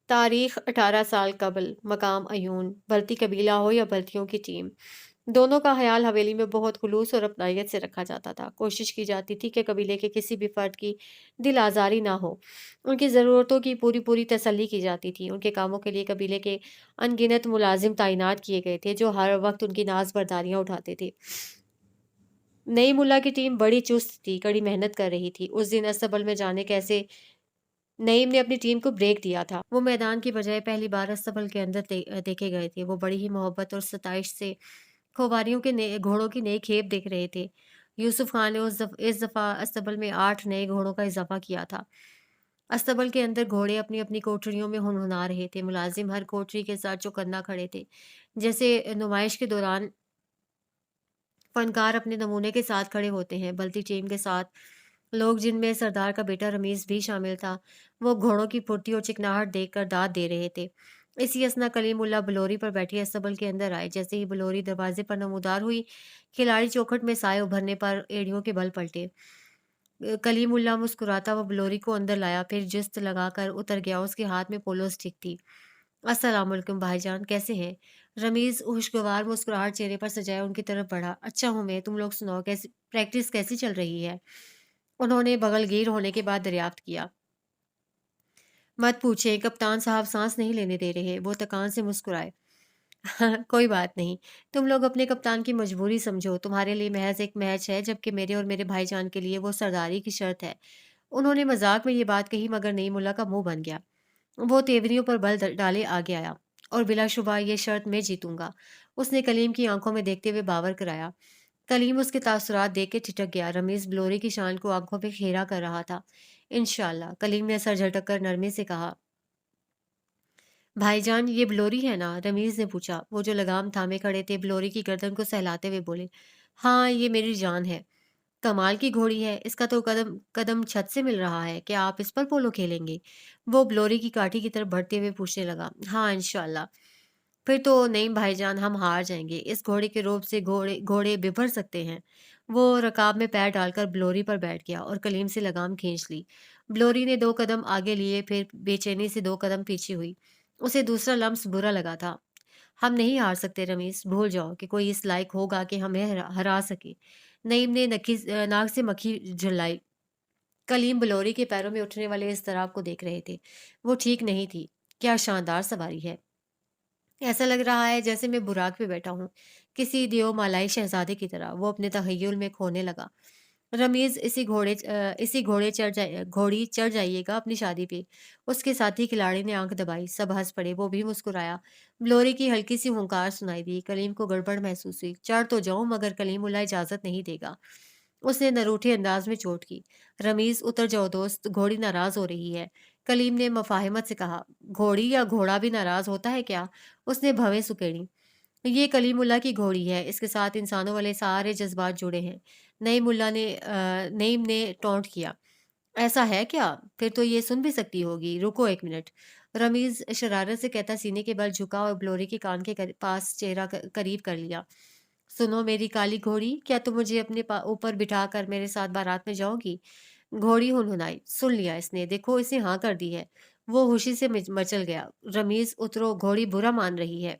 تاریخ 18 سال قبل، مقام عیون، بھلتی قبیلہ ہو یا بھلتیوں کی ٹیم، دونوں کا خیال حویلی میں بہت خلوص اور اپنائیت سے رکھا جاتا تھا۔ کوشش کی جاتی تھی کہ قبیلے کے کسی بھی فرد کی دل آزاری نہ ہو۔ ان کی ضرورتوں کی پوری پوری تسلی کی جاتی تھی۔ ان کے کاموں کے لیے قبیلے کے ان گنت ملازم تعینات کیے گئے تھے جو ہر وقت ان کی ناز برداریاں اٹھاتے تھے۔ نئی ملا کی ٹیم بڑی چست تھی، کڑی محنت کر رہی تھی۔ اس دن استبل میں جانے کیسے نعیم نے اپنی ٹیم کو بریک دیا تھا۔ وہ میدان کی بجائے پہلی بار استبل کے اندر دیکھے گئے تھے۔ وہ بڑی ہی محبت اور ستائش سے کھوباریوں کے گھوڑوں کی نئی کھیپ دیکھ رہے تھے۔ یوسف خان نے اس دفعہ استبل میں 8 نئے گھوڑوں کا اضافہ کیا تھا۔ استبل کے اندر گھوڑے اپنی اپنی کوٹریوں میں ہنہنا رہے تھے۔ ملازم ہر کوٹری کے ساتھ چوکنا کھڑے تھے، جیسے نمائش کے دوران فنکار اپنے نمونے کے ساتھ کھڑے ہوتے ہیں۔ بلتی ٹیم کے ساتھ لوگ، جن میں سردار کا بیٹا رمیز بھی شامل تھا، وہ گھوڑوں کی پھرتی اور چکناہٹ دیکھ کر داد دے رہے تھے۔ اسی اسنا کلیم اللہ بلوری پر بیٹھی استبل کے اندر آئے۔ جیسے ہی بلوری دروازے پر نمودار ہوئی، کھلاڑی چوکھٹ میں سائے ابھرنے پر ایڑیوں کے بل پلٹے۔ کلیم اللہ مسکراتا وہ بلوری کو اندر لایا، پھر جست لگا کر اتر گیا۔ اس کے ہاتھ میں پولو اسٹک تھی۔ السلام علیکم بھائی جان، کیسے ہیں؟ رمیز خوشگوار مسکراہٹ چہرے پر سجائے ان کی طرف بڑھا۔ اچھا ہوں میں، تم لوگ سناؤ، پریکٹس کیسی چل رہی ہے؟ انہوں نے بغل گیر ہونے کے بعد دریافت کیا۔ مت پوچھیں، کپتان صاحب سانس نہیں لینے دے رہے۔ وہ تکان سے مسکرائے۔ کوئی بات نہیں، تم لوگ اپنے کپتان کی مجبوری سمجھو۔ تمہارے لیے محض ایک میچ ہے، جبکہ میرے اور میرے بھائی جان کے لیے وہ سرداری کی شرط ہے۔ انہوں نے مذاق میں یہ بات کہی، مگر نعیم اللہ کا منہ بن گیا۔ وہ تیوریوں پر بل ڈالے آگے آیا۔ اور بلا شبہ یہ شرط میں جیتوں گا، اس نے کلیم کی آنکھوں میں دیکھتے ہوئے باور کرایا۔ کلیم اس کے تاثرات دیکھ کے ٹھٹک گیا۔ رمیز بلوری کی شان کو آنکھوں پہ کھیرا کر رہا تھا۔ انشاءاللہ، کلیم نے سر جھٹک کر نرمی سے کہا۔ بھائی جان، یہ بلوری ہے نا؟ رمیز نے پوچھا۔ وہ جو لگام تھامے کھڑے تھے بلوری کی گردن کو سہلاتے ہوئے بولے، ہاں یہ میری جان ہے۔ کمال کی گھوڑی ہے، اس کا تو قدم قدم چھت سے مل رہا ہے۔ کیا آپ اس پر پولو کھیلیں گے؟ وہ بلوری کی کاٹھی کی طرف بڑھتے ہوئے پوچھنے لگا۔ ہاں انشاءاللہ۔ پھر تو نہیں بھائی جان، ہم ہار جائیں گے۔ اس گھوڑے کے روب سے گھوڑے ببھر سکتے ہیں۔ وہ رکاب میں پیر ڈال کر بلوری پر بیٹھ گیا اور کلیم سے لگام کھینچ لی۔ بلوری نے 2 قدم آگے لیے، پھر بے چینی سے 2 قدم پیچھے ہوئی۔ اسے دوسرا لمس برا لگا تھا۔ ہم نہیں ہار سکتے رمیز، بھول جاؤ کہ کوئی اس لائق ہوگا کہ ہمیں ہرا سکے۔ نعیم نے ناک سے مکھی جھلائی۔ کلیم بلوری کے پیروں میں اٹھنے والے اضطراب کو دیکھ رہے تھے۔ وہ ٹھیک نہیں تھی۔ کیا شاندار سواری ہے! ایسا لگ رہا ہے جیسے میں براق پہ بیٹھا ہوں، کسی دیو مالائی شہزادے کی طرح۔ وہ اپنے تخیل میں کھونے لگا۔ رمیز، گھوڑی چڑھ جائیے گا اپنی شادی پہ۔ اس کے ساتھی کھلاڑی نے آنکھ دبائی۔ سب ہنس پڑے، وہ بھی مسکرایا۔ بلوری کی ہلکی سی ہنکار سنائی دی۔ کلیم کو گڑبڑ محسوس ہوئی۔ چڑھ تو جاؤں، مگر کلیم اللہ اجازت نہیں دے گا۔ اس نے نروٹھے انداز میں چوٹ کی۔ رمیز، اتر جاؤ دوست، گھوڑی ناراض ہو رہی ہے۔ کلیم نے مفاہمت سے کہا۔ گھوڑی یا گھوڑا بھی ناراض ہوتا ہے کیا؟ اس نے بھویں سکیڑی۔ یہ کلیم اللہ کی گھوڑی ہے، اس کے ساتھ انسانوں والے سارے جذبات جڑے ہیں۔ نعیم نے ٹونٹ کیا۔ ایسا ہے کیا؟ پھر تو یہ سن بھی سکتی ہوگی۔ رکو 1 منٹ۔ رمیز شرارت سے کہتا سینے کے بل جھکا اور بلوری کے کان کے پاس چہرہ قریب کر لیا۔ سنو میری کالی گھوڑی، کیا تم مجھے اپنے اوپر بٹھا کر میرے ساتھ بارات میں جاؤ گی؟ گھوڑی ہنہنائی۔ سن لیا اس نے، دیکھو اسے ہاں کر دی ہے۔ وہ خوشی سے مچل گیا۔ رمیز، اترو، گھوڑی برا مان رہی ہے۔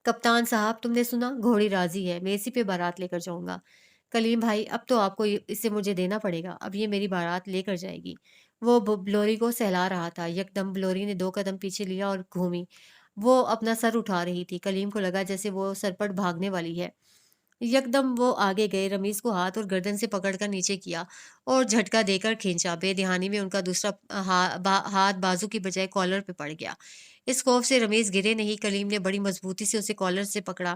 کپتان صاحب، تم نے سنا؟ گھوڑی راضی ہے، میں اسی پہ بارات لے کر جاؤں گا۔ کلیم بھائی، اب تو آپ کو اسے مجھے دینا پڑے گا۔ اب یہ میری بارات لے کر جائے گی۔ وہ بلوری کو سہلا رہا تھا۔ یکدم بلوری نے 2 قدم پیچھے لیا اور گھومی۔ وہ اپنا سر اٹھا رہی تھی۔ کلیم کو لگا جیسے وہ سرپٹ بھاگنے والی ہے۔ یکدم وہ آگے گئے، رمیز کو ہاتھ اور گردن سے پکڑ کر نیچے کیا اور جھٹکا دے کر کھینچا۔ بے دہانی میں ان کا دوسرا ہاتھ بازو کی بجائے کالر پہ پڑ گیا۔ اس خوف سے رمیز گرے نہیں۔ کلیم نے بڑی مضبوطی سے اسے کالر سے پکڑا۔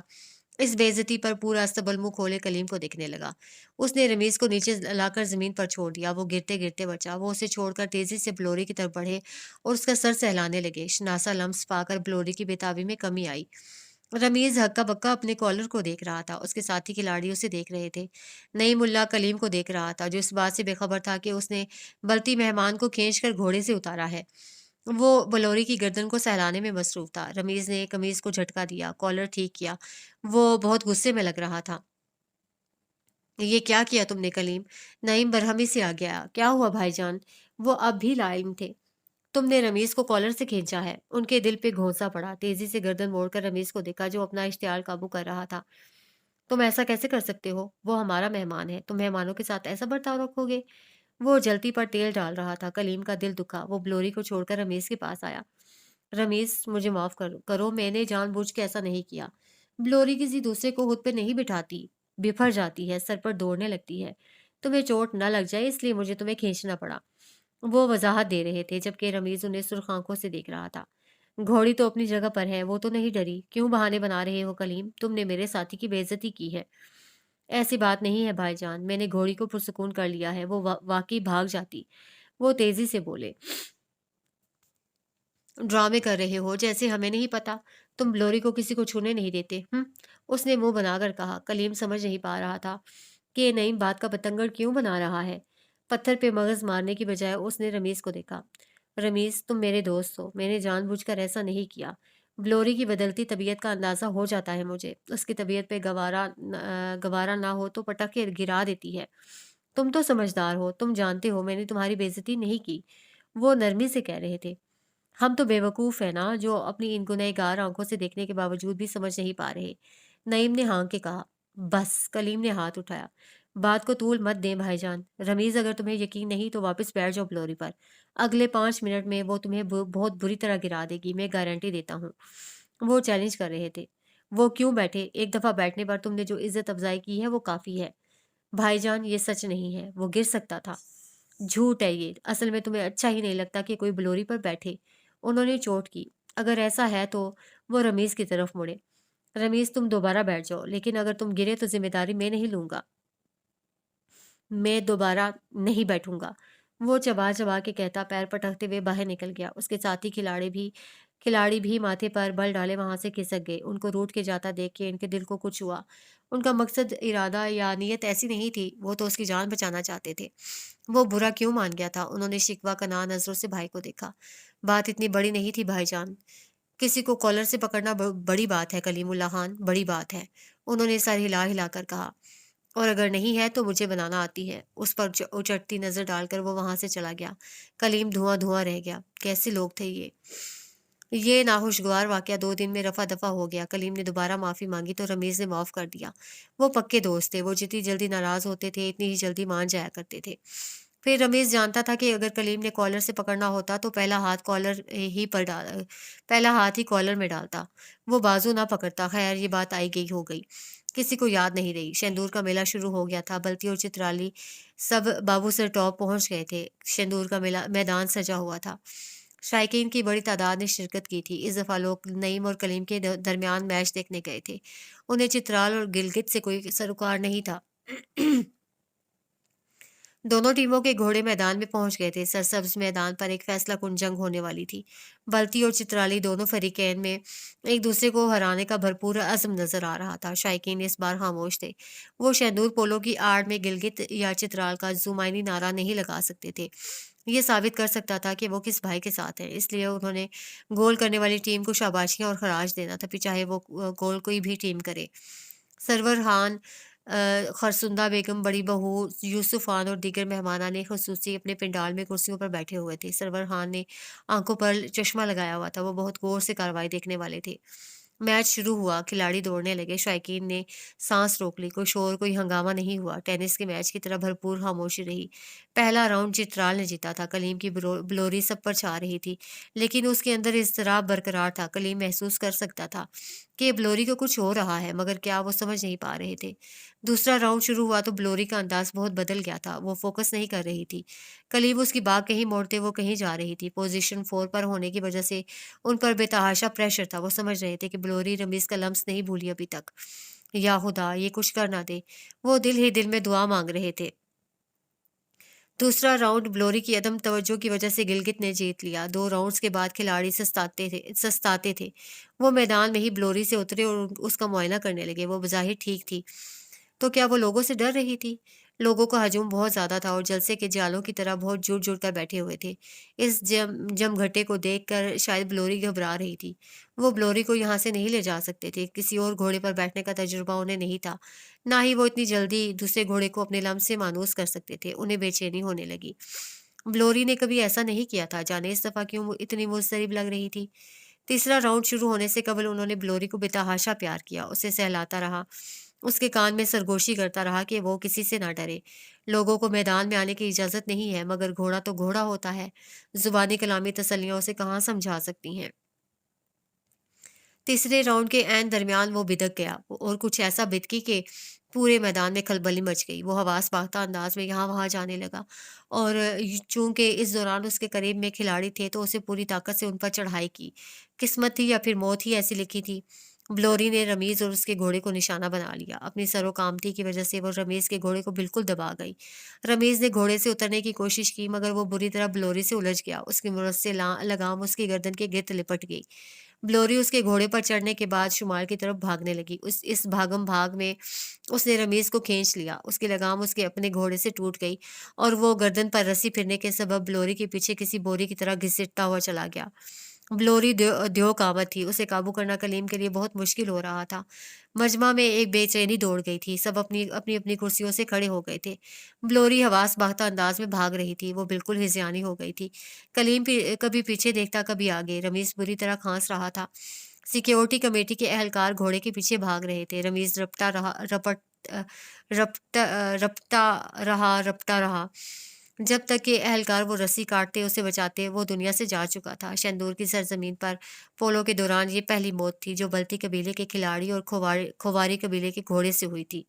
اس بے عزتی پر پورا استبل منہ کھولے کلیم کو دیکھنے لگا۔ اس نے رمیز کو نیچے لا کر زمین پر چھوڑ دیا۔ وہ گرتے گرتے بچا۔ وہ اسے چھوڑ کر تیزی سے بلوری کی طرف بڑھے اور اس کا سر سہلانے لگے۔ شناسا لمس پا کر بلوری کی بےتابی میں کمی آئی۔ رمیز ہکا بکا اپنے کالر کو دیکھ رہا تھا۔ اس کے ساتھی کھلاڑی اسے دیکھ رہے تھے۔ نعیم اللہ کلیم کو دیکھ رہا تھا، جو اس بات سے بے خبر تھا کہ اس نے بلتی مہمان کو کھینچ کر گھوڑے سے اتارا ہے۔ وہ بلوری کی گردن کو سہلانے میں مصروف تھا۔ رمیز نے قمیض کو جھٹکا دیا، کالر ٹھیک کیا۔ وہ بہت غصے میں لگ رہا تھا۔ یہ کیا کیا تم نے کلیم؟ نعیم برہمی سے آ گیا۔ کیا ہوا بھائی جان؟ وہ اب بھی لائم تھے۔ तुमने रमीज को कॉलर से खींचा है। उनके दिल पे घोंसा पड़ा। तेजी से गर्दन मोड़कर रमीज को देखा, जो अपना इश्तियाल काबू कर रहा था। तुम ऐसा कैसे कर सकते हो? वो हमारा मेहमान है। तुम मेहमानों के साथ ऐसा बर्ताव रखोगे? वो जलती पर तेल डाल रहा था। कलीम का दिल दुखा। वो ब्लोरी को छोड़कर रमीज के पास आया। रमीज, मुझे माफ करो, मैंने जानबूझ के ऐसा नहीं किया। ब्लोरी किसी दूसरे को खुद पे नहीं बिठाती, बिफर जाती है, सर पर दौड़ने लगती है। तुम्हें चोट न लग जाए इसलिए मुझे तुम्हें खींचना पड़ा। वो वजाहत दे रहे थे, जबकि रमीज उन्हें सुर्ख आंखों से देख रहा था। घोड़ी तो अपनी जगह पर है, वो तो नहीं डरी। क्यों बहाने बना रहे हो कलीम? तुमने मेरे साथी की बेइज्जती की है। ऐसी बात नहीं है भाईजान, मैंने घोड़ी को पुरसुकून कर लिया है। वो वाकई भाग जाती। वो तेजी से बोले। ड्रामे कर रहे हो, जैसे हमें नहीं पता। तुम ब्लोरी को किसी को छूने नहीं देते। उसने मुंह बनाकर कहा। कलीम समझ नहीं पा रहा था कि ये नईम बात का बतंगड़ क्यों बना रहा है। पत्थर पे मगज मारने की बजाय उसने रमीज को देखा। रमीज, तुम मेरे दोस्त हो, मैंने जानबूझकर ऐसा नहीं किया। ब्लोरी की बदलती तबीयत का अंदाजा हो जाता है मुझे। उसकी तबीयत पे गवारा ना हो तो पटक के गिरा देती है। तुम तो समझदार हो, तुम जानते हो मैंने तुम्हारी बेइज्जती नहीं की। वो नरमी से कह रहे थे। हम तो बेवकूफ़ हैं ना, जो अपनी इन गुनहगार आँखों से देखने के बावजूद भी समझ नहीं पा रहे। नईम ने हाँक के कहा। बस, कलीम ने हाथ उठाया। बात को तूल मत दें भाईजान। रमीज़, अगर तुम्हें यकीन नहीं तो वापस बैठ जाओ ब्लोरी पर। अगले 5 मिनट में वो तुम्हें बहुत बुरी तरह गिरा देगी, मैं गारंटी देता हूँ। वो चैलेंज कर रहे थे। वो क्यों बैठे? एक दफ़ा बैठने पर तुमने जो इज्जत अफजाई की है वो काफ़ी है। भाईजान, ये सच नहीं है, वो गिर सकता था। झूठ है ये। असल में तुम्हें अच्छा ही नहीं लगता कि कोई ब्लोरी पर बैठे। उन्होंने चोट की। अगर ऐसा है तो वो रमीज की तरफ मुड़े। रमीज, तुम दोबारा बैठ जाओ, लेकिन अगर तुम गिरे तो जिम्मेदारी मैं नहीं लूंगा। मैं दोबारा नहीं बैठूंगा। वो चबा चबा के कहता पैर पटकते हुए बाहर निकल गया। उसके साथी खिलाड़ी भी माथे पर बल डाले वहां से खिसक गए। उनको रूठ के जाता देख के इनके दिल को कुछ हुआ। उनका मकसद, इरादा या नीयत ऐसी नहीं थी। वो तो उसकी जान बचाना चाहते थे। वो बुरा क्यों मान गया था? उन्होंने शिकवा कना नजरों से भाई को देखा। बात इतनी बड़ी नहीं थी भाईजान। किसी को कॉलर से पकड़ना बड़ी बात है कलीमुल्लाह खान, बड़ी बात है। उन्होंने सर हिला हिलाकर कहा। और अगर नहीं है तो मुझे बनाना आती है। उस पर उचटती नजर डालकर वो वहां से चला गया। कलीम धुआं धुआं रह गया। कैसे लोग थे ये? ये नाखुशगवार वाकया 2 दिन में रफा दफा हो गया। कलीम ने दोबारा माफी मांगी तो रमीज ने माफ कर दिया। वो पक्के दोस्त थे। वो जितनी जल्दी नाराज होते थे इतनी ही जल्दी मान जाया करते थे। फिर रमीज जानता था कि अगर कलीम ने कॉलर से पकड़ना होता तो पहला हाथ ही कॉलर में डालता। वो बाजू ना पकड़ता। खैर, ये बात आई गई हो गई। किसी को याद नहीं रही। शेंदूर का मेला शुरू हो गया था। बल्ती और चित्राली सब बाबू सर टॉप पहुंच गए थे। शेंदूर का मेला मैदान सजा हुआ था। शायकीन की बड़ी तादाद ने शिरकत की थी। इस दफा लोग नईम और कलीम के दरमियान मैच देखने गए थे। उन्हें चित्राल और गिलगित से कोई सरोकार नहीं था। दोनों टीमों के घोड़े मैदान में पहुंच गए थे। सरसब्ज मैदान पर एक फैसला कुन जंग होने वाली थी। बल्ती और चित्राली दोनों फरीकैन में एक दूसरे को हराने का भरपूर अज़्म नजर आ रहा था। शायकीन इस बार खामोश थे। वो शहदूर पोलो की आड़ में गिलगित या चित्राल का जुमाइनी नारा नहीं लगा सकते थे। ये साबित कर सकता था कि वो किस भाई के साथ है। इसलिए उन्होंने गोल करने वाली टीम को शाबाशियां और खराज देना था, फिर चाहे वो गोल कोई भी टीम करे। सरवर खान, खरसुंदा बेगम, बड़ी बहू यूसुफ खान और दीगर मेहमानाने ख़ुसूसी अपने पंडाल में कुर्सियों पर बैठे हुए थे। सरवर खान ने आंखों पर चश्मा लगाया हुआ था। वो बहुत गौर से कार्रवाई देखने वाले थे। मैच शुरू हुआ। खिलाड़ी दौड़ने लगे। शायकीन ने सांस रोक ली। कोई शोर, कोई हंगामा नहीं हुआ। टेनिस के मैच की तरह भरपूर खामोशी रही। पहला राउंड चित्राल ने जीता था। कलीम की ब्लोरी सब पर छा रही थी, लेकिन उसके अंदर इज़्तिराब बरकरार था। कलीम महसूस कर सकता था कि ब्लोरी को कुछ हो रहा है, मगर क्या, वो समझ नहीं पा रहे थे। दूसरा राउंड शुरू हुआ तो ब्लोरी का अंदाज बहुत बदल गया था। वो फोकस नहीं कर रही थी। कलीब उसकी बात कहीं मोड़ते वो कहीं जा रही थी। पोजीशन 4 पर होने की वजह से उन पर बेतहाशा प्रेशर था। वो समझ रहे थे कि ब्लोरी रमीज का लम्स नहीं भूली अभी तक। या खुदा, ये कुछ कर ना दे। वो दिल ही दिल में दुआ मांग रहे थे। दूसरा राउंड ब्लोरी की अदम तवज्जो की वजह से गिलगित ने जीत लिया। 2 राउंड्स के बाद खिलाड़ी सस्ताते थे। वो मैदान में ही ब्लोरी से उतरे और उसका मुआयना करने लगे। वो बज़ाहिर ठीक थी, तो क्या वो लोगों से डर रही थी? लोगों का हजूम बहुत ज्यादा था और जलसे के जालों की तरह बहुत जुट जुट कर बैठे हुए थे। इस जमघटे को देखकर शायद ब्लोरी घबरा रही थी। वो ब्लोरी को यहाँ से नहीं ले जा सकते थे। किसी और घोड़े पर बैठने का तजुर्बा उन्हें नहीं था। ना ही वो इतनी जल्दी दूसरे घोड़े को अपने लम्ब से मानूस कर सकते थे। उन्हें बेचैनी होने लगी। بلوری نے کبھی ایسا نہیں کیا تھا، جانے اس دفعہ کیوں اتنی مضطرب لگ رہی تھی۔ تیسرا راؤنڈ شروع ہونے سے قبل انہوں نے بلوری کو بتحاشا پیار کیا، اسے سہلاتا رہا، اس کے کان میں سرگوشی کرتا رہا کہ وہ کسی سے نہ ڈرے۔ لوگوں کو میدان میں آنے کی اجازت نہیں ہے، مگر گھوڑا تو گھوڑا ہوتا ہے، زبانی کلامی تسلیوں سے کہاں سمجھا سکتی ہیں۔ تیسرے راؤنڈ کے عین درمیان وہ بدک گیا اور کچھ ایسا بدکی کہ پورے میدان میں کھلبلی مچ گئی۔ وہ حواس باختہ انداز میں یہاں وہاں جانے لگا اور چونکہ اس دوران اس کے قریب میں کھلاڑی تھے تو اسے پوری طاقت سے ان پر چڑھائی کی۔ قسمت تھی یا پھر موت ہی ایسی لکھی تھی۔ بلوری نے رمیز اور اس کے گھوڑے کو نشانہ بنا لیا۔ اپنی سرو کامتی کی وجہ سے وہ رمیز کے گھوڑے کو بالکل دبا گئی۔ رمیز نے گھوڑے سے اترنے کی کوشش کی مگر وہ بری طرح بلوری سے الجھ گیا۔ اس کی مرد سے لگام اس کی گردن کے گرد لپٹ گئی۔ بلوری اس کے گھوڑے پر چڑھنے کے بعد شمال کی طرف بھاگنے لگی۔ اس بھاگم بھاگ میں اس نے رمیز کو کھینچ لیا۔ اس کی لگام اس کے اپنے گھوڑے سے ٹوٹ گئی اور وہ گردن پر رسی پھرنے کے سبب بلوری کے پیچھے کسی بوری کی طرح گھسٹتا ہوا چلا گیا۔ بلوری دیو کاوت تھی، اسے قابو کرنا کلیم کے لیے بہت مشکل ہو رہا تھا۔ مجمع میں ایک بے چینی دوڑ گئی تھی، سب اپنی اپنی اپنی کرسیوں سے کھڑے ہو گئے تھے۔ بلوری حواس باختہ انداز میں بھاگ رہی تھی، وہ بالکل ہذیانی ہو گئی تھی۔ کلیم کبھی پیچھے دیکھتا کبھی آگے۔ رمیز بری طرح کھانس رہا تھا۔ سیکیورٹی کمیٹی کے اہلکار گھوڑے کے پیچھے بھاگ رہے تھے۔ رمیز رپٹا رہا جب تک کہ اہلکار وہ رسی کاٹتے اسے بچاتے۔ وہ دنیا سے جا چکا تھا۔ شندور کی سرزمین پر پولو کے دوران یہ پہلی موت تھی جو بلتی قبیلے کے کھلاڑی اور کھواری قبیلے کے گھوڑے سے ہوئی تھی۔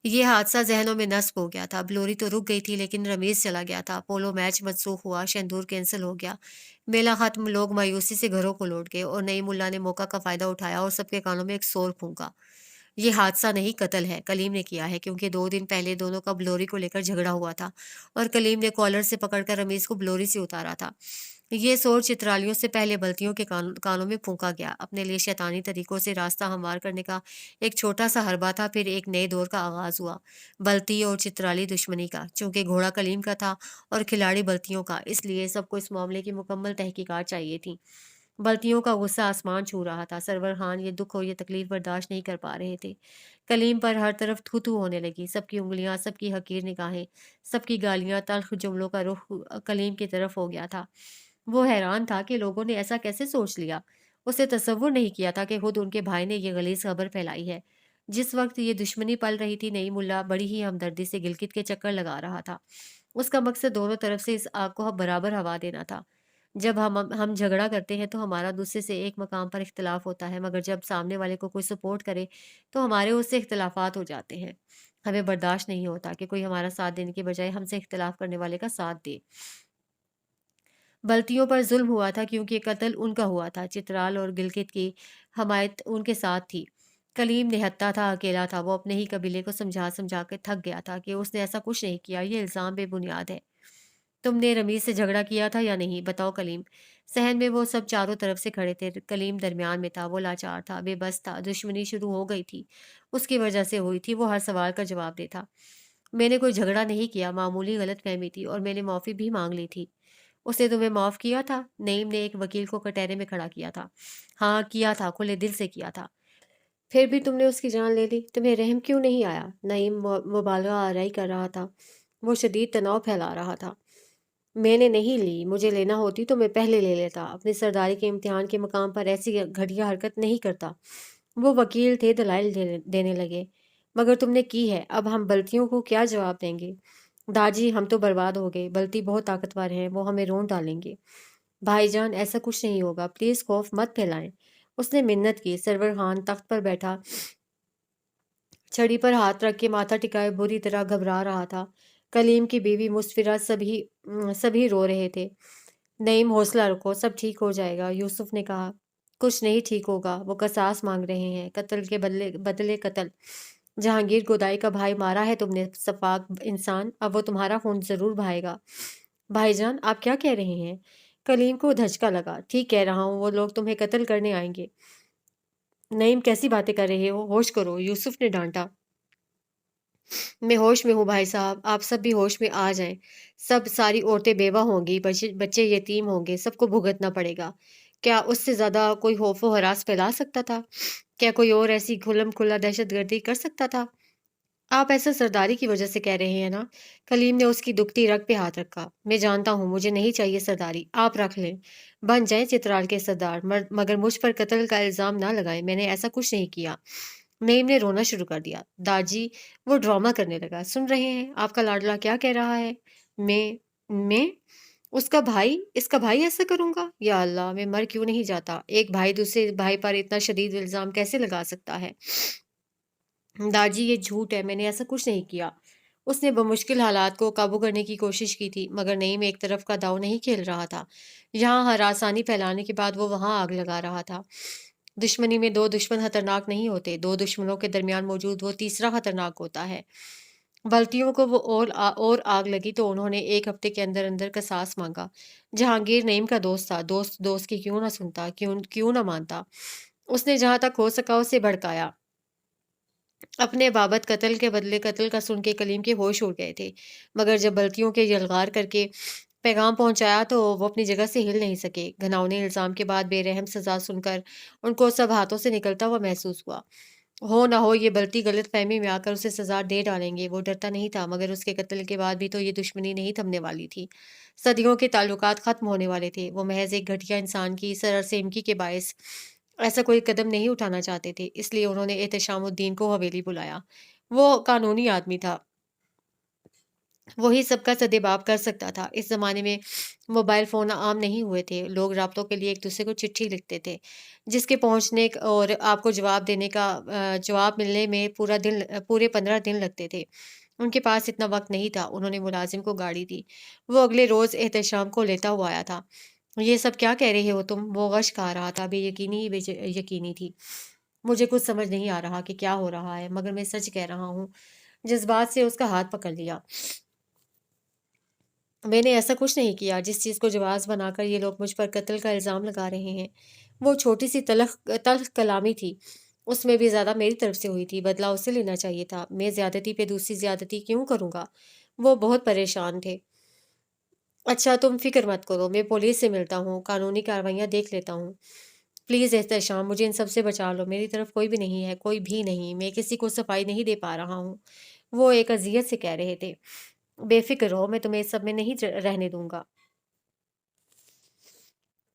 یہ حادثہ ذہنوں میں نصب ہو گیا تھا۔ بلوری تو رک گئی تھی لیکن رمیز چلا گیا تھا۔ پولو میچ منسوخ ہوا، شندور کینسل ہو گیا، میلہ ختم۔ لوگ مایوسی سے گھروں کو لوٹ گئے اور نئی ملا نے موقع کا فائدہ اٹھایا اور سب کے کانوں میں ایک سور پھونکا۔ یہ حادثہ نہیں، قتل ہے، کلیم نے کیا ہے، کیونکہ 2 دن پہلے دونوں کا بلوری کو لے کر جھگڑا ہوا تھا اور کلیم نے کالر سے پکڑ کر رمیز کو بلوری سے اتارا تھا۔ یہ سور چترالیوں سے پہلے بلتیوں کے کانوں میں پھونکا گیا۔ اپنے لیے شیطانی طریقوں سے راستہ ہموار کرنے کا ایک چھوٹا سا حربہ تھا، پھر ایک نئے دور کا آغاز ہوا، بلتی اور چترالی دشمنی کا۔ چونکہ گھوڑا کلیم کا تھا اور کھلاڑی بلتیوں کا، اس لیے سب کو اس معاملے کی مکمل تحقیقات چاہیے تھیں۔ بلتیوں کا غصہ آسمان چھو رہا تھا۔ سرور خان یہ دکھ اور یہ تکلیف برداشت نہیں کر پا رہے تھے۔ کلیم پر ہر طرف تھو تھو ہونے لگی، سب کی انگلیاں، سب کی حقیر نگاہیں، سب کی گالیاں، تلخ جملوں کا رخ کلیم کی طرف ہو گیا تھا۔ وہ حیران تھا کہ لوگوں نے ایسا کیسے سوچ لیا۔ اسے تصور نہیں کیا تھا کہ خود ان کے بھائی نے یہ غلیظ خبر پھیلائی ہے۔ جس وقت یہ دشمنی پل رہی تھی، نئی ملا بڑی ہی ہمدردی سے گلگت کے چکر لگا رہا تھا۔ اس کا مقصد دونوں طرف سے اس آگ کو برابر ہوا دینا تھا۔ جب ہم جھگڑا کرتے ہیں تو ہمارا دوسرے سے ایک مقام پر اختلاف ہوتا ہے، مگر جب سامنے والے کو کوئی سپورٹ کرے تو ہمارے اس سے اختلافات ہو جاتے ہیں۔ ہمیں برداشت نہیں ہوتا کہ کوئی ہمارا ساتھ دینے کے بجائے ہم سے اختلاف کرنے والے کا ساتھ دے۔ بلتیوں پر ظلم ہوا تھا کیونکہ قتل ان کا ہوا تھا۔ چترال اور گلگت کی حمایت ان کے ساتھ تھی۔ کلیم نہتا تھا، اکیلا تھا۔ وہ اپنے ہی قبیلے کو سمجھا سمجھا کے تھک گیا تھا کہ اس نے ایسا کچھ نہیں کیا، یہ الزام بے بنیاد ہے۔ تم نے رمیز سے جھگڑا کیا تھا یا نہیں؟ بتاؤ کلیم۔ صحن میں وہ سب چاروں طرف سے کھڑے تھے، کلیم درمیان میں تھا۔ وہ لاچار تھا، بے بس تھا، دشمنی شروع ہو گئی تھی، اس کی وجہ سے ہوئی تھی۔ وہ ہر سوال کا جواب دیتا۔ میں نے کوئی جھگڑا نہیں کیا، معمولی غلط فہمی تھی اور میں نے معافی بھی مانگ لی تھی۔ اس نے تمہیں معاف کیا تھا؟ نعیم نے ایک وکیل کو کٹہرے میں کھڑا کیا تھا۔ ہاں کیا تھا، کھلے دل سے کیا تھا۔ پھر بھی تم نے اس کی جان لے لی، تمہیں رحم کیوں نہیں آیا؟ نعیم مبالغہ آرائی کر رہا تھا، وہ شدید تناؤ پھیلا رہا تھا۔ میں نے نہیں لی، مجھے لینا ہوتی تو میں پہلے لے لیتا، اپنی سرداری کے امتحان کے مقام پر ایسی گھٹیا حرکت نہیں کرتا۔ وہ وکیل تھے، دلائل دینے لگے۔ مگر تم نے کی ہے، اب ہم بلتیوں کو کیا جواب دیں گے؟ داجی ہم تو برباد ہو گئے، بلتی بہت طاقتور ہیں، وہ ہمیں رون ڈالیں گے۔ بھائی جان ایسا کچھ نہیں ہوگا، پلیز خوف مت پھیلائیں۔ اس نے منت کی۔ سرور خان تخت پر بیٹھا چھڑی پر ہاتھ رکھ کے ماتھا ٹکائے بری طرح گھبرا رہا تھا۔ کلیم کی بیوی مسفرہ، سبھی رو رہے تھے۔ نعیم حوصلہ رکھو، سب ٹھیک ہو جائے گا، یوسف نے کہا۔ کچھ نہیں ٹھیک ہوگا، وہ قصاص مانگ رہے ہیں، قتل کے بدلے قتل۔ جہانگیر گودائی کا بھائی مارا ہے تم نے، سفاک انسان، اب وہ تمہارا خون ضرور بہائے گا۔ بھائی جان آپ کیا کہہ رہے ہیں؟ کلیم کو دھچکا لگا۔ ٹھیک کہہ رہا ہوں، وہ لوگ تمہیں قتل کرنے آئیں گے۔ نعیم کیسی باتیں کر رہے ہو، ہوش کرو، یوسف نے ڈانٹا۔ میں ہوش میں ہوں بھائی صاحب، آپ سب بھی ہوش میں آ جائیں۔ ساری عورتیں بیوہ ہوں گی، بچے یتیم ہوں گے، سب کو بھگتنا پڑے گا۔ کیا اس سے زیادہ کوئی خوف و ہراس پھیلا سکتا تھا؟ کیا کوئی اور ایسی کھلم کھلا دہشت گردی کر سکتا تھا؟ آپ ایسا سرداری کی وجہ سے کہہ رہے ہیں نا؟ کلیم نے اس کی دکھتی رگ پہ ہاتھ رکھا۔ میں جانتا ہوں مجھے نہیں چاہیے سرداری، آپ رکھ لیں۔ بن جائیں چترال کے سردار، مگر مجھ پر قتل کا الزام نہ لگائیں، میں نے ایسا کچھ نہیں کیا۔ نعیم نے رونا شروع کر دیا۔ داجی، وہ ڈرامہ کرنے لگا۔ سن رہے ہیں آپ کا لاڈلا کیا کہہ رہا ہے؟ میں اس کا بھائی ایسا کروں گا؟ یا اللہ، میں مر کیوں نہیں جاتا؟ ایک بھائی دوسرے بھائی پر اتنا شدید الزام کیسے لگا سکتا ہے؟ داجی، یہ جھوٹ ہے، میں نے ایسا کچھ نہیں کیا۔ اس نے بمشکل حالات کو قابو کرنے کی کوشش کی تھی، مگر نعیم ایک طرف کا داؤ نہیں کھیل رہا تھا۔ یہاں ہراسانی پھیلانے کے بعد وہ وہاں آگ لگا رہا تھا۔ دشمنی میں دو دشمن خطرناک نہیں ہوتے، دو دشمنوں کے درمیان موجود وہ تیسرا خطرناک ہوتا ہے۔ بلتیوں کو وہ اور آگ لگی تو انہوں نے ایک ہفتے کے اندر اندر قصاص مانگا۔ جہانگیر نعیم کا دوست تھا، دوست کی کیوں نہ سنتا، کیوں نہ مانتا۔ اس نے جہاں تک ہو سکا اسے بھڑکایا۔ اپنے بابت قتل کے بدلے قتل کا سن کے کلیم کے ہوش اڑ گئے تھے، مگر جب بلتیوں کے یلغار کر کے پیغام پہنچایا تو وہ اپنی جگہ سے ہل نہیں سکے۔ گھناؤنے الزام کے بعد بے رحم سزا سن کر ان کو سب ہاتھوں سے نکلتا ہوا محسوس ہوا۔ ہو نہ ہو یہ بلتی غلط فہمی میں آ کر اسے سزا دے ڈالیں گے، وہ ڈرتا نہیں تھا، مگر اس کے قتل کے بعد بھی تو یہ دشمنی نہیں تھمنے والی تھی۔ صدیوں کے تعلقات ختم ہونے والے تھے، وہ محض ایک گھٹیا انسان کی سرسیمگی کے باعث ایسا کوئی قدم نہیں اٹھانا چاہتے تھے، اس لیے انہوں نے احتشام الدین کو حویلی بلایا۔ وہ قانونی آدمی تھا، وہی سب کا سدباب کر سکتا تھا۔ اس زمانے میں موبائل فون عام نہیں ہوئے تھے، لوگ رابطوں کے لیے ایک دوسرے کو چٹھی لکھتے تھے، جس کے پہنچنے اور آپ کو جواب دینے کا جواب ملنے میں پورے 15 دن لگتے تھے۔ ان کے پاس اتنا وقت نہیں تھا، انہوں نے ملازم کو گاڑی دی، وہ اگلے روز احتشام کو لیتا ہوا آیا تھا۔ یہ سب کیا کہہ رہے ہو تم؟ وہ غش کھا رہا تھا، بے یقینی ہی یقینی تھی۔ مجھے کچھ سمجھ نہیں آ رہا کہ کیا ہو رہا ہے، مگر میں سچ کہہ رہا ہوں۔ جذبات سے اس کا ہاتھ پکڑ لیا۔ میں نے ایسا کچھ نہیں کیا جس چیز کو جواز بنا کر یہ لوگ مجھ پر قتل کا الزام لگا رہے ہیں۔ وہ چھوٹی سی تلخ کلامی تھی، اس میں بھی زیادہ میری طرف سے ہوئی تھی، بدلہ اسے لینا چاہیے تھا۔ میں زیادتی پہ دوسری زیادتی کیوں کروں گا؟ وہ بہت پریشان تھے۔ اچھا تم فکر مت کرو، میں پولیس سے ملتا ہوں، قانونی کارروائیاں دیکھ لیتا ہوں۔ پلیز احتشام، مجھے ان سب سے بچا لو، میری طرف کوئی بھی نہیں ہے، کوئی بھی نہیں، میں کسی کو صفائی نہیں دے پا رہا ہوں۔ وہ ایک اذیت سے کہہ رہے تھے۔ بے فکر رہو، میں تمہیں اس سب میں نہیں رہنے دوں گا،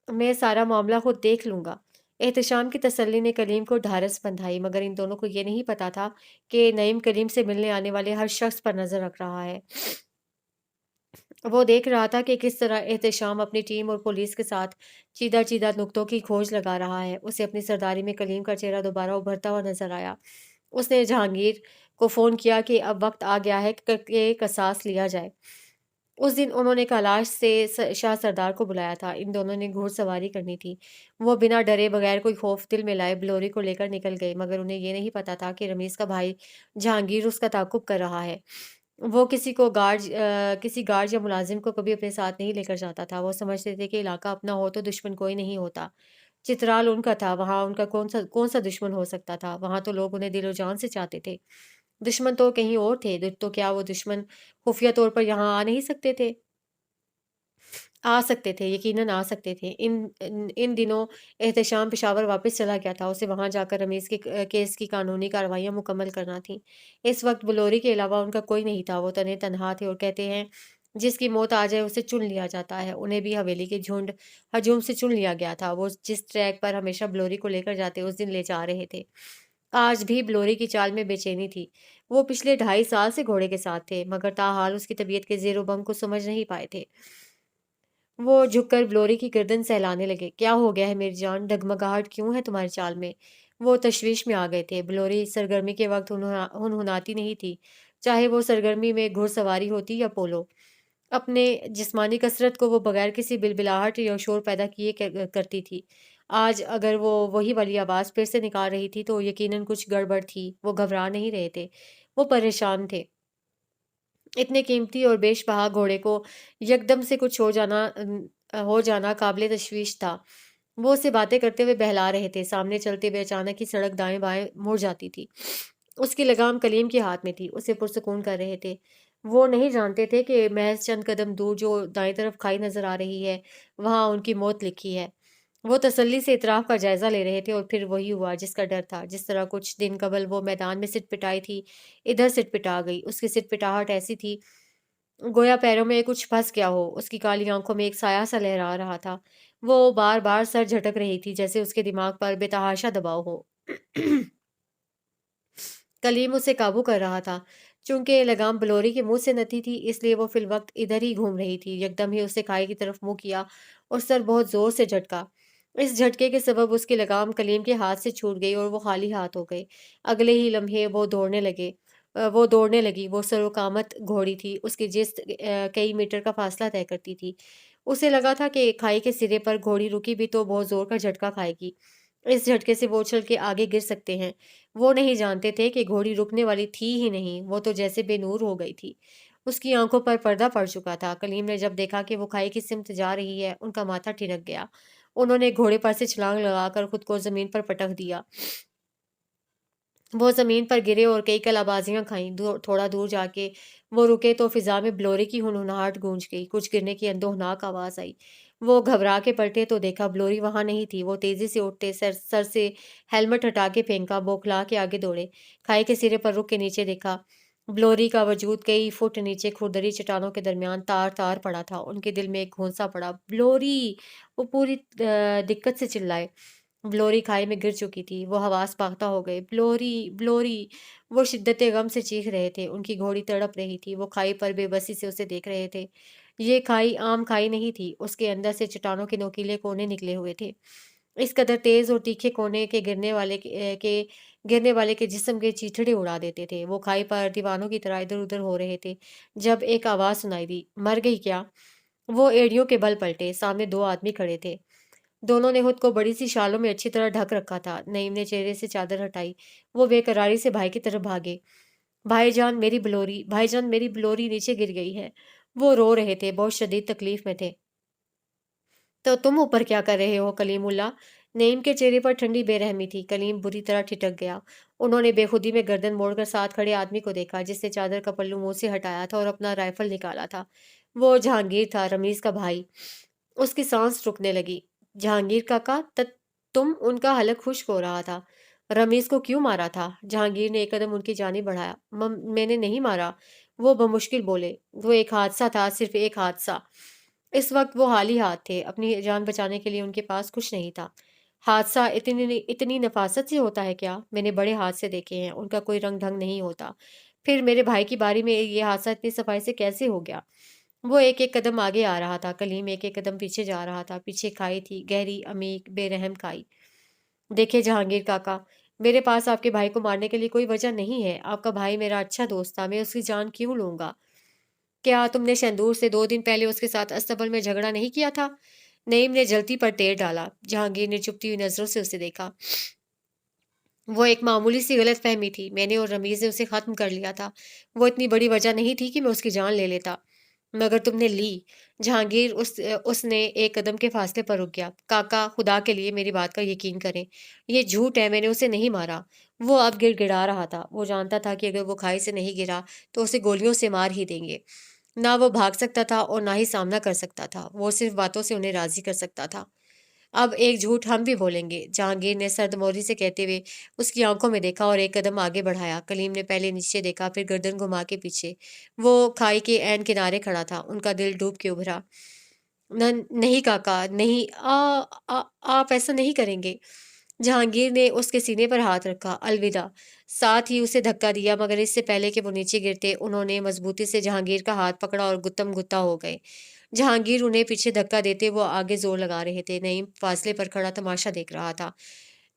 میں سارا معاملہ خود دیکھ لوں گا۔ احتشام کی تسلی نے کلیم کو ڈھارس بندھائی، مگر ان دونوں کو یہ نہیں پتا تھا کہ نعیم کلیم سے ملنے آنے والے ہر شخص پر نظر رکھ رہا ہے۔ وہ دیکھ رہا تھا کہ کس طرح احتشام اپنی ٹیم اور پولیس کے ساتھ چیدہ چیدہ نقطوں کی کھوج لگا رہا ہے۔ اسے اپنی سرداری میں کلیم کا چہرہ دوبارہ ابھرتا ہوا نظر آیا۔ اس نے جہانگیر کو فون کیا کہ اب وقت آ گیا ہے کہ قصاص لیا جائے۔ اس دن انہوں نے کیلاش سے شاہ سردار کو بلایا تھا، ان دونوں نے گھوڑ سواری کرنی تھی۔ وہ بنا ڈرے بغیر کوئی خوف دل میں لائے بلوری کو لے کر نکل گئے، مگر انہیں یہ نہیں پتا تھا کہ رمیز کا بھائی جہانگیر اس کا تعاقب کر رہا ہے۔ وہ کسی گارڈ یا ملازم کو کبھی اپنے ساتھ نہیں لے کر جاتا تھا۔ وہ سمجھتے تھے کہ علاقہ اپنا ہو تو دشمن کوئی نہیں ہوتا۔ چترال ان کا تھا، وہاں ان کا کون سا دشمن ہو سکتا تھا؟ وہاں تو لوگ انہیں دل و جان سے چاہتے تھے۔ دشمن تو کہیں اور تھے، تو کیا وہ دشمن خفیہ طور پر یہاں آ نہیں سکتے تھے؟ آ سکتے تھے، یقیناً آ سکتے تھے۔ ان دنوں احتشام پشاور واپس چلا گیا تھا، اسے وہاں جا کر رمیز کے کیس کی قانونی کارروائیاں مکمل کرنا تھیں۔ اس وقت بلوری کے علاوہ ان کا کوئی نہیں تھا، وہ تنے تنہا تھے، اور کہتے ہیں جس کی موت آ جائے اسے چن لیا جاتا ہے۔ انہیں بھی حویلی کے جھنڈ ہجوم سے چن لیا گیا تھا۔ وہ جس ٹریک پر ہمیشہ بلوری کو لے کر جاتے اس دن لے جا رہے تھے۔ آج بھی بلوری کی چال میں بے چینی تھی۔ وہ پچھلے 2.5 سال سے گھوڑے کے ساتھ تھے، مگر تاحال اس کی طبیعت کے زیر و بم کو سمجھ نہیں پائے تھے۔ وہ جھک کر بلوری کی گردن سہلانے لگے۔ کیا ہو گیا ہے میری جان؟ ڈگمگاہٹ کیوں ہے تمہاری چال میں؟ وہ تشویش میں آ گئے تھے۔ بلوری سرگرمی کے وقت ہنہناتی نہیں تھی، چاہے وہ سرگرمی میں گھڑ سواری ہوتی یا پولو۔ اپنے جسمانی کثرت کو وہ بغیر کسی بلبلاہٹ یا شور پیدا کیے کرتی تھی۔ آج اگر وہ وہی والی آواز پھر سے نکال رہی تھی تو یقیناً کچھ گڑبڑ تھی۔ وہ گھبرا نہیں رہے تھے، وہ پریشان تھے۔ اتنے قیمتی اور بیش بہا گھوڑے کو یکدم سے کچھ ہو جانا قابل تشویش تھا۔ وہ اسے باتیں کرتے ہوئے بہلا رہے تھے۔ سامنے چلتے ہوئے اچانک ہی سڑک دائیں بائیں مڑ جاتی تھی۔ اس کی لگام کلیم کے ہاتھ میں تھی، اسے پرسکون کر رہے تھے۔ وہ نہیں جانتے تھے کہ محض چند قدم دور جو دائیں طرف کھائی نظر آ رہی ہے، وہاں ان کی موت لکھی ہے۔ وہ تسल्ली से इतराफ़ का जायज़ा ले रहे थे और फिर वही हुआ जिसका डर था। जिस तरह कुछ दिन कबल वो मैदान में सिटपिटाई थी, इधर सिटपिटा गई। उसकी सिटपिटाहट ऐसी थी, गोया पैरों में कुछ फँस गया हो। उसकी काली आँखों में एक साया-सा लहरा रहा था। वो बार-बार सर झटक रही थी, जैसे उसके दिमाग पर बेतहाशा दबाव हो। कलीम उसे काबू कर रहा था। चूँकि लगाम ब्लोरी के मुँह से नती थी, इसलिए वो फ़िलवक़्त इधर ही घूम रही थी। यकदम ही उसने खाई की तरफ मुँह किया और सर बहुत ज़ोर से झटका। इस झटके के सबब उसकी लगाम कलीम के हाथ से छूट गई और वो खाली हाथ हो गए। अगले ही लम्हे वो दौड़ने लगी। वो सरोकामत घोड़ी थी, उसकी जिस्त कई मीटर का फ़ासला तय करती थी। उसे लगा था कि खाई के सिरे पर घोड़ी रुकी भी तो बहुत ज़ोर का झटका खाएगी। इस झटके से वो उछल के आगे गिर सकते हैं। वो नहीं जानते थे कि घोड़ी रुकने वाली थी ही नहीं, वो तो जैसे बेनूर हो गई थी। उसकी आंखों पर पर्दा पड़ चुका था। कलीम ने जब देखा कि वो खाई की सिमत जा रही है, उनका माथा ठिनक गया। उन्होंने घोड़े पर से छलांग लगाकर खुद को ज़मीन पर पटक दिया। वो ज़मीन पर गिरे और कई कलाबाजियाँ खाईं। थोड़ा दूर जाके वो रुके तो फ़िज़ा में ब्लोरे की हुनहुनाहट गूंज गई। कुछ गिरने की अंदोहनाक आवाज़ आई। वो घबरा के पलटे तो देखा ब्लोरी वहाँ नहीं थी। वो तेज़ी से उठते सर सर से हेलमेट हटा के फेंका, बौखला के आगे दौड़े। खाई के सिरे पर रुक के नीचे देखा। ब्लोरी का वजूद कई फुट नीचे खुरदरी चट्टानों के दरमियान तार-तार पड़ा था। उनके दिल में एक घोंसा पड़ा, "ब्लोरी!" वो पूरी दिक्कत से चिल्लाए। ब्लोरी खाई में गिर चुकी थी। वो हवास पाख्ता हो गए। "ब्लोरी! ब्लोरी!" वो शिद्दत गम से चीख रहे थे। उनकी घोड़ी तड़प रही थी। वो खाई पर बेबसी से उसे देख रहे थे। ये खाई आम खाई नहीं थी। उसके अंदर से चट्टानों के नोकीले कोने निकले हुए थे। इस कदर तेज़ और तीखे कोने के गिरने वाले के जिस्म के चीथड़े उड़ा देते थे। वो खाई पर दीवानों की तरह इधर-उधर हो रहे थे। जब एक आवाज़ सुनाई दी, "मर गई क्या?" वो एड़ियों के बल पलटे। सामने 2 आदमी खड़े थे। दोनों ने खुद को बड़ी-सी शालों में अच्छी तरह ढक रखा था। नईम ने चेहरे से चादर हटाई। वो बेकरारी से भाई की तरफ भागे। भाईजान मेरी ब्लोरी नीचे गिर गई है।" वो रो रहे थे, बहुत शदीद तकलीफ में थे। "तो तुम ऊपर क्या कर रहे हो कलीमुल्ला?" नईम के चेहरे पर ठंडी बेरहमी थी। कलीम बुरी तरह ठिठक गया। उन्होंने बेखुदी में गर्दन मोड़कर साथ खड़े आदमी को देखा, जिसने चादर का पल्लू मुँह से हटाया था और अपना राइफल निकाला था। वो जहांगीर था, रमीज़ का भाई। उसकी सांस रुकने लगी। "जहांगीर काका, तुम?" उनका हलक खुश्क हो रहा था। "रमीज़ को क्यों मारा था?" जहांगीर ने एक कदम उनकी जानिब बढ़ाया। मैंने नहीं मारा।" वो बमुश्किल बोले। "वो एक हादसा था, सिर्फ़ एक हादसा।" इस वक़्त वो हाली हाथ थे। अपनी जान बचाने के लिए उनके पास कुछ नहीं था। "हादसा इतनी नफ़ासत से होता है क्या? मैंने बड़े हादसे देखे हैं, उनका कोई रंग-ढंग नहीं होता। फिर मेरे भाई की बारी में ये हादसा इतनी सफ़ाई से कैसे हो गया?" वो एक-एक कदम आगे आ रहा था, कलीम एक-एक कदम पीछे जा रहा था। पीछे खाई थी, गहरी, अमीक, बेरहम खाई। "देखिए जहांगीर काका, मेरे पास आपके भाई को मारने के लिए कोई वजह नहीं है। आपका भाई मेरा अच्छा दोस्त था, मैं उसकी जान क्यों लूँगा? क्या तुमने शेंदूर से 2 दिन पहले उसके साथ अस्तबल में झगड़ा नहीं किया था?" नईम ने जल्ती पर तेल डाला। जहांगीर ने चुभती हुई नज़रों से उसे देखा। "वो एक मामूली सी गलतफ़हमी थी। मैंने और रमीज़ ने उसे ख़त्म कर लिया था। वो इतनी बड़ी वजह नहीं थी कि मैं उसकी जान ले लेता। मगर तुमने ली।" उसने एक कदम के फ़ासले पर रुक गया। "काका, खुदा के लिए मेरी बात का यकीन करें। ये झूठ है, मैंने उसे नहीं मारा।" वो अब गिड़गिड़ा रहा था। वो जानता था कि अगर वो खाई से नहीं गिरा, तो उसे गोलियों से मार ही देंगे। ना वो भाग सकता था और ना ही सामना कर सकता था। वो सिर्फ़ बातों से उन्हें राज़ी कर सकता था। "अब एक झूठ हम भी बोलेंगे," जहांगीर ने सर्दमौली से कहते हुए उसकी आंखों में देखा और एक कदम आगे बढ़ाया। कलीम ने पहले नीचे देखा, फिर गर्दन घुमा के पीछे। वो खाई के ऐन किनारे खड़ा था। उनका दिल डूब के उभरा। नहीं काका, नहीं, आप ऐसा नहीं करेंगे।" जहांगीर ने उसके सीने पर हाथ रखा। "अलविदा।" साथ ही उसे धक्का दिया, मगर इससे पहले कि वो नीचे गिरते, उन्होंने मजबूती से जहांगीर का हाथ पकड़ा और गुत्तम-गुत्ता हो गए। जहांगीर उन्हें पीछे धक्का देते वो आगे जोर लगा रहे थे। नईम फासले पर खड़ा तमाशा देख रहा था।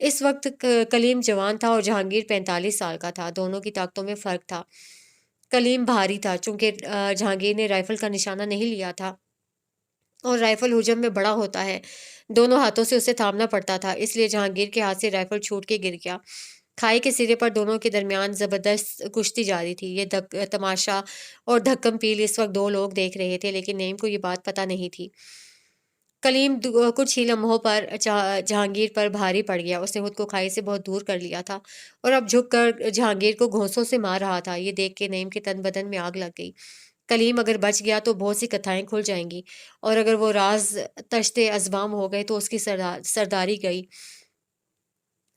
इस वक्त कलीम जवान था और जहांगीर 45 साल का था। दोनों की ताकतों में फर्क था। कलीम भारी था, चूंकि जहांगीर ने राइफल का निशाना नहीं लिया था और राइफल हुजम में बड़ा होता है। दोनों हाथों से उसे थामना पड़ता था, इसलिए जहांगीर के हाथ से राइफल छूट के गिर गया। खाई के सिरे पर दोनों के दरमियान जबरदस्त कुश्ती जारी थी। ये तमाशा और धक्कम पील इस वक्त 2 लोग देख रहे थे, लेकिन नईम को ये बात पता नहीं थी। कुछ ही लम्हों पर जहांगीर पर भारी पड़ गया। उसने खुद को खाई से बहुत दूर कर लिया था और अब झुक कर जहांगीर को घोंसों से मार रहा था। ये देख के नईम के तन बदन में आग लग गई। कलीम अगर बच गया तो बहुत सी कथाएँ खुल जाएँगी, और अगर वो राज़ तश्ते अज़बाम हो गए तो उसकी सरदारी गई।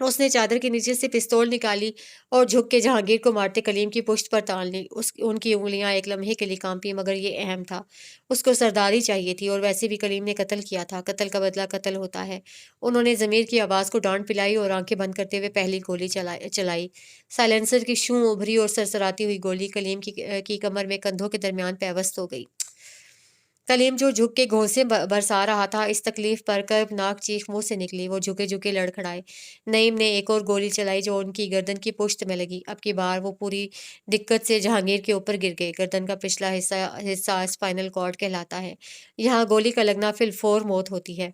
उसने चादर के नीचे से पिस्तौल निकाली और झुक के जहांगीर को मारते कलीम की पुश्त पर तान ली। उनकी उंगलियां एक लम्हे के लिए कांपी, मगर ये अहम था। उसको सरदारी चाहिए थी, और वैसे भी कलीम ने कत्ल किया था। कत्ल का बदला कत्ल होता है। उन्होंने जमीर की आवाज़ को डांट पिलाई और आंखें बंद करते हुए पहली गोली चलाई। साइलेंसर की शूं उभरी और सरसराती हुई गोली कलीम की कमर में कंधों के दरमियान पैवस्त हो गई। कलीम जो झुक के घोंसे बरसा रहा था, इस तकलीफ पर कर्बनाक चीख मुंह से निकली। वो झुके झुके लड़खड़ाए। नईम ने एक और गोली चलाई जो उनकी गर्दन की पुश्त में लगी। अब की बार वो पूरी दिक्कत से जहांगीर के ऊपर गिर गए। गर्दन का पिछला हिस्सा हिस्सा स्पाइनल कॉर्ड कहलाता है। यहाँ गोली का लगना फिलफोर मौत होती है।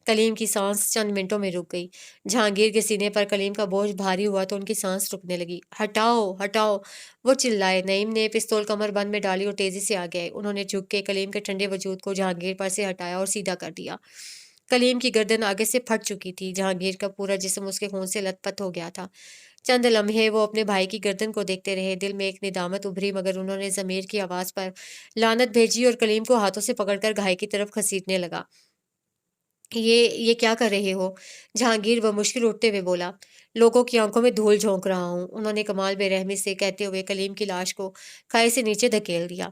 कलीम की सांस चंद मिनटों में रुक गई। जहांगीर के सीने पर कलीम का बोझ भारी हुआ तो उनकी सांस रुकने लगी। हटाओ, हटाओ! वो चिल्लाए। नईम ने पिस्तौल कमरबंद में डाली और तेजी से आगे आए। उन्होंने झुक के कलीम के ठंडे वजूद को जहांगीर पर से हटाया और सीधा कर दिया। कलीम की गर्दन आगे से फट चुकी थी। जहांगीर का पूरा जिस्म उसके खून से लथपथ हो गया था। चंद लम्हे वो अपने भाई की गर्दन को देखते रहे। दिल में एक निदामत उभरी, मगर उन्होंने जमीर की आवाज पर लानत भेजी और कलीम को हाथों से पकड़कर घाई की तरफ घसीटने लगा। ये क्या कर रहे हो? जहांगीर बमुश्किल उठते हुए बोला। लोगों की आंखों में धूल झोंक रहा हूँ, उन्होंने कमाल बेरहमी से कहते हुए कलीम की लाश को खाई से नीचे धकेल दिया।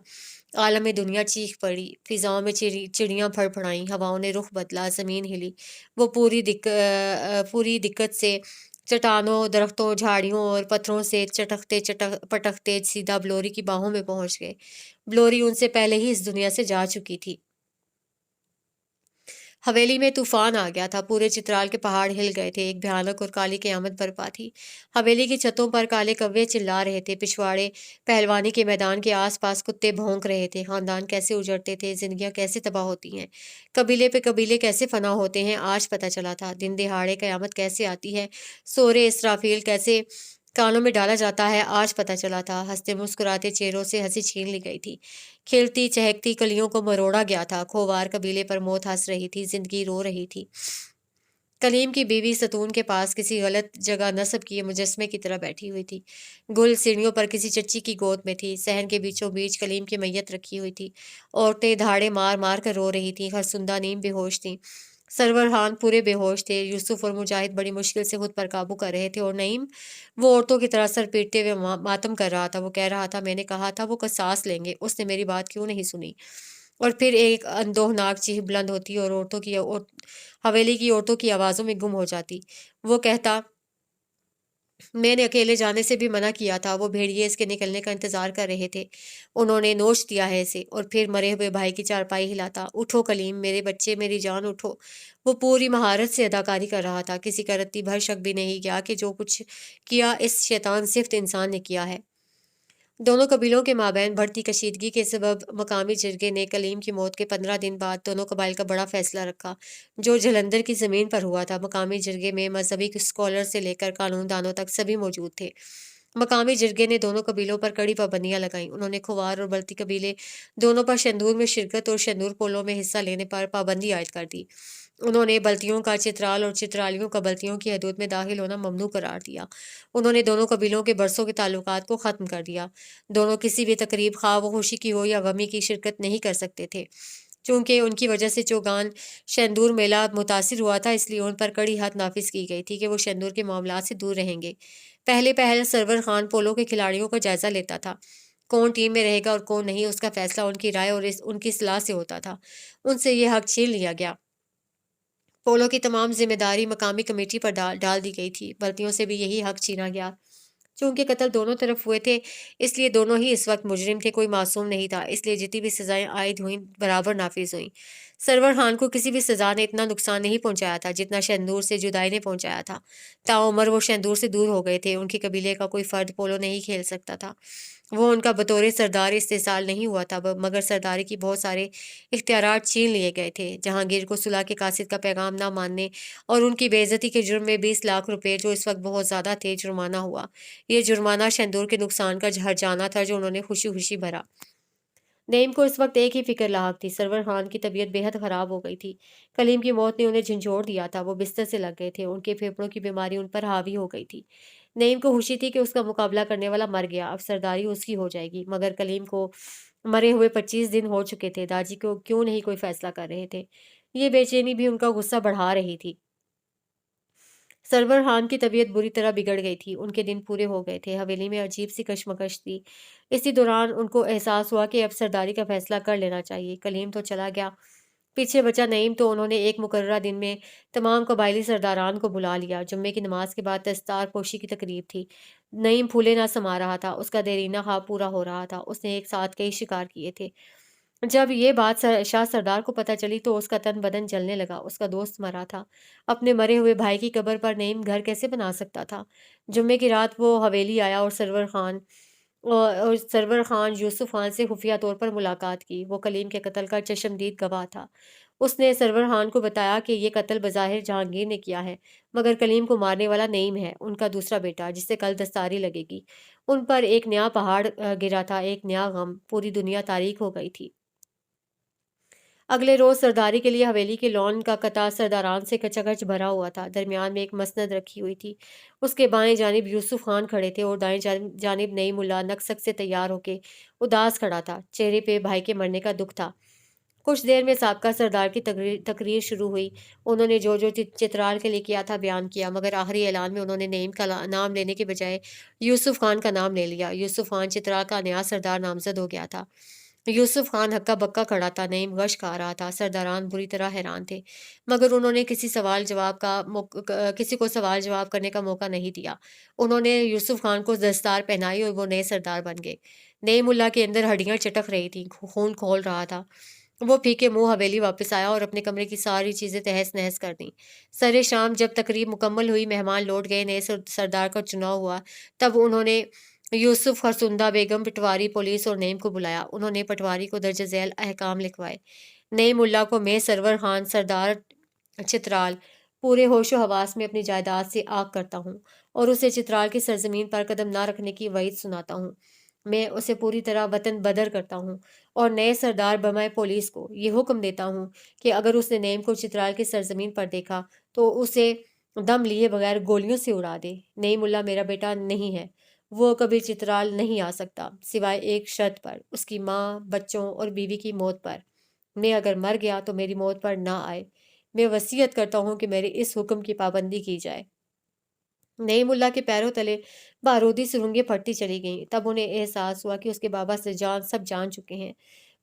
आलम में दुनिया चीख पड़ी। फिजाओं में चिड़ियां फड़फड़ाईं, हवाओं ने रुख बदला, जमीन हिली। वो पूरी दिक्कत से चट्टानों, दरख्तों, झाड़ियों और पत्थरों से पटकते सीधा ब्लोरी की बाहों में पहुंच गए। ब्लोरी उनसे पहले ही इस दुनिया से जा चुकी थी। हवेली में तूफान आ गया था। पूरे चित्राल के पहाड़ हिल गए थे। एक भयानक और काली क़यामत बरपा थी। हवेली की छतों पर काले कौवे चिल्ला रहे थे। पिछवाड़े पहलवानी के मैदान के आसपास कुत्ते भौंक रहे थे। खानदान कैसे उजड़ते थे, जिंदगियां कैसे तबाह होती हैं, कबीले पे कबीले कैसे फना होते हैं, आज पता चला था। दिन दिहाड़े क़यामत कैसे आती है, सोरे इसराफील कैसे कानों में डाला जाता है, आज पता चला था। हंसते मुस्कुराते चेहरों से हंसी छीन ली गई थी। खिलती चहकती कलियों को मरोड़ा गया था। खोवार कबीले पर मौत हंस रही थी, जिंदगी रो रही थी। कलीम की बीवी सतून के पास किसी गलत जगह नस्ब किए मुजस्मे की तरह बैठी हुई थी। गुल सीढ़ियों पर किसी चच्ची की गोद में थी। सहन के बीचों बीच कलीम की मैयत रखी हुई थी। औरतें धाड़े मार मार कर रो रही थीं। हरसुंदा नीम बेहोश थी। सरवर खान पूरे बेहोश थे। यूसुफ और मुजाहिद बड़ी मुश्किल से खुद पर काबू कर रहे थे, और नईम वो औरतों की तरह सर पीटते हुए मातम कर रहा था। वो कह रहा था, मैंने कहा था वो सांस लेंगे, उसने मेरी बात क्यों नहीं सुनी। और फिर एक अनदोहनाक चीख बुलंद होती और हवेली की औरतों की आवाज़ों में गुम हो जाती। वो कहता, मैंने अकेले जाने से भी मना किया था, वो भेड़िए इसके निकलने का इंतजार कर रहे थे। उन्होंने नोच दिया है इसे। और फिर मरे हुए भाई की चारपाई हिलाता, उठो कलीम, मेरे बच्चे, मेरी जान उठो। वो पूरी महारत से अदाकारी कर रहा था। किसी का रत्ती भर शक भी नहीं किया कि जो कुछ किया इस शैतान सिफ्त इंसान ने किया है। दोनों कबीलों के माबैन बढ़ती कशीदगी के सबब मकामी जिरगे ने कलीम की मौत के 15 दिन बाद दोनों कबाइल का बड़ा फैसला रखा, जो जलंधर की ज़मीन पर हुआ था। मकामी जिरगे में मजहबी स्कॉलर से लेकर कानूनदानों तक सभी मौजूद थे। मकामी जिरगे ने दोनों कबीलों पर कड़ी पाबंदियां लगाईं। उन्होंने खुवार और बल्ती कबीले दोनों पर शंदूर में शिरकत और शंदूर पोलों में हिस्सा लेने पर पाबंदी आयद कर दी। उन्होंने बल्तियों का चित्राल और चित्रालियों का बल्तियों की हदूद में दाखिल होना ममनू करार दिया। उन्होंने दोनों कबीलों के बरसों के ताल्लुकात को ख़त्म कर दिया। दोनों किसी भी तकरीब, ख़्वाह वो खुशी की हो या गमी की, शिरकत नहीं कर सकते थे। चूंकि उनकी वजह से चौगान शेंदूर मेला मुतासिर हुआ था, इसलिए उन पर कड़ी हद नाफिज की गई थी कि वो शेंदूर के मामलात से दूर रहेंगे। पहले पहल सरवर खान पोलो के खिलाड़ियों का जायजा लेता था। कौन टीम में रहेगा और कौन नहीं, उसका फैसला उनकी राय और उनकी सलाह से होता था। उनसे ये हक छीन लिया गया। पोलो की तमाम जिम्मेदारी मकामी कमेटी पर डाल दी गई थी। भर्तियों से भी यही हक छीना गया। चूंकि कत्ल दोनों तरफ हुए थे, इसलिए दोनों ही इस वक्त मुजरिम थे, कोई मासूम नहीं था। इसलिए जितनी भी सजाएं आयद हुई बराबर नाफिज हुई। सरवर खान को किसी भी सजा ने इतना नुकसान नहीं पहुंचाया था जितना शहनूर से जुदाई ने पहुंचाया था। ताउम्र वो शहनूर से दूर हो गए थे। उनके कबीले का कोई फर्द पोलो नहीं खेल सकता था। वो उनका बतौर सरदार इस्तेसाल नहीं हुआ था, मगर सरदारी की बहुत सारे इख्तियारात छीन लिए गए थे। जहांगीर को सुलह के कासिद का पैगाम ना मानने और उनकी बेइज्जती के जुर्म में 20 लाख रुपए, जो इस वक्त बहुत ज़्यादा थे, जुर्माना हुआ। ये जुर्माना शंदूर के नुकसान का हर्जाना था जो उन्होंने खुशी खुशी भरा। नईम को इस वक्त एक ही फिक्र लाहक थी। सरवर खान की तबीयत बेहद खराब हो गई थी। कलीम की मौत ने उन्हें झंझोड़ दिया था। वो बिस्तर से लग गए थे। उनके फेफड़ों की बीमारी उन पर हावी हो गई थी। नईम को खुशी थी कि उसका मुकाबला करने वाला मर गया, अब सरदारी उसकी हो जाएगी। मगर कलीम को मरे हुए 25 दिन हो चुके थे, दादी को क्यों नहीं कोई फैसला कर रहे थे। ये बेचैनी भी उनका गुस्सा बढ़ा रही थी। सरवर खान की तबीयत बुरी तरह बिगड़ गई थी। उनके दिन पूरे हो गए थे। हवेली में अजीब सी कशमकश थी। इसी दौरान उनको एहसास हुआ कि अब सरदारी का फैसला कर लेना चाहिए। कलीम तो चला गया, पीछे बचा नईम। तो उन्होंने एक मुकर्ररा दिन में तमाम कबायली सरदारान को बुला लिया। जुम्मे की नमाज के बाद दस्तार पोशी की तकरीब थी। नईम फूले ना समा रहा था। उसका देरीना ख्वाब पूरा हो रहा था। उसने एक साथ कई शिकार किए थे। जब ये बात शाह सरदार को पता चली तो उसका तन बदन जलने लगा। उसका दोस्त मरा था। अपने मरे हुए भाई की कब्र पर नईम घर कैसे बना सकता था? जुम्मे की रात वो हवेली आया और सरवर खान यूसुफ खान से खुफिया तौर पर मुलाकात की। वो कलीम के कत्ल का चश्मदीद गवाह था। उसने सरवर खान को बताया कि ये कत्ल बज़ाहिर जहांगीर ने किया है, मगर कलीम को मारने वाला नईम है, उनका दूसरा बेटा, जिससे कल दस्तारी लगेगी। उन पर एक नया पहाड़ गिरा था, एक नया गम। पूरी दुनिया तारीख हो गई थी। अगले रोज सरदारी के लिए हवेली के लॉन का कतार सरदारान से कचाकच भरा हुआ था। दरमियान में एक मसनद रखी हुई थी। उसके बाएं जानिब यूसुफ खान खड़े थे और दाएं जानिब नई मुल्ला नक्सक से तैयार होके उदास खड़ा था। चेहरे पे भाई के मरने का दुख था। कुछ देर में साबका सरदार की तकरीर शुरू हुई। उन्होंने जो जो चित्राल के लिए किया था बयान किया, मगर आखिरी ऐलान में उन्होंने नईम का नाम लेने के बजाय यूसुफ खान का नाम ले लिया। यूसुफ खान चित्राल का नया सरदार नामजद हो गया था। यूसुफ खान हक्का बक्का खड़ा था। नईम गश खा रहा था। सरदारान बुरी तरह हैरान थे, मगर उन्होंने किसी को सवाल जवाब करने का मौका नहीं दिया। उन्होंने यूसुफ खान को दस्तार पहनाई और वो नए सरदार बन गए। नई मुल्ला के अंदर हड्डियां चटक रही थी, खून खोल रहा था। वो फीके मुंह हवेली वापस आया और अपने कमरे की सारी चीजें तहस नहस कर दी। सरे शाम जब तकरीब मुकम्मल हुई, मेहमान लौट गए, नए सरदार का चुनाव हुआ, तब उन्होंने यूसुफ, खरसुंदा बेगम, पटवारी, पुलिस और नईम को बुलाया। उन्होंने पटवारी को दर्ज झैल अहकाम लिखवाए। नई मुल्ला को मैं सरवर खान सरदार चित्राल पूरे होशो हवास में अपनी जायदाद से आग करता हूँ और उसे चित्राल की सरजमीन पर कदम ना रखने की वईद सुनाता हूँ। मैं उसे पूरी तरह वतन बदर करता हूँ और नए सरदार बमाए पुलिस को ये हुक्म देता हूँ कि अगर उसने नेम को चित्राल की सरजमीन पर देखा तो उसे दम लिए बगैर गोलियों से उड़ा दे। नई मुल्ला मेरा बेटा नहीं है। वो कभी चित्राल नहीं आ सकता, सिवाय एक शर्त पर, उसकी माँ, बच्चों और बीवी की मौत पर। मैं अगर मर गया तो मेरी मौत पर ना आए। मैं वसीयत करता हूँ कि मेरे इस हुक्म की पाबंदी की जाए। नई मुल्ला के पैरों तले बारूदी सुरंगें फटती चली गईं। तब उन्हें एहसास हुआ कि उसके बाबा से सब जान चुके हैं।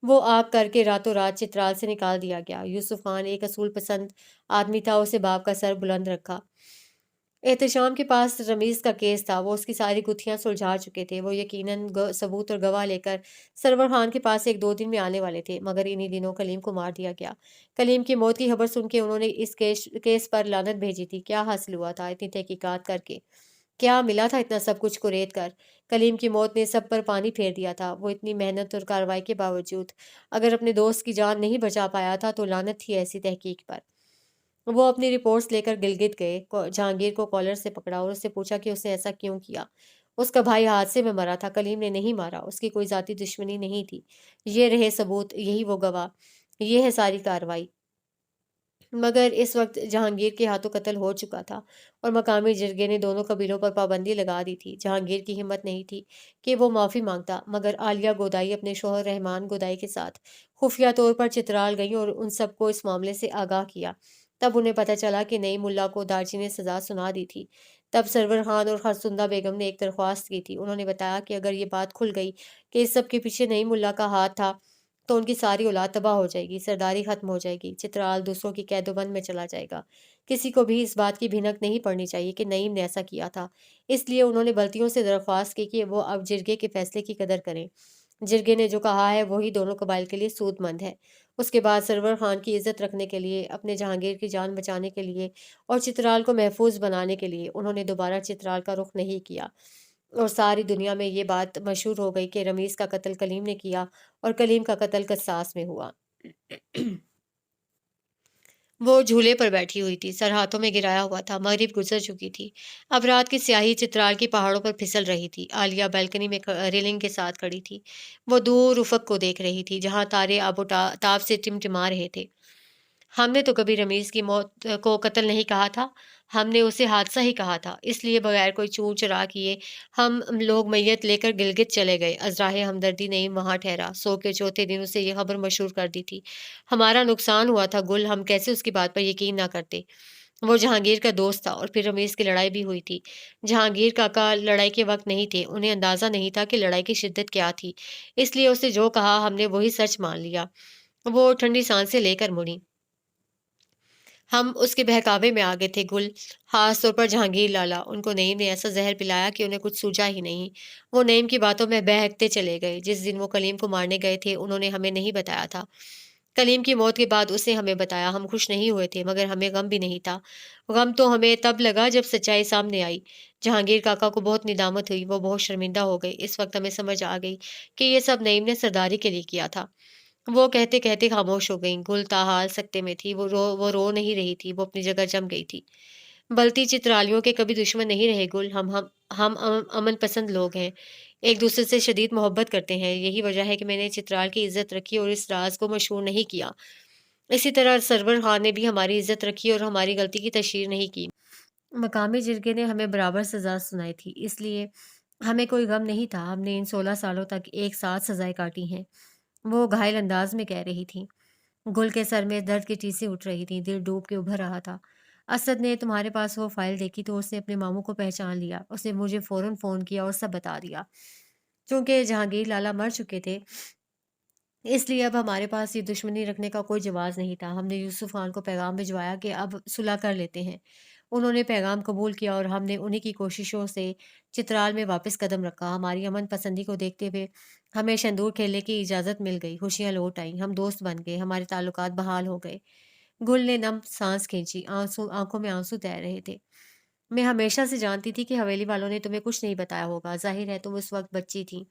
वो आग करके रातों रात चित्राल से निकाल दिया गया। यूसुफ खान एक असूल पसंद आदमी था। उसे बाप का सर बुलंद रखा। एहतशाम के पास रमीज का केस था। वो उसकी सारी गुत्थियां सुलझा चुके थे। वो यकीनन सबूत और गवाह लेकर सरवर खान के पास एक दो दिन में आने वाले थे, मगर इन्हीं दिनों कलीम को मार दिया गया। कलीम की मौत की खबर सुन के उन्होंने इस केस पर लानत भेजी थी। क्या हासिल हुआ था इतनी तहकीकात करके? क्या मिला था इतना सब कुछ कुरेद कर? कलीम की मौत ने सब पर पानी फेर दिया था। वो इतनी मेहनत और कार्रवाई के बावजूद अगर अपने दोस्त की जान नहीं बचा पाया था तो लानत थी ऐसी तहकीक पर। वो अपनी रिपोर्ट्स लेकर गिलगित गए। जहांगीर को कॉलर से पकड़ा और उससे पूछा कि उसने ऐसा क्यों किया। उसका भाई हादसे में मरा था, कलीम ने नहीं मारा। उसकी कोई जाती दुश्मनी नहीं थी। ये रहे सबूत, यही वो गवाह, ये है सारी कार्रवाई। मगर इस वक्त जहांगीर के हाथों कत्ल हो चुका था और मकामी जिरगे ने दोनों कबीलों पर पाबंदी लगा दी थी। जहांगीर की हिम्मत नहीं थी कि वो माफ़ी मांगता, मगर आलिया गोदाई अपने शोहर रहमान गोदाई के साथ खुफिया तौर पर चित्राल गई और उन सबको इस मामले से आगाह किया। तब उन्हें पता चला कि नई मुल्ला को दाजी ने सजा सुना दी थी। तब सरवर खान और खरसुंदा बेगम ने एक दरख्वास्त की थी। उन्होंने बताया कि अगर ये बात खुल गई कि इस सब के पीछे नई मुल्ला का हाथ था तो उनकी सारी औलाद तबाह हो जाएगी, सरदारी खत्म हो जाएगी, चित्राल दूसरों की कैदोबंद में चला जाएगा। किसी को भी इस बात की भनक नहीं पड़नी चाहिए कि नईम ने ऐसा किया था। इसलिए उन्होंने बल्तियों से दरख्वास्त की कि वो अब जिरगे के फैसले की कदर करें। जिरगे ने जो कहा है वही दोनों कबाइल के लिए सूदमंद है। उसके बाद सरवर खान की इज्जत रखने के लिए, अपने जहांगीर की जान बचाने के लिए और चित्राल को महफूज बनाने के लिए उन्होंने दोबारा चित्राल का रुख नहीं किया। और सारी दुनिया में ये बात मशहूर हो गई कि रमीज़ का कत्ल कलीम ने किया और कलीम का कत्ल कसास में हुआ। वो झूले पर बैठी हुई थी, सर हाथों में गिराया हुआ था। मगरिब गुजर चुकी थी। अब रात की स्याही चित्राल की पहाड़ों पर फिसल रही थी। आलिया बालकनी में रेलिंग के साथ खड़ी थी। वो दूर उफक को देख रही थी, जहां तारे आबोताब से टिमटिमा रहे थे। हमने तो कभी रमीज़ की मौत को कत्ल नहीं कहा था, हमने उसे हादसा ही कहा था। इसलिए बगैर कोई चूँ-चरा किए हम लोग मैयत लेकर गिलगित चले गए। अज़राए हमदर्दी नईम वहाँ ठहरा। सो के चौथे दिन उसे ये खबर मशहूर कर दी थी। हमारा नुकसान हुआ था गुल, हम कैसे उसकी बात पर यकीन ना करते। वो जहांगीर का दोस्त था और फिर रमीज़ की लड़ाई भी हुई थी। जहांगीर काका लड़ाई के वक़्त नहीं थे, उन्हें अंदाज़ा नहीं था कि लड़ाई की शिद्दत क्या थी। इसलिए उसने जो कहा हमने वही सच मान लिया। वो ठंडी साँसें लेकर मुड़ी। हम उसके बहकावे में आ गए थे गुल, खास तौर पर जहांगीर लाला। उनको नईम ने ऐसा जहर पिलाया कि उन्हें कुछ सूझा ही नहीं। वो नईम की बातों में बहकते चले गए। जिस दिन वो कलीम को मारने गए थे उन्होंने हमें नहीं बताया था। कलीम की मौत के बाद उसने हमें बताया। हम खुश नहीं हुए थे मगर हमें गम भी नहीं था। गम तो हमें तब लगा जब सच्चाई सामने आई। जहांगीर काका को बहुत निदामत हुई, वो बहुत शर्मिंदा हो गए। इस वक्त हमें समझ आ गई कि ये सब नईम ने सरदारी के लिए किया था। वो कहते-कहते खामोश हो गईं। गुल ताहाल सकते में थी। वो रो नहीं रही थी, वो अपनी जगह जम गई थी। बलती चित्रालियों के कभी दुश्मन नहीं रहे गुल। हम अमन पसंद लोग हैं। एक-दूसरे से शदीद मोहब्बत करते हैं। यही वजह है कि मैंने चित्राल की इज़्ज़त रखी और इस राज़ को मशहूर नहीं किया। इसी तरह सरवर खान ने भी हमारी इज़्ज़त रखी और हमारी गलती की तशहीर नहीं की। मकामी जिरगे ने हमें बराबर सज़ा सुनाई थी, इसलिए हमें कोई गम नहीं था। हमने इन 16 सालों तक एक साथ सज़ाएँ काटी हैं। वो घायल अंदाज में कह रही थी। गुल के सर में दर्द की टीसें उठ रही थीं, दिल डूब के उभर रहा था। असद ने तुम्हारे पास वो फाइल देखी तो उसने अपने मामू को पहचान लिया। उसने मुझे फ़ौरन फ़ोन किया और सब बता दिया। चूँकि जहांगीर लाला मर चुके थे, इसलिए अब हमारे पास ये दुश्मनी रखने का कोई जवाज़ नहीं था। हमने यूसुफ खान को पैगाम भिजवाया कि अब सुलह कर लेते हैं। उन्होंने पैगाम कबूल किया और हमने उन्हीं की कोशिशों से चित्राल में वापस कदम रखा। हमारी अमन पसंदी को देखते हुए हमें शंदूर खेलने की इजाज़त मिल गई। खुशियाँ लौट आईं। हम दोस्त बन गए। हमारे ताल्लुकात बहाल हो गए। गुल ने नम साँस खींची। आँखों में आँसू तैर रहे थे। मैं हमेशा से जानती थी कि हवेली वालों ने तुम्हें कुछ नहीं बताया होगा। ज़ाहिर है तुम उस वक़्त बच्ची थीं।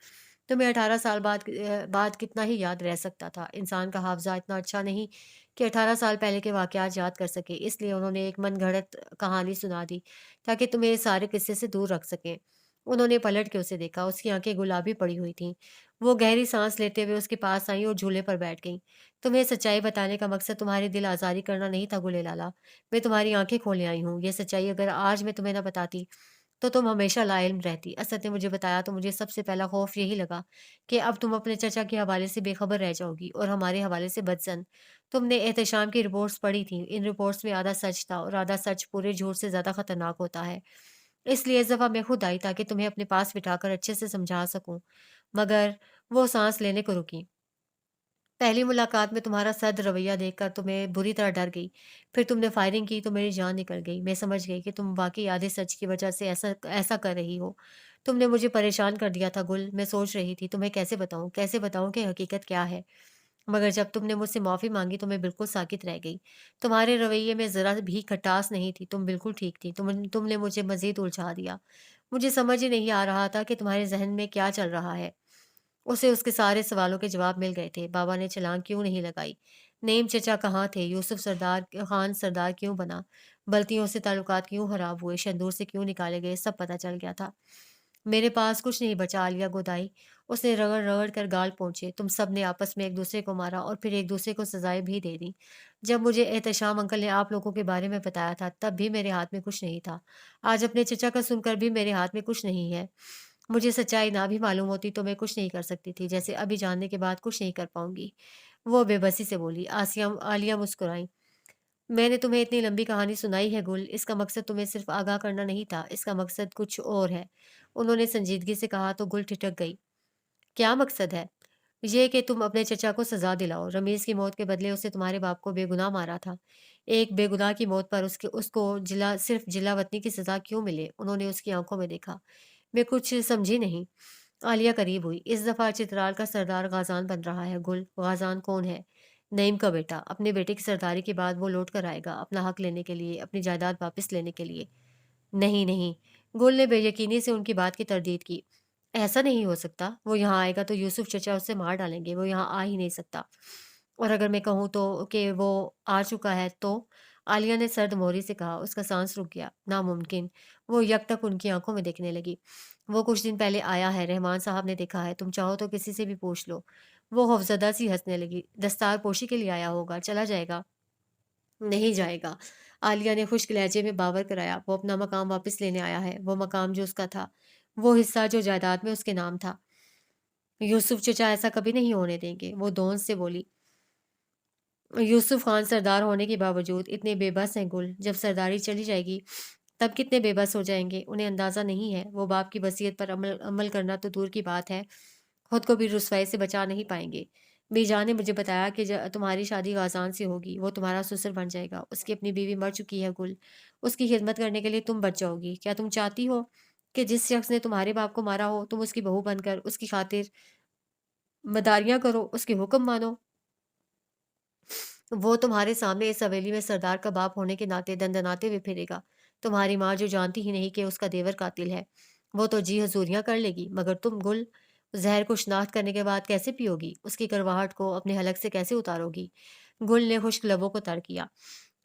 तुम्हें 18 साल बाद कितना ही याद रह सकता था। इंसान का हाफ़ज़ा इतना अच्छा नहीं कि 18 साल पहले के वाक़यात याद कर सके। इसलिए उन्होंने एक मनगढ़ंत कहानी सुना दी, ताकि तुम्हें इस सारे किस्से से दूर रख सकें। उन्होंने पलट के उसे देखा। उसकी आँखें गुलाबी पड़ी हुई थीं। वो गहरी साँस लेते हुए उसके पास आईं और झूले पर बैठ गईं। तुम्हें सच्चाई बताने का मकसद तुम्हारी दिल आज़ारी करना नहीं था गुले लाला। मैं तुम्हारी आँखें खोलने आई हूँ। ये सच्चाई अगर आज मैं तुम्हें ना बताती, तो तुम हमेशा लाइल्म रहती। असद ने मुझे बताया तो मुझे सबसे पहला खौफ यही लगा कि अब तुम अपने चचा के हवाले से बेखबर रह जाओगी और हमारे हवाले से बदज़न। तुमने एहतशाम की रिपोर्ट्स पढ़ी थी। इन रिपोर्ट्स में आधा सच था और आधा सच पूरे झूठ से ज़्यादा खतरनाक होता है। इसलिए इस दफ़ा मैं खुद आई ताकि तुम्हें अपने पास बिठाकर अच्छे से समझा सकूँ। मगर वो साँस लेने को रुकी। पहली मुलाकात में तुम्हारा सख्त रवैया देखकर तो मैं बुरी तरह डर गई। फिर तुमने फायरिंग की तो मेरी जान निकल गई। मैं समझ गई कि तुम वाक़ई आधे सच की वज़ह से ऐसा ऐसा कर रही हो। तुमने मुझे परेशान कर दिया था गुल। मैं सोच रही थी तुम्हें कैसे बताऊँ कि हकीकत क्या है? मगर जब तुमने मुझसे माफ़ी माँगी तो मैं बिल्कुल साकित रह गई। तुम्हारे रवैये में ज़रा भी खटास नहीं थी। तुम बिल्कुल ठीक थी। तुमने मुझे मज़ीद उलझा दिया। मुझे समझ ही नहीं आ रहा था कि तुम्हारे ज़हन में क्या चल रहा है। उसे उसके सारे सवालों के जवाब मिल गए थे। बाबा ने छलांग क्यों नहीं लगाई? नईम चचा कहाँ थे? यूसुफ सरदार खान सरदार क्यों बना? बल्तियों से ताल्लुकात क्यों खराब हुए? शंदूर से क्यों निकाले गए? सब पता चल गया था। मेरे पास कुछ नहीं बचा आलिया गोदाई। उसने रगड़-रगड़ कर गाल पोंछे। तुम सब ने आपस में एक-दूसरे को मारा और फिर एक-दूसरे को सज़ाएँ भी दे दी। जब मुझे एहतशाम अंकल ने आप लोगों के बारे में बताया था, तब भी मेरे हाथ में कुछ नहीं था। आज अपने चचा का सुनकर भी मेरे हाथ में कुछ नहीं है। मुझे सच्चाई ना भी मालूम होती तो मैं कुछ नहीं कर सकती थी, जैसे अभी जानने के बाद कुछ नहीं कर पाऊँगी। वो बेबसी से बोली। आलिया मुस्कुराई। मैंने तुम्हें इतनी लंबी कहानी सुनाई है गुल, इसका मकसद तुम्हें सिर्फ़ आगाह करना नहीं था, इसका मकसद कुछ और है। उन्होंने संजीदगी से कहा तो गुल ठिठक गई। क्या मकसद है? ये कि तुम अपने चचा को सज़ा दिलाओ। रमीज़ की मौत के बदले उसने तुम्हारे बाप को बेगुनाह मारा था। एक बेगुनाह की मौत पर उसको सिर्फ़ जिला-वतनी की सज़ा क्यों मिले? उन्होंने उसकी आँखों में देखा। मैं कुछ समझी नहीं। आलिया करीब हुई। इस दफ़ा चित्राल का सरदार गाज़ान बन रहा है गुल। गाज़ान कौन है? नईम का बेटा। अपने बेटे की सरदारी के बाद वो लौट कर आएगा, अपना हक लेने के लिए, अपनी जायदाद वापस लेने के लिए। नहीं, नहीं। गुल ने बेयकीनी से उनकी बात की तरदीद की। ऐसा नहीं हो सकता। वो यहाँ आएगा तो यूसुफ चचा उसे मार डालेंगे। वो यहाँ आ ही नहीं सकता। और अगर मैं कहूँ तो कि वो आ चुका है तो? आलिया ने सर्द मोहरी से कहा। उसका साँस रुक गया। नामुमकिन। वो यकटक उनकी आँखों में देखने लगी। वो कुछ दिन पहले आया है, रहमान साहब ने देखा है। तुम चाहो तो किसी से भी पूछ लो। वो खौफ़ज़दा सी हँसने लगी। दस्तार पोशी के लिए आया होगा, चला जाएगा। نہیں جائے گا۔ عالیہ نے خشک لہجے میں باور کرایا، وہ اپنا مقام واپس لینے آیا ہے، وہ مقام جو اس کا تھا، وہ حصہ جو جائیداد میں اس کے نام تھا۔ یوسف چچا ایسا کبھی نہیں ہونے دیں گے، وہ دون سے بولی۔ یوسف خان سردار ہونے کے باوجود اتنے بے بس ہیں گل، جب سرداری چلی جائے گی تب کتنے بے بس ہو جائیں گے، انہیں اندازہ نہیں ہے، وہ باپ کی وصیت پر عمل کرنا تو دور کی بات ہے، خود کو بھی رسوائی سے بچا نہیں پائیں گے۔ بی جان نے مجھے بتایا کہ تمہاری شادی غازان سے ہوگی، وہ تمہارا سسر بن جائے گا، اس کی اپنی بیوی مر چکی ہے گل، اس کی خدمت کرنے کے لیے تم بچ جاؤ گی، کیا تم چاہتی ہو کہ جس شخص نے تمہارے باپ کو مارا ہو تم اس کی بہو بن کر اس کی خاطر مداریاں کرو، اس کے حکم مانو؟ وہ تمہارے سامنے اس حویلی میں سردار کا باپ ہونے کے ناطے دندناتے ہوئے پھرے گا، تمہاری ماں جو جانتی ہی نہیں کہ اس کا دیور قاتل ہے، وہ تو جی حضوریاں کر لے گی، مگر تم گل زہر کو شناخت کرنے کے بعد کیسے پیو گی، اس کی کرواہٹ کو اپنے حلق سے کیسے اتارو گی؟ گل نے خشک لبوں کو تر کیا۔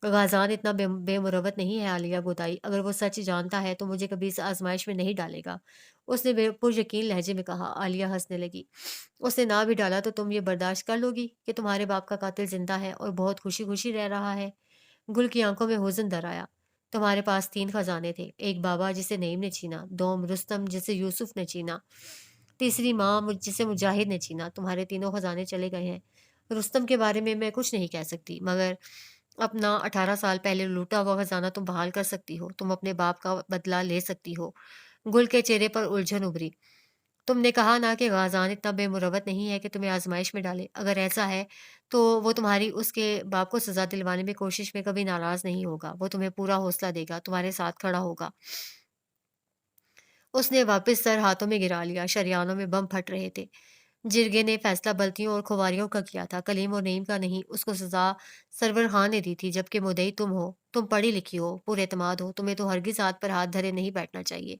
غازان اتنا بے مروت نہیں ہے عالیہ گدائی، اگر وہ سچ جانتا ہے تو مجھے کبھی اس آزمائش میں نہیں ڈالے گا، اس نے بے پر یقین لہجے میں کہا۔ عالیہ ہنسنے لگی۔ اس نے نہ بھی ڈالا تو تم یہ برداشت کر لو گی کہ تمہارے باپ کا قاتل زندہ ہے اور بہت خوشی خوشی رہ رہا ہے؟ گل کی آنکھوں میں حزن در آیا۔ تمہارے پاس 3 خزانے تھے، ایک بابا جسے نعیم نے چھینا، دوم رستم جسے یوسف نے چھینا، تیسری ماں جسے مجاہد نے چھینا، تمہارے تینوں خزانے چلے گئے ہیں۔ رستم کے بارے میں کچھ نہیں کہہ سکتی، مگر اپنا 18 سال پہلے لوٹا ہوا خزانہ تم بحال کر سکتی ہو، تم اپنے باپ کا بدلہ لے سکتی ہو۔ گل کے چہرے پر الجھن ابھری۔ تم نے کہا نا کہ غازان اتنا بے مروت نہیں ہے کہ تمہیں آزمائش میں ڈالے، اگر ایسا ہے تو وہ تمہاری اس کے باپ کو سزا دلوانے میں کوشش میں کبھی ناراض نہیں ہوگا، وہ تمہیں پورا حوصلہ دے گا، تمہارے ساتھ کھڑا ہوگا۔ اس نے واپس سر ہاتھوں میں گرا لیا، شریانوں میں بم پھٹ رہے تھے۔ جرگے نے فیصلہ بلتیوں اور کھواریوں کا کیا تھا، کلیم اور نعیم کا نہیں، اس کو سزا سرور خان نے دی تھی، جبکہ مدعی تم ہو، تم پڑھی لکھی ہو، پر اعتماد ہو، تمہیں تو ہرگز ہاتھ پر ہاتھ دھرے نہیں بیٹھنا چاہیے۔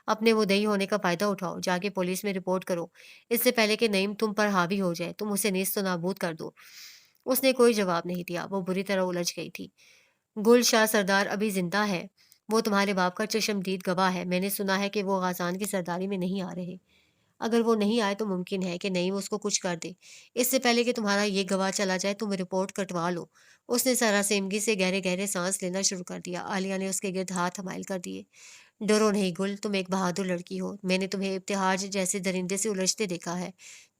اپنے مدعی ہونے کا فائدہ اٹھاؤ، جا کے پولیس میں رپورٹ کرو، اس سے پہلے کہ نعیم تم پر حاوی ہو جائے، تم اسے نیست و نابود کر دو۔ اس نے کوئی جواب نہیں دیا، وہ بری طرح الجھ گئی تھی۔ گل شاہ سردار ابھی زندہ ہے، وہ تمہارے باپ کا چشمدید گواہ ہے، میں نے سنا ہے کہ وہ غازان کی سرداری میں نہیں آ رہے۔ اگر وہ نہیں آئے تو ممکن ہے کہ نعیم اس کو کچھ کر دے، اس سے پہلے کہ تمہارا یہ گواہ چلا جائے تم رپورٹ کٹوا لو۔ اس نے سراسیمگی سے گہرے گہرے سانس لینا شروع کر دیا۔ عالیہ نے اس کے گرد ہاتھ حمائل کر دیے۔ ڈرو نہیں گل، تم ایک بہادر لڑکی ہو، میں نے تمہیں ابتہاج جیسے درندے سے الجھتے دیکھا ہے،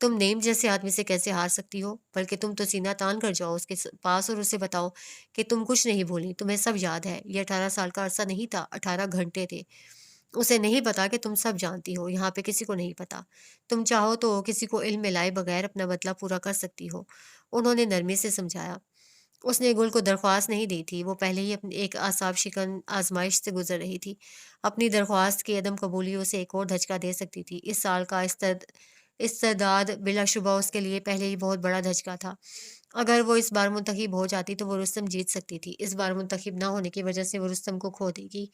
تم نعیم جیسے آدمی سے کیسے ہار سکتی ہو؟ بلکہ تم تو سینہ تان کر جاؤ اس کے پاس اور اسے بتاؤ کہ تم کچھ نہیں بھولی، تمہیں سب یاد ہے، یہ 18 سال کا عرصہ نہیں تھا، 18 گھنٹے تھے۔ اسے نہیں پتا کہ تم سب جانتی ہو، یہاں پہ کسی کو نہیں پتا، تم چاہو تو کسی کو علم میں لائے بغیر اپنا بدلہ پورا کر سکتی ہو، انہوں نے نرمی سے سمجھایا۔ اس نے گل کو درخواست نہیں دی تھی، وہ پہلے ہی اپنی ایک اعصاب شکن آزمائش سے گزر رہی تھی، اپنی درخواست کی عدم قبولی اسے ایک اور دھچکا دے سکتی تھی۔ اس سال کا استعداد بلا شبہ اس کے لیے پہلے ہی بہت بڑا دھچکا تھا، اگر وہ اس بار منتخب ہو جاتی تو وہ رستم جیت سکتی تھی، اس بار منتخب نہ ہونے کی وجہ سے وہ رستم کو کھو دے گی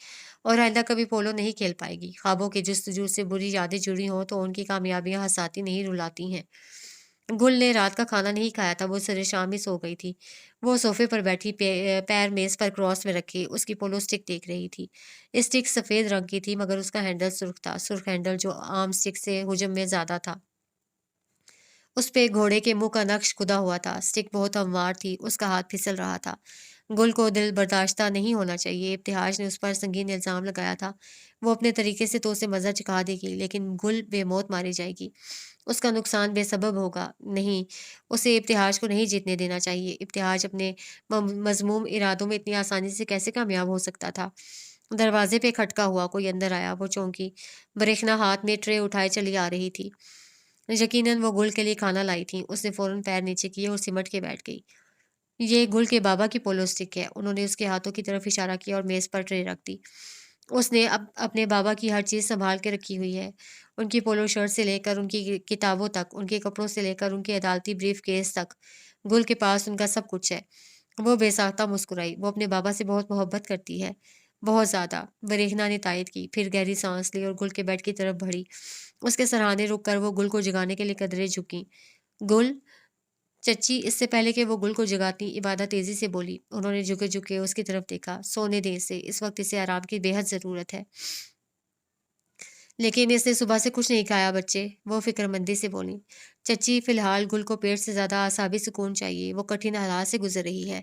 اور آئندہ کبھی پولو نہیں کھیل پائے گی۔ خوابوں کی جستجو سے بری یادیں جڑی ہوں تو ان کی کامیابیاں ہنساتی نہیں رلاتی ہیں۔ گل نے رات کا کھانا نہیں کھایا تھا، وہ سرے شام ہی سو گئی تھی۔ وہ صوفے پر بیٹھی پیر میز پر کراس میں رکھے اس کی پولو سٹک دیکھ رہی تھی۔ سٹک سفید رنگ کی تھی مگر اس کا ہینڈل سرخ تھا، سرخ ہینڈل جو عام سٹک سے حجم میں زیادہ تھا۔ اس پہ گھوڑے کے منہ کا نقش کھدا ہوا تھا، سٹک بہت ہموار تھی، اس کا ہاتھ پھسل رہا تھا۔ گل کو دل برداشتہ نہیں ہونا چاہیے، ابتہاج نے اس پر سنگین الزام لگایا تھا، وہ اپنے طریقے سے تو اسے مزہ چکھا دے گی لیکن گل بے موت ماری جائے گی، اس کا نقصان بے سبب ہوگا، نہیں، اسے ابتہاج کو نہیں جیتنے دینا چاہیے۔ ابتہاج اپنے مذموم ارادوں میں اتنی آسانی سے کیسے کامیاب ہو سکتا تھا؟ دروازے پہ کھٹکا ہوا، کوئی اندر آیا، وہ چونکی، برہنہ ہاتھ میں ٹرے اٹھائے چلی آ رہی تھی، یقیناً وہ گل کے لیے کھانا لائی تھی۔ اس نے فوراً پیر نیچے کیے اور سمٹ کے بیٹھ گئی۔ یہ گل کے بابا کی پولو سٹک ہے، انہوں نے اس کے ہاتھوں کی طرف اشارہ کیا اور میز پر ٹرے رکھ دی۔ اس نے اپنے بابا کی ہر چیز سنبھال کے رکھی ہوئی ہے، ان کی پولو شرٹ سے لے کر ان کی کتابوں تک، ان کے کپڑوں سے لے کر ان کے عدالتی بریف کیس تک، گل کے پاس ان کا سب کچھ ہے۔ وہ بے ساختہ مسکرائی، وہ اپنے بابا سے بہت محبت کرتی ہے، بہت زیادہ، برہنہ نے تائید کی، پھر گہری سانس لی اور گل کے بیڈ کی طرف بڑھی۔ اس کے سرہانے رک کر وہ گل کو جگانے کے لیے قدرے جھکیں۔ گل، چچی، اس سے پہلے کہ وہ گل کو جگاتی عبادہ تیزی سے بولی، انہوں نے جھکے جھکے اس کی طرف دیکھا، سونے دے اسے، اس وقت اسے آرام کی بے حد ضرورت ہے۔ لیکن اس نے صبح سے کچھ نہیں کھایا بچے، وہ فکر مندی سے بولی۔ چچی، فی الحال گل کو پیٹ سے زیادہ اعصابی سکون چاہیے، وہ کٹھن حالات سے گزر رہی ہے،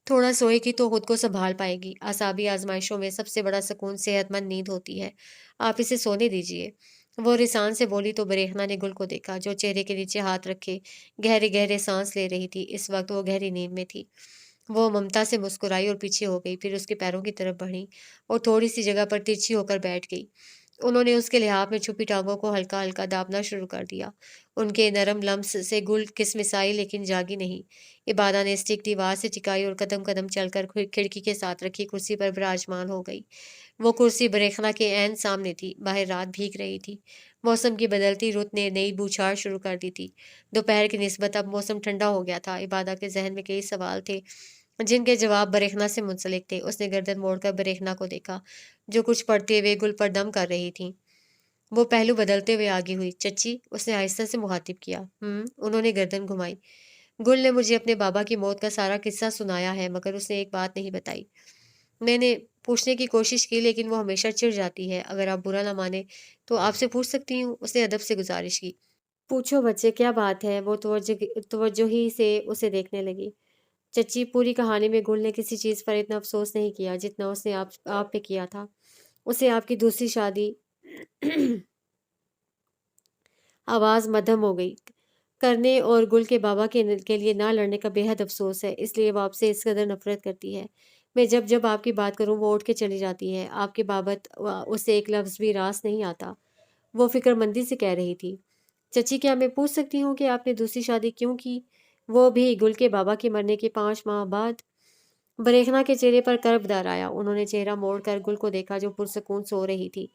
थोड़ा सोएगी तो खुद को सँभाल पाएगी। असाबी आज़माइशों में सबसे बड़ा सुकून सेहतमंद नींद होती है। आप इसे सोने दीजिए। वो रिसान से बोली तो बरेखना ने गुल को देखा, जो चेहरे के नीचे हाथ रखे गहरे-गहरे साँस ले रही थी। इस वक़्त वो गहरी नींद में थी। वो ममता से मुस्कुराई और पीछे हो गई, फिर उसके पैरों की तरफ बढ़ी और थोड़ी-सी जगह पर तिरछी होकर बैठ गई। उन्होंने उसके लिहाफ में छुपी टाँगों को हल्का-हल्का दाबना शुरू कर दिया। उनके नरम लम्स से गुल किसमिसाई लेकिन जागी नहीं। इबादा ने स्टिक दीवार से टिकाई और कदम-कदम चलकर खिड़की के साथ रखी कुर्सी पर विराजमान हो गई। वो कुर्सी बरेखना के ऐन सामने थी। बाहर रात भीग रही थी। मौसम की बदलती रुत ने नई बौछार शुरू कर दी थी। दोपहर की निस्बत अब मौसम ठंडा हो गया था। इबादा के ज़हन में कई सवाल थे, जिनके जवाब बरेखना से मुंसलिक थे। उसने गर्दन मोड़कर बरेखना को देखा, जो कुछ पढ़ते हुए गुल पर दम कर रही थी। वो पहलू बदलते हुए आगे हुई। "चच्ची?" उसने आहिस्ता से मुखातिब किया। उन्होंने गर्दन घुमाई। "गुल ने मुझे अपने बाबा की मौत का सारा किस्सा सुनाया है, मगर उसने एक बात नहीं बताई। मैंने पूछने की कोशिश की, लेकिन वो हमेशा चिढ़ जाती है। अगर आप बुरा ना माने तो आपसे पूछ सकती हूँ?" उसने अदब से गुजारिश की। "पूछो बच्चे, क्या बात है?" वो तवज्जोही से उसे देखने लगी। "चच्ची, पूरी कहानी में गुल ने किसी चीज़ पर इतना अफ़सोस नहीं किया, जितना उसने आप पे किया था। उसे आपकी दूसरी शादी" आवाज़ मद्धम हो गई। "करने और गुल के बाबा के लिए ना लड़ने का बेहद अफ़सोस है, इसलिए वो आपसे इस कदर नफ़रत करती है। मैं जब-जब आपकी बात करूँ, वो उठ के चली जाती है। आपके बाबत उसे एक लफ़्ज़ भी रास नहीं आता।" वो फ़िक्रमंदी से कह रही थी। "चच्ची, क्या मैं पूछ सकती हूँ कि आपने दूसरी शादी क्यों की? वो भी गुल के बाबा के मरने के 5 माह बाद?" बरेखना के चेहरे पर कर्ब दर आया। उन्होंने चेहरा मोड़कर गुल को देखा, जो पुरसुकून सो रही थी।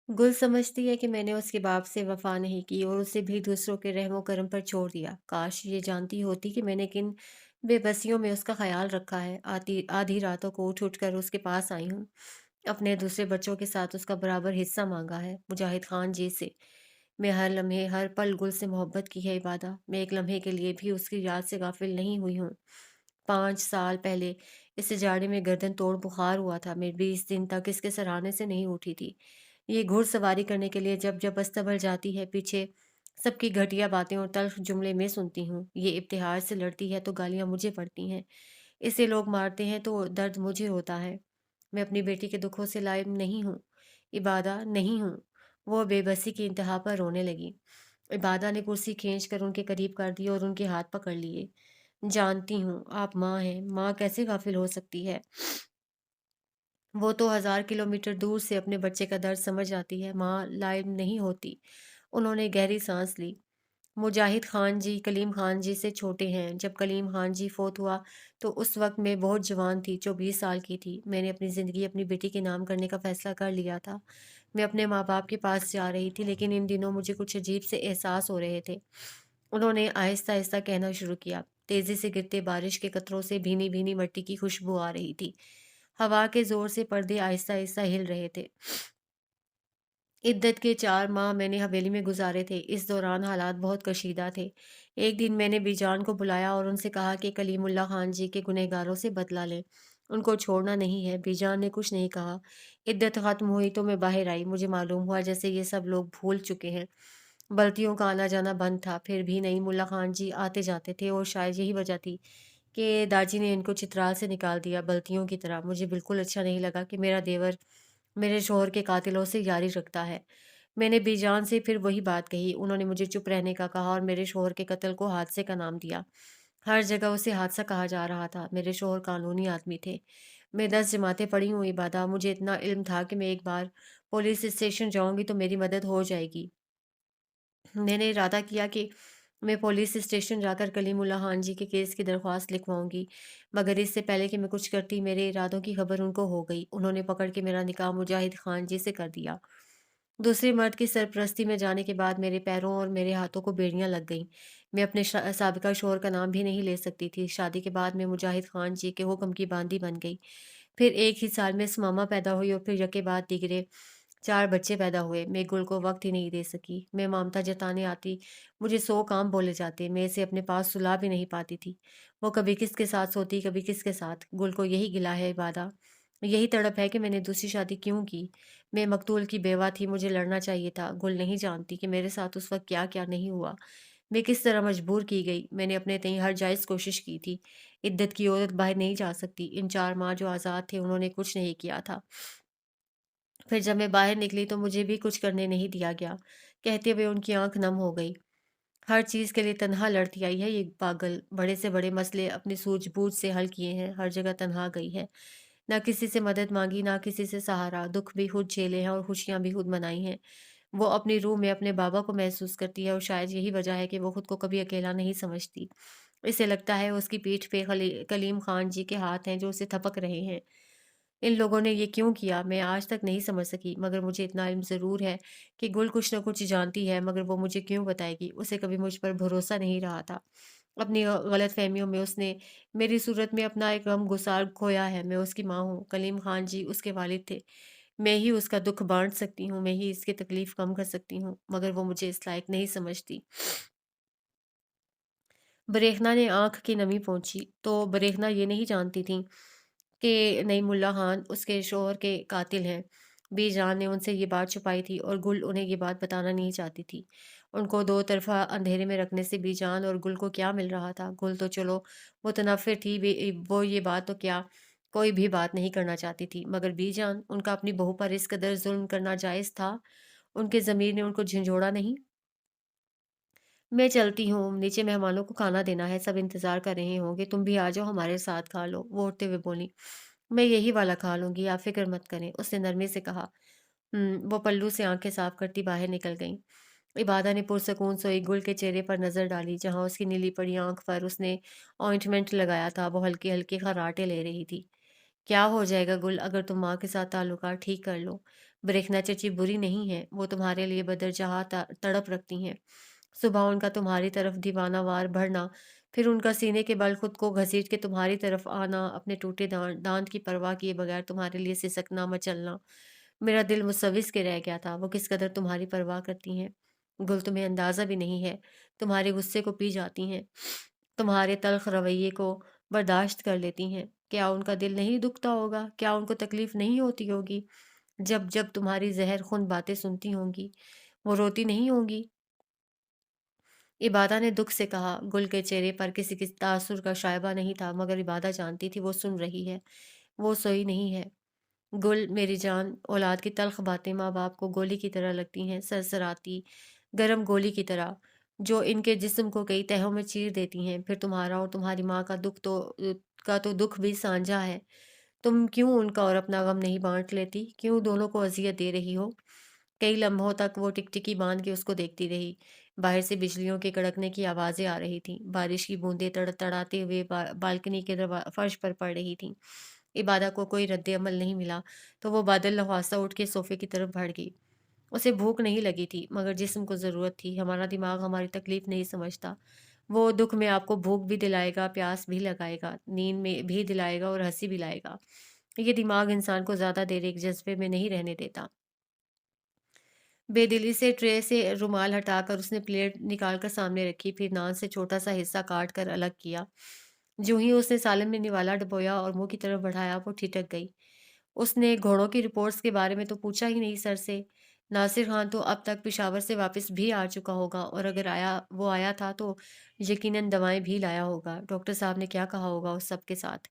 गुल समझती है कि मैंने उसके बाप से वफ़ा नहीं की और उसे भी दूसरों के रहमो करम पर छोड़ दिया। काश ये जानती होती कि मैंने किन बेबसियों में उसका ख़्याल रखा है। आती आधी रातों को उठ-उठ कर उसके पास आई हूँ। अपने दूसरे बच्चों के साथ उसका बराबर हिस्सा माँगा है, मुजाहिद खान जी से। मैं हर लम्हे, हर पल गुल से मोहब्बत की है इबादा। मैं एक लम्हे के लिए भी उसकी याद से गाफ़िल नहीं हुई हूँ। 5 साल पहले इस जाड़े में गर्दन तोड़ बुखार हुआ था। मैं 20 दिन तक इसके सराहने से नहीं उठी थी। ये घुड़सवारी करने के लिए जब-जब अस्तबल जाती है, पीछे सबकी घटिया बातें और तल्ख़ जुमले मैं सुनती हूँ। ये इब्तिहाज से लड़ती है तो गालियाँ मुझे पड़ती हैं। इसे लोग मारते हैं तो दर्द मुझे होता है। मैं अपनी बेटी के दुखों से लाइब नहीं हूँ। इबादा, नहीं हूँ। वो बेबसी की इंतहा पर रोने लगी। इबादा ने कुर्सी खींच कर उनके करीब कर दी और उनके हाथ पकड़ लिए। जानती हूँ, आप माँ हैं, माँ कैसे गाफ़िल हो सकती है? वो तो हज़ार किलोमीटर दूर से अपने बच्चे का दर्द समझ आती है, माँ लाइब नहीं होती। उन्होंने गहरी साँस ली। मुजाहिद खान जी कलीम खान जी से छोटे हैं। जब कलीम खान जी फ़ौत हुआ, तो उस वक़्त मैं बहुत जवान थी, 24 साल की थी। मैंने अपनी ज़िंदगी अपनी बेटी के नाम करने का फ़ैसला कर लिया था। मैं अपने माँ-बाप के पास जा रही थी, लेकिन इन दिनों मुझे कुछ अजीब से एहसास हो रहे थे। उन्होंने आहिस्ता-आहिस्ता कहना शुरू किया। तेज़ी से गिरते बारिश के कतरों से भीनी-भीनी मिट्टी की खुशबू आ रही थी। हवा के ज़ोर से पर्दे आहिस्ता-आहिस्ता हिल रहे थे। इद्दत के 4 माह मैंने हवेली में गुज़ारे थे। इस दौरान हालात बहुत कशीदा थे। एक दिन मैंने बीजान को बुलाया और उनसे कहा कि कलीमुल्लाह खान जी के गुनहगारों से बदला लें। उनको छोड़ना नहीं है। बीजान ने कुछ नहीं कहा। इद्दत ख़त्म हुई तो मैं बाहर आई। मुझे मालूम हुआ जैसे ये सब लोग भूल चुके हैं। बल्तियों का आना-जाना बंद था। फिर भी नईमुल्लाह खान जी आते-जाते थे और शायद यही वजह थी कि दाजी ने इनको चित्राल से निकाल दिया, बल्तियों की तरह। मुझे बिल्कुल अच्छा नहीं लगा कि मेरा देवर मेरे शौहर के कातिलों से यारी रखता है। मैंने बीजान से फिर वही बात कही। उन्होंने मुझे चुप रहने का कहा और मेरे शौहर के कत्ल को हादसे का नाम दिया। हर जगह उसे हादसा कहा जा रहा था। मेरे शौहर कानूनी आदमी थे। मैं 10 जमातें पढ़ी हूँ इबादा। मुझे इतना इल्म था कि मैं एक बार पुलिस स्टेशन जाऊँगी तो मेरी मदद हो जाएगी। मैंने इरादा किया कि मैं पुलिस स्टेशन जाकर कलीमुल्लाह खान जी के केस की दरख्वास्त लिखवाऊंगी, मगर इससे पहले कि मैं कुछ करती, मेरे इरादों की खबर उनको हो गई। उन्होंने पकड़ के मेरा निकाह मुजाहिद खान जी से कर दिया। दूसरे मर्द की सरपरस्ती में जाने के बाद मेरे पैरों और मेरे हाथों को बेड़ियां लग गईं। मैं अपने साबिका शौहर का नाम भी नहीं ले सकती थी। शादी के बाद मैं मुजाहिद खान जी के हुक्म की बांदी बन गई। फिर एक ही साल में सुमामा पैदा हुई और फिर यके बाद दीगरे 4 बच्चे पैदा हुए। मैं गुल को वक़्त ही नहीं दे सकी। मैं ममता जताने आती, मुझे 100 काम बोले जाते। मैं इसे अपने पास सुला भी नहीं पाती थी। वो कभी किसके साथ सोती, कभी किसके साथ। गुल को यही गिला है इबादा, यही तड़प है कि मैंने दूसरी शादी क्यों की। मैं मकतूल की बेवा थी, मुझे लड़ना चाहिए था। गुल नहीं जानती कि मेरे साथ उस वक़्त क्या-क्या नहीं हुआ। मैं किस तरह मजबूर की गई। मैंने अपने तई हर जायज़ कोशिश की थी। इद्दत की औरत बाहर नहीं जा सकती। इन 4 माह जो आज़ाद थे उन्होंने कुछ नहीं किया था। फिर जब मैं बाहर निकली तो मुझे भी कुछ करने नहीं दिया गया। कहते हुए उनकी आँख नम हो गई। हर चीज़ के लिए तन्हा लड़ती आई है ये पागल। बड़े से बड़े मसले अपनी सूझबूझ से हल किए हैं, हर जगह तन्हा गई है। ना किसी से मदद माँगी, ना किसी से सहारा। दुःख भी खुद झेले हैं और खुशियाँ भी खुद मनाई हैं। वो अपनी रूह में अपने बाबा को महसूस करती है और शायद यही वजह है कि वो खुद को कभी अकेला नहीं समझती। इसे लगता है उसकी पीठ पे कलीम खान जी के हाथ हैं जो उसे थपक रहे हैं। इन लोगों ने ये क्यों किया मैं आज तक नहीं समझ सकी, मगर मुझे इतना इल्म ज़रूर है कि गुल कुछ न कुछ जानती है, मगर वो मुझे क्यों बताएगी? उसे कभी मुझ पर भरोसा नहीं रहा था। अपनी गलतफ़हमियों में उसने मेरी सूरत में अपना एक गमगुसार खोया है। मैं उसकी माँ हूँ, कलीम खान जी उसके वालिद थे। मैं ही उसका दुःख बाँट सकती हूँ, मैं ही इसकी तकलीफ़ कम कर सकती हूँ, मगर वो मुझे इस लायक नहीं समझती। बरेखना ने आँख की नमी पोंछी, तो बरेखना ये नहीं जानती थी कि नईमुल्ला खान उसके शौहर के कातिल हैं। बीजान ने उनसे ये बात छुपाई थी और गुल उन्हें ये बात बताना नहीं चाहती थी। उनको दो तरफ़ा अंधेरे में रखने से बीजान और गुल को क्या मिल रहा था? गुल तो चलो मुतनफ़्फ़िर थी, वो ये बात तो क्या कोई भी बात नहीं करना चाहती थी। मगर बीजान, उनका अपनी बहू पर इस कदर ज़ुल्म करना जायज़ था? उनके ज़मीर ने उनको झंझोड़ा नहीं? मैं चलती हूँ, नीचे मेहमानों को खाना देना है, सब इंतज़ार कर रहे होंगे, तुम भी आ जाओ हमारे साथ खा लो। वो उठते हुए बोली, मैं यही वाला खा लूँगी, आप फ़िक्र मत करें, उसने नरमी से कहा। वो पल्लू से आँखें साफ करती बाहर निकल गईं। इबादा ने पुरसकून सोई गुल के चेहरे पर नज़र डाली, जहाँ उसकी नीली पड़ी आँख पर उसने ऑइंटमेंट लगाया था, वो हल्के-हल्के खर्राटे ले रही थी। क्या हो जाएगा गुल अगर तुम माँ के साथ ताल्लुकात ठीक कर लो? बरेखना चची बुरी नहीं है, वो तुम्हारे लिए बदरजहाँ तड़प रखती हैं। सुबह उनका तुम्हारी तरफ दीवानावार बढ़ना, फिर उनका सीने के बल खुद को घसीट के तुम्हारी तरफ आना, अपने टूटे दाँत की परवाह किए बगैर तुम्हारे लिए सिसकना, मचलना। मेरा दिल मुसविस के रह गया था, वो किस कदर तुम्हारी परवाह करती हैं। गुल तुम्हें अंदाज़ा भी नहीं है, तुम्हारे गुस्से को पी जाती हैं, तुम्हारे तल्ख़ रवैये को बर्दाश्त कर लेती हैं। क्या उनका दिल नहीं दुखता होगा? क्या उनको तकलीफ़ नहीं होती होगी? जब-जब तुम्हारी ज़हर खुंद बातें सुनती होंगी, वो रोती नहीं होंगी? इबादा ने दुख से कहा। गुल के चेहरे पर किसी तासुर का शायबा नहीं था, मगर इबादा जानती थी वो सुन रही है, वो सोई नहीं है। गुल मेरी जान, औलाद की तल्ख बातें माँ बाप को गोली की तरह लगती हैं, सरसराती गर्म गोली की तरह, जो इनके जिस्म को कई तहों में चीर देती हैं। फिर तुम्हारा और तुम्हारी माँ का का तो दुख भी साझा है। तुम क्यों उनका और अपना गम नहीं बांट लेती? क्यों दोनों को अजियत दे रही हो? कई लम्हों तक वो टिकटिकी बांध के उसको देखती रही। बाहर से बिजलियों के कड़कने की आवाज़ें आ रही थीं। बारिश की बूंदें तड़तड़ाते हुए बालकनी के फर्श पर पड़ रही थीं। इबादा को कोई रद्द-ए-अमल नहीं मिला, तो वो बादल लहवासा उठ के सोफ़े की तरफ बढ़ गई। उसे भूख नहीं लगी थी, मगर जिस्म को ज़रूरत थी। हमारा दिमाग हमारी तकलीफ़ नहीं समझता। वो दुःख में आपको भूख भी दिलाएगा, प्यास भी लगाएगा, नींद में भी दिलाएगा और हँसी भी लाएगा। ये दिमाग इंसान को ज़्यादा देर एक जज़्बे में नहीं रहने देता। बेदिली से ट्रे से रुमाल हटाकर उसने प्लेट निकालकर सामने रखी, फिर नान से छोटा-सा हिस्सा काट कर अलग किया। जो ही उसने सालन में निवाला डुबोया और मुँह की तरफ बढ़ाया, वो ठिठक गई। उसने घोड़ों की रिपोर्ट्स के बारे में तो पूछा ही नहीं सर से। नासिर खान तो अब तक पेशावर से वापस भी आ चुका होगा और अगर आया था तो यकीनन दवाएँ भी लाया होगा। डॉक्टर साहब ने क्या कहा होगा उस सब के साथ?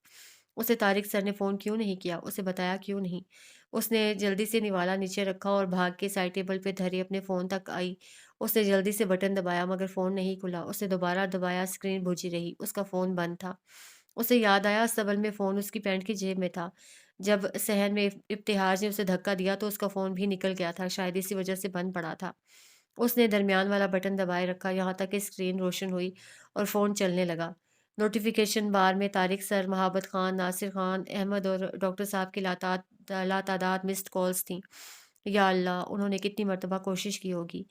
उसे तारिक सर ने फ़ोन क्यों नहीं किया? उसे बताया क्यों नहीं? उसने जल्दी से निवाला नीचे रखा और भाग के साइड टेबल पे धरे अपने फ़ोन तक आई। उसने जल्दी से बटन दबाया मगर फ़ोन नहीं खुला। उसने दोबारा दबाया, स्क्रीन बुझी रही। उसका फ़ोन बंद था। उसे याद आया असल में फ़ोन उसकी पैंट की जेब में था। जब सहन में इब्तिहाज ने उसे धक्का दिया तो उसका फ़ोन भी निकल गया था, शायद इसी वजह से बंद पड़ा था। उसने दरमियान वाला बटन दबाए रखा यहाँ तक कि स्क्रीन रोशन हुई और फ़ोन चलने लगा। नोटिफ़िकेशन बार में तारिक सर, महाबत खान, नासिर खान, अहमद और डॉक्टर साहब की लातादाद मिस्ड कॉल्स थीं। या अल्लाह! उन्होंने कितनी मर्तबा कोशिश की होगी।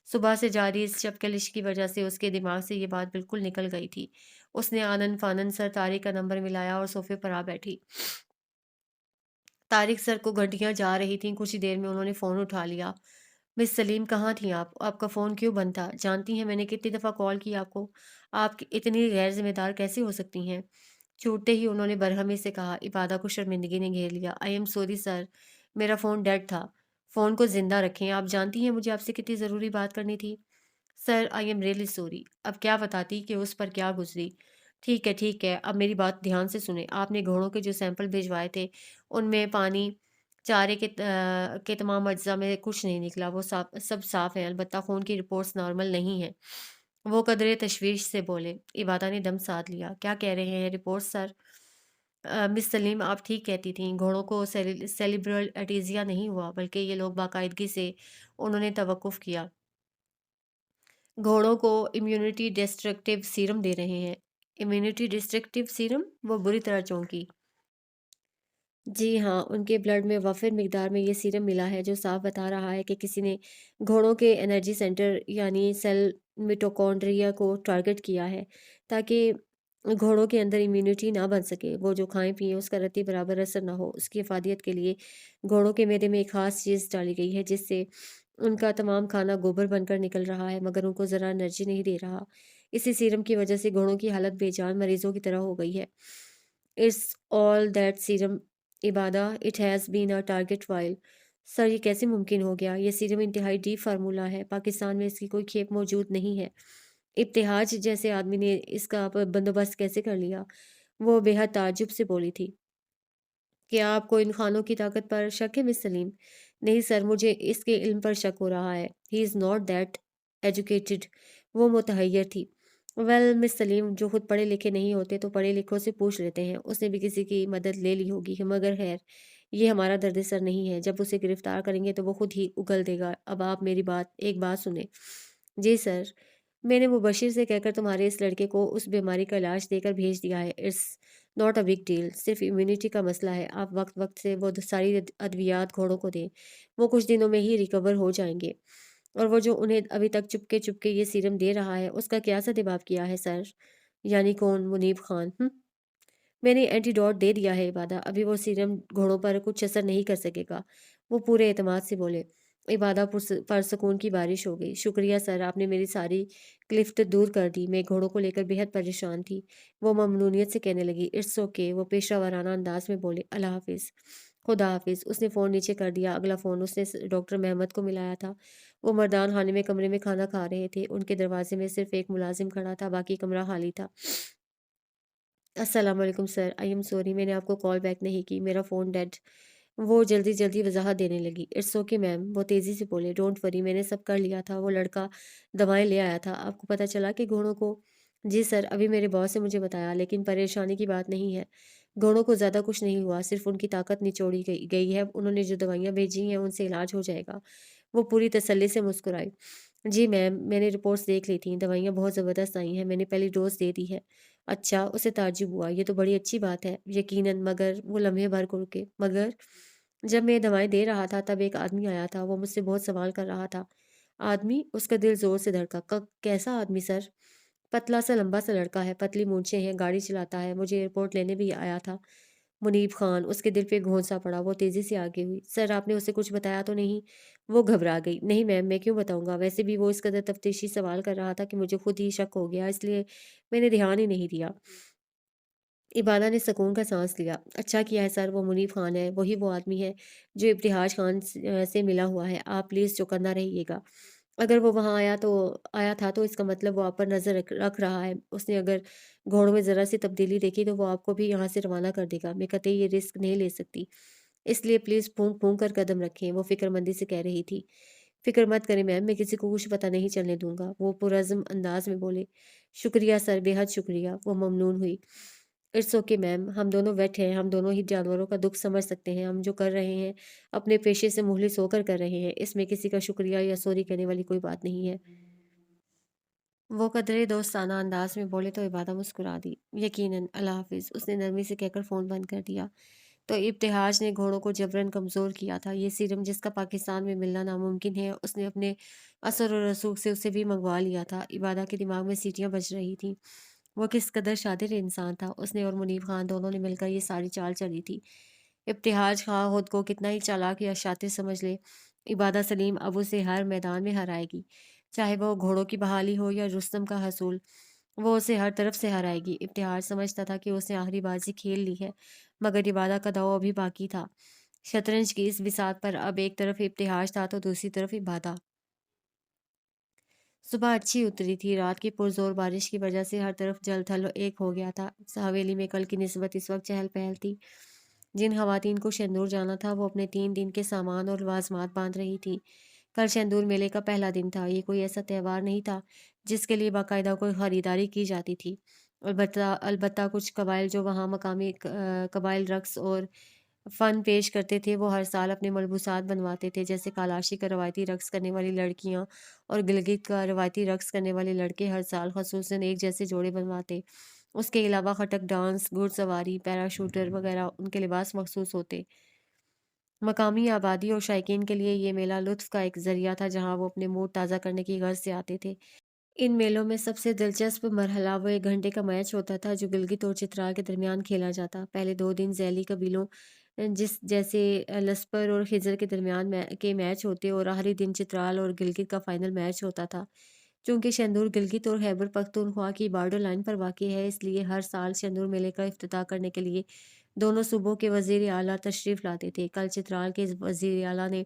सुबह से जारी इस शबकलिश की वजह से उसके दिमाग से ये बात बिल्कुल निकल गई थी। उसने आनन-फानन सर तारिक का नंबर मिलाया और सोफ़े पर आ बैठी। तारिक सर को घंटियाँ जा रही थीं, कुछ ही देर में उन्होंने फ़ोन उठा लिया। मिस सलीम कहाँ थीं आप? आपका फ़ोन क्यों बंद था? जानती हैं मैंने कितनी दफ़ा कॉल की आपको? आप इतनी गैर ज़िम्मेदार कैसे हो सकती हैं? छूटते ही उन्होंने बरहमी से कहा। इबादा को शर्मिंदगी ने घेर लिया। आई एम सॉरी सर, मेरा फ़ोन डेड था। फ़ोन को ज़िंदा रखें। आप जानती हैं मुझे आपसे कितनी ज़रूरी बात करनी थी। Sir, I am really sorry. अब क्या बताती कि उस पर क्या गुज़री। ठीक है, अब मेरी बात ध्यान से सुनें। आपने घोड़ों के जो सैंपल भिजवाए थे, उनमें पानी, चारे के तमाम अज्जा में कुछ नहीं निकला। वो सब साफ़ है, अलबत्ता खून की रिपोर्ट्स नॉर्मल नहीं हैं। वो कदरे तशवीश से बोले। इबादा ने दम साध लिया। क्या कह रहे हैं रिपोर्ट्स सर? मिस सलीम, आप ठीक कहती थीं। घोड़ों को सेरिब्रल एटीज़िया नहीं हुआ, बल्कि ये लोग बाकायदगी से उन्होंने तवक्कुफ़ किया। घोड़ों को इम्यूनिटी डिस्ट्रक्टिव सीरम दे रहे हैं। Immunity destructive serum? वो बुरी तरह चौंकी। जी हाँ, उनके ब्लड में वफ़ीर मिक़दार में ये सीरम मिला है, जो साफ़ बता रहा है कि किसी ने घोड़ों के एनर्जी सेंटर यानी सेल मिटोकॉन्ड्रिया को टारगेट किया है, ताकि घोड़ों के अंदर इम्यूनिटी ना बन सके। वो जो खाएँ-पिएँ उसका रत्ती बराबर असर ना हो। उसकी इफ़ादियत के लिए घोड़ों के मैदे में एक ख़ास चीज़ डाली गई है, जिससे उनका तमाम खाना गोबर बनकर निकल रहा है, मगर उनको ज़रा एनर्जी नहीं दे रहा। इसी सीरम की वजह से घोड़ों की हालत बेजान मरीज़ों की तरह हो गई है। इट्स ऑल दैट सीरम इबादा, it has been a target while. Sir, ये कैसे मुमकिन हो गया? ये सीरम इंतहाई डीप फ़ार्मूला है। पाकिस्तान में इसकी कोई खेप मौजूद नहीं है। इब्तिहाज जैसे आदमी ने इसका बंदोबस्त कैसे कर लिया? वो बेहद ताज्जुब से बोली थी। क्या आपको इन खानों की ताकत पर शक है मिस सलीम? नहीं सर, मुझे इसके इल्म पर शक हो रहा है। He is not that educated. वो मुतहैयर थी। वेल मिस सलीम, जो खुद पढ़े लिखे नहीं होते तो पढ़े लिखों से पूछ लेते हैं। उसने भी किसी की मदद ले ली होगी, मगर खैर, ये हमारा दर्द सर नहीं है। जब उसे गिरफ्तार करेंगे तो वो खुद ही उगल देगा। अब आप मेरी एक बात सुने। जी सर, मैंने मुबशिर से कहकर तुम्हारे इस लड़के को उस बीमारी का इलाज देकर भेज दिया है। It's not a big deal, सिर्फ इम्यूनिटी का मसला है। आप वक्त-वक्त से वो सारी अद्वियात घोड़ों को दें। वो कुछ दिनों में ही रिकवर हो जाएँगे। और वो जो उन्हें अभी तक चुपके-चुपके ये सीरम दे रहा है, उसका क्या सद्देबाब किया है सर? यानी कौन? मुनीब खान, हुँ? मैंने एंटीडोट दे दिया है इबादा, अभी वो सीरम घोड़ों पर कुछ असर नहीं कर सकेगा। वो पूरे एतमाद से बोले। इबादा पुरसकून की बारिश हो गई। शुक्रिया सर, आपने मेरी सारी क्लिफ्ट दूर कर दी। मैं घोड़ों को लेकर बेहद परेशान थी। वो ममनूनियत से कहने लगी, इट्स ओके। वो पेशा वराना अंदाज में बोले, अल्लाह हाफिज़। खुदा हाफिज़। उसने फ़ोन नीचे कर दिया। अगला फ़ोन उसने डॉक्टर मेहमद को मिलाया था। वो मर्दान खाने में कमरे में खाना खा रहे थे। उनके दरवाजे में सिर्फ एक मुलाजिम खड़ा था, बाकी कमरा खाली था। अस्सलाम वालेकुम सर, आई एम सॉरी मैंने आपको कॉल बैक नहीं की, मेरा फ़ोन डेड। वो जल्दी-जल्दी वज़ाहत देने लगी। इट्स ओके मैम, वो तेज़ी से बोले, डोंट वरी मैंने सब कर लिया था, वो लड़का दवाएँ ले आया था। आपको पता चला कि घोड़ों को जी सर, अभी मेरे बॉस ने मुझे बताया, लेकिन परेशानी की बात नहीं है। घोड़ों को ज़्यादा कुछ नहीं हुआ, सिर्फ़ उनकी ताकत निचोड़ी गई गई है। उन्होंने जो दवाइयाँ भेजी हैं, उनसे इलाज हो जाएगा। वो पूरी तसल्ली से मुस्कुराई। जी मैम, मैंने रिपोर्ट्स देख ली थी, दवाइयाँ बहुत ज़बरदस्त आई हैं, मैंने पहली डोज़ दे दी है। अच्छा, उसे ताज्जुब हुआ, ये तो बड़ी अच्छी बात है, यकीनन, मगर वो लम्हे भर को रुके। मगर? जब मैं दवाएँ दे रहा था, तब एक आदमी आया था, वो मुझसे बहुत सवाल कर रहा था। आदमी? उसका दिल ज़ोर से धड़का। कैसा आदमी सर? पतला-सा लंबा-सा लड़का है, पतली मूंछें हैं, गाड़ी चलाता है, मुझे एयरपोर्ट लेने भी आया था। मुनीब खान, उसके दिल पे घोंसा पड़ा, वो तेज़ी से आगे हुई। सर, आपने उसे कुछ बताया तो नहीं? वो घबरा गई। नहीं मैम, मैं क्यों बताऊँगा? वैसे भी वो इस कदर तफ्तीशी सवाल कर रहा था कि मुझे खुद ही शक हो गया, इसलिए मैंने ध्यान ही नहीं दिया। इबादा ने सुकून का साँस लिया। अच्छा किया है सर, वो मुनीब खान है, वही वो आदमी है जो इब्तिहाज खान से मिला हुआ है। आप प्लीज़ चौकन्ना रहिएगा। अगर वो वहाँ आया था तो इसका मतलब वो आप पर नज़र रख रहा है। उसने अगर घोड़ों में ज़रा-सी तब्दीली देखी तो वो आपको भी यहाँ से रवाना कर देगा। मैं कतई ये रिस्क नहीं ले सकती। इसलिए प्लीज़ फूँक-फूँक कर कदम रखें, वो फ़िक्रमंदी से कह रही थी। फ़िक्र मत करें मैम, मैं किसी को कुछ पता नहीं चलने दूँगा। वो पुरज़्ज़म अंदाज़ में बोले। शुक्रिया सर, बेहद शुक्रिया। वो ममनून हुई। इट्स ओके मैम, हम दोनों वेट हैं, हम दोनों ही जानवरों का दुःख समझ सकते हैं। हम जो कर रहे हैं, अपने पेशे से मुखलिस होकर कर रहे हैं। इसमें किसी का शुक्रिया या सॉरी कहने वाली कोई बात नहीं है। वो कदरे दोस्ताना अंदाज में बोले तो इबादा मुस्कुरा दी। यकीनन, अल्लाह हाफ़िज़। उसने नरमी से कहकर फ़ोन बंद कर दिया। तो इब्तिहाज ने घोड़ों को जबरन कमज़ोर किया था। ये सीरम जिसका पाकिस्तान में मिलना नामुमकिन है, उसने अपने असर और रसूख से उसे भी मंगवा लिया था। इबादा के दिमाग में सीटियाँ बज रही थीं। वो किस कदर शातिर इंसान था। उसने और मुनीब खान दोनों ने मिलकर ये सारी चाल चली थी। इब्तिहाज खां खुद को कितना ही चालाक या शातिर समझ ले, इबादा सलीम अब उसे हर मैदान में हराएगी। चाहे वो घोड़ों की बहाली हो या रुस्तम का हसूल, वो उसे हर तरफ से हराएगी। इब्तिहाज समझता था कि उसने आखिरी बाजी खेल ली है, मगर इबादा का दांव अभी बाकी था। शतरंज की इस बिसात पर अब एक तरफ इब्तिहाज था तो दूसरी तरफ इबादा। صبح اچھی اتری تھی، رات کی پرزور بارش کی وجہ سے ہر طرف جل تھل ایک ہو گیا تھا۔ حویلی میں کل کی نسبت اس وقت چہل پہل تھی۔ جن خواتین کو شندور جانا تھا وہ اپنے 3 دن کے سامان اور لوازمات باندھ رہی تھی۔ کل شندور میلے کا پہلا دن تھا۔ یہ کوئی ایسا تہوار نہیں تھا جس کے لیے باقاعدہ کوئی خریداری کی جاتی تھی۔ البتہ کچھ قبائل جو وہاں مقامی قبائل رقص اور فن پیش کرتے تھے وہ ہر سال اپنے ملبوسات بنواتے تھے، جیسے کالاشی کا روایتی رقص کرنے والی لڑکیاں اور گلگت کا روایتی رقص کرنے والے لڑکے ہر سال خصوصاً ایک جیسے جوڑے بنواتے۔ اس کے علاوہ خٹک ڈانس، گھڑ سواری، پیرا شوٹر وغیرہ ان کے لباس مخصوص ہوتے۔ مقامی آبادی اور شائقین کے لیے یہ میلہ لطف کا ایک ذریعہ تھا جہاں وہ اپنے موڈ تازہ کرنے کی غرض سے آتے تھے۔ ان میلوں میں سب سے دلچسپ مرحلہ وہ 1 گھنٹے کا میچ ہوتا تھا جو گلگت اور چترال کے درمیان کھیلا جاتا۔ پہلے 2 دن ذیلی قبیلوں جیسے لسپر اور خزر کے درمیان کے میچ ہوتے اور آخری دن چترال اور گلگت کا فائنل میچ ہوتا تھا۔ چونکہ شندور گلگت اور خیبر پختونخوا کی بارڈر لائن پر واقع ہے، اس لیے ہر سال شندور میلے کا افتتاح کرنے کے لیے دونوں صوبوں کے وزیر اعلیٰ تشریف لاتے تھے۔ کل چترال کے وزیر اعلیٰ نے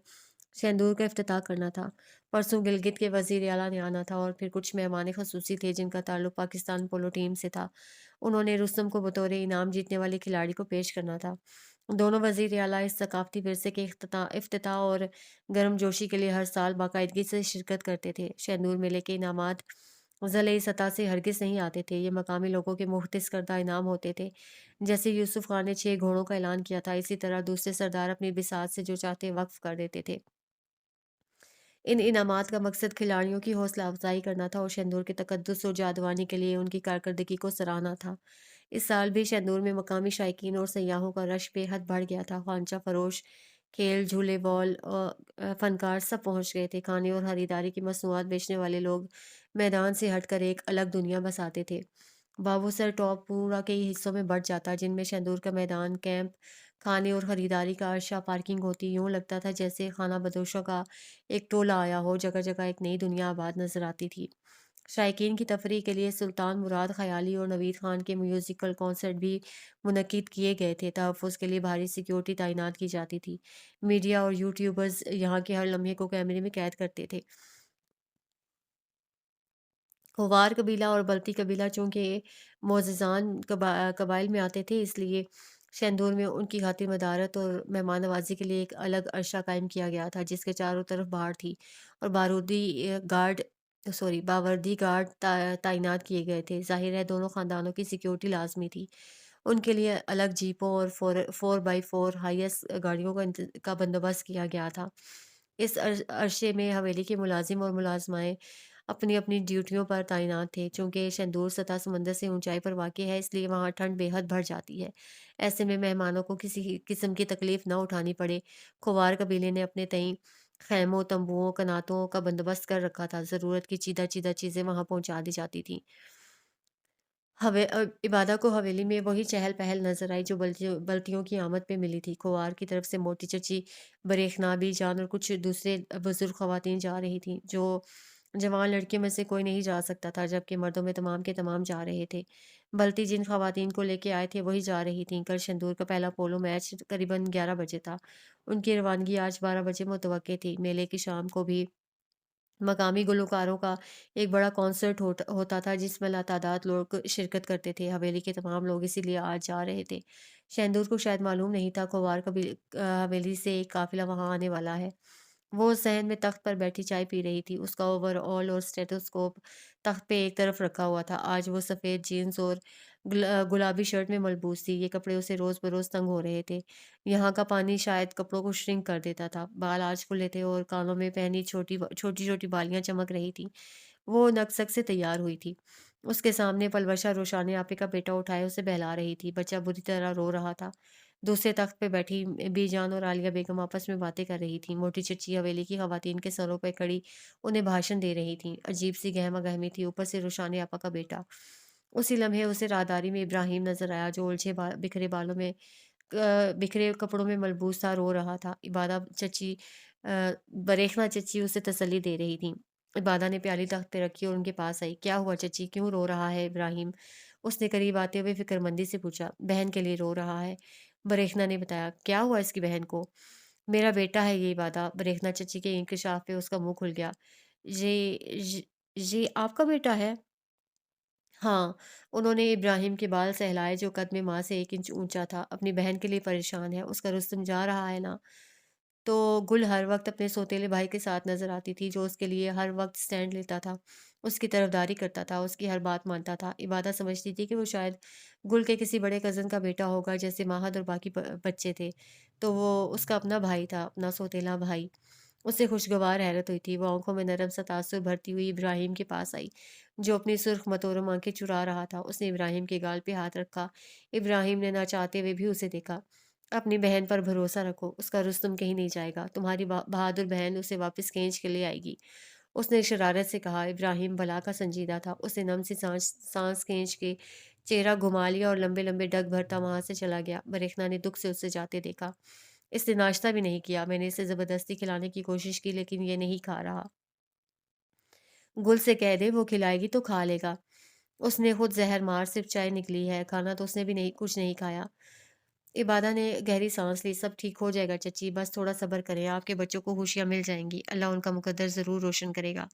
شندور کا افتتاح کرنا تھا، پرسوں گلگت کے وزیر اعلیٰ نے آنا تھا اور پھر کچھ مہمان خصوصی تھے جن کا تعلق پاکستان پولو ٹیم سے تھا۔ انہوں نے رستم کو بطور انعام جیتنے والے کھلاڑی کو پیش کرنا تھا۔ دونوں وزیر اعلیٰ اس ثقافتی ورثے کے افتتاح اور گرم جوشی کے لیے ہر سال باقاعدگی سے شرکت کرتے تھے۔ شندور میلے کے انعامات ضلعی سطح سے ہرگز نہیں آتے تھے، یہ مقامی لوگوں کے مختص کردہ انعام ہوتے تھے۔ جیسے یوسف خان نے 6 گھوڑوں کا اعلان کیا تھا، اسی طرح دوسرے سردار اپنی بساط سے جو چاہتے وقف کر دیتے تھے۔ ان انعامات کا مقصد کھلاڑیوں کی حوصلہ افزائی کرنا تھا اور شندور کے تقدس اور جادوانی کے لیے ان کی کارکردگی کو سراہنا تھا۔ اس سال بھی شندور میں مقامی شائقین اور سیاحوں کا رش بے حد بڑھ گیا تھا۔ خوانچہ فروش، کھیل، جھولے وال اور فنکار سب پہنچ گئے تھے۔ کھانے اور خریداری کی مصنوعات بیچنے والے لوگ میدان سے ہٹ کر ایک الگ دنیا بساتے تھے۔ بابو سر ٹاپ پورا کئی حصوں میں بٹ جاتا، جن میں شندور کا میدان، کیمپ، کھانے اور خریداری کا عرصہ، پارکنگ ہوتی۔ یوں لگتا تھا جیسے خانہ بدوشوں کا ایک ٹولہ آیا ہو، جگہ جگہ ایک نئی دنیا آباد نظر آتی تھی۔ شائقین کی تفریح کے لیے سلطان مراد خیالی اور نوید خان کے میوزیکل کنسرٹ بھی منعقد کیے گئے تھے۔ تحفظ کے لیے بھاری سیکیورٹی تعینات کی جاتی تھی۔ میڈیا اور یوٹیوبرز یہاں کے ہر لمحے کو کیمرے میں قید کرتے تھے۔ کھوار قبیلہ اور بلتی قبیلہ چونکہ معززان قبائل میں آتے تھے، اس لیے شندور میں ان کی خاطر مدارت اور مہمان نوازی کے لیے ایک الگ عرصہ قائم کیا گیا تھا جس کے چاروں طرف باڑ تھی اور باوردی گارڈ تعینات کیے گئے تھے۔ ظاہر ہے دونوں خاندانوں کی سیکیورٹی لازمی تھی۔ ان کے لیے الگ جیپوں اور 4x4 ہائی ایس گاڑیوں کا بندوبست کیا گیا تھا۔ اس عرصے میں حویلی کے ملازم اور ملازمائیں اپنی اپنی ڈیوٹیوں پر تعینات تھے۔ چونکہ شندور سطح سمندر سے اونچائی پر واقع ہے، اس لیے وہاں ٹھنڈ بے حد بڑھ جاتی ہے۔ ایسے میں مہمانوں کو کسی قسم کی تکلیف نہ اٹھانی پڑے، کھوار قبیلے نے اپنے تئیں خیموں، تمبوؤں، کناتوں کا بندوبست کر رکھا تھا۔ ضرورت کی چیدہ چیدہ چیزیں وہاں پہنچا دی جاتی تھیں۔ عبادہ کو حویلی میں وہی چہل پہل نظر آئی جو بلتیوں کی آمد پہ ملی تھی۔ کھوار کی طرف سے موٹی چچی، بریخنا بی جان اور کچھ دوسرے بزرگ خواتین جا رہی تھیں۔ جو جوان لڑکیوں میں سے کوئی نہیں جا سکتا تھا، جبکہ مردوں میں تمام کے تمام جا رہے تھے۔ بلتی جن خواتین کو لے کے آئے تھے وہی جا رہی تھیں۔ کل شندور کا پہلا پولو میچ قریباً 11 بجے تھا۔ ان کی روانگی آج 12 بجے متوقع تھی۔ میلے کی شام کو بھی مقامی گلوکاروں کا ایک بڑا کنسرٹ ہوتا تھا جس میں لاتعداد لوگ شرکت کرتے تھے۔ حویلی کے تمام لوگ اسی لیے آج جا رہے تھے۔ شہندور کو شاید معلوم نہیں تھا کھوار حویلی سے ایک قافلہ وہاں آنے والا ہے۔ وہ صحن میں تخت پر بیٹھی چائے پی رہی تھی۔ اس کا اوور آل اور اسٹیتھوسکوپ تخت پہ ایک طرف رکھا ہوا تھا۔ آج وہ سفید جینز اور گلابی شرٹ میں ملبوس تھی۔ یہ کپڑے اسے روز بروز تنگ ہو رہے تھے۔ یہاں کا پانی شاید کپڑوں کو شرنک کر دیتا تھا۔ بال آج کھلے تھے اور کانوں میں پہنی چھوٹی چھوٹی بالیاں چمک رہی تھیں۔ وہ نکسک سے تیار ہوئی تھی۔ اس کے سامنے پلوشا روشانے آپے کا بیٹا اٹھائے اسے بہلا رہی تھی۔ بچہ بری طرح رو رہا تھا۔ دوسرے تخت پہ بیٹھی بی جان اور عالیہ بیگم آپس میں باتیں کر رہی تھیں۔ موٹی چچی حویلی کی خواتین کے سروں پہ کھڑی انہیں بھاشن دے رہی تھیں۔ عجیب سی گہما گہمی تھی، اوپر سے روشانے آپا کا بیٹا۔ اسی لمحے اسے راہداری میں ابراہیم نظر آیا جو الجھے بکھرے بالوں میں بکھرے کپڑوں میں ملبوس تھا، رو رہا تھا۔ بریخنا چچی اسے تسلی دے رہی تھی۔ عبادہ نے پیالی تخت پہ رکھی اور ان کے پاس آئی۔ کیا ہوا چچی، کیوں رو رہا ہے ابراہیم؟ اس نے قریب آتے ہوئے فکر مندی سے پوچھا۔ بہن کے لیے رو رہا ہے، بریخنا نے بتایا۔ کیا ہوا اس کی بہن کو؟ میرا بیٹا ہے یہ عبادہ۔ بریخنا چچی کے انکشاف پہ اس کا منہ کھل گیا۔ یہ जी, आपका बेटा है? हाँ, उन्होंने इब्राहिम के बाल सहलाए जो कद में माँ से 1 इंच ऊँचा था। अपनी बहन के लिए परेशान है, उसका रुस्तम जा रहा है ना। तो गुल हर वक़्त अपने सौतेले भाई के साथ नज़र आती थी, जो उसके लिए हर वक़्त स्टैंड लेता था, उसकी तरफदारी करता था, उसकी हर बात मानता था। इबादत समझती थी कि वो शायद गुल के किसी बड़े कज़न का बेटा होगा, जैसे माहद और बाकी बच्चे थे। तो वो उसका अपना भाई था, अपना सौतेला भाई। उसे खुशगवार हैरत हुई थी। वो आँखों में नरम सा तासुर भरती हुई इब्राहिम के पास आई, जो अपनी सुर्ख मतोरम आँखें चुरा रहा था। उसने इब्राहिम के गाल पे हाथ रखा। इब्राहिम ने ना चाहते हुए भी उसे देखा। अपनी बहन पर भरोसा रखो, उसका रुस्तम कहीं नहीं जाएगा। तुम्हारी बहादुर बहन उसे वापस खींच के ले आएगी। उसने शरारत से कहा। इब्राहिम भला का संजीदा था। उसने नम सी साँस खींच के चेहरा घुमा लिया और लंबे-लंबे डग भरता वहाँ से चला गया। बरेखना ने दुःख से उसे जाते देखा। इसने नाश्ता भी नहीं किया। मैंने इसे ज़बरदस्ती खिलाने की कोशिश की, लेकिन ये नहीं खा रहा। गुल से कह दे वो खिलाएगी तो खा लेगा। उसने खुद ज़हर मार सिर्फ़ चाय निकली है, खाना तो उसने भी नहीं कुछ नहीं खाया। इबादा ने गहरी साँस ली। सब ठीक हो जाएगा चच्ची, बस थोड़ा सब्र करें। आपके बच्चों को खुशियाँ मिल जाएँगी। अल्लाह उनका मुकद्दर ज़रूर रोशन करेगा।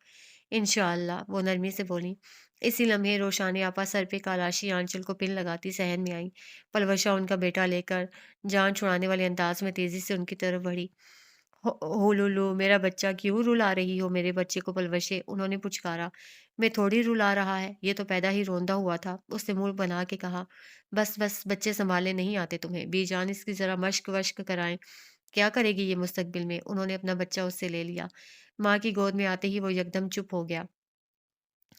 इंशाअल्लाह, वो नरमी से बोलीं। इसी लम्हे रोशानी आपा सर पे कालाशी आंचल को पिन लगाती सहन में आईं। पलवशा उनका बेटा लेकर जान छुड़ाने वाले अंदाज में तेज़ी से उनकी तरफ बढ़ी। हो लुलु, मेरा बच्चा क्यों रुला रही हो मेरे बच्चे को पलवशे, उन्होंने पुचकारा। मैं थोड़ी रुला रहा है, ये तो पैदा ही रोंदा हुआ था। उसने मुँह बना के कहा, बस बस बच्चे सँभालने नहीं आते तुम्हें, बीजान इसकी ज़रा मश्क-वश्क कराएँ। क्या करेगी ये मुस्तकबिल में? उन्होंने अपना बच्चा उससे ले लिया। माँ की गोद में आते ही वो यकदम चुप हो गया।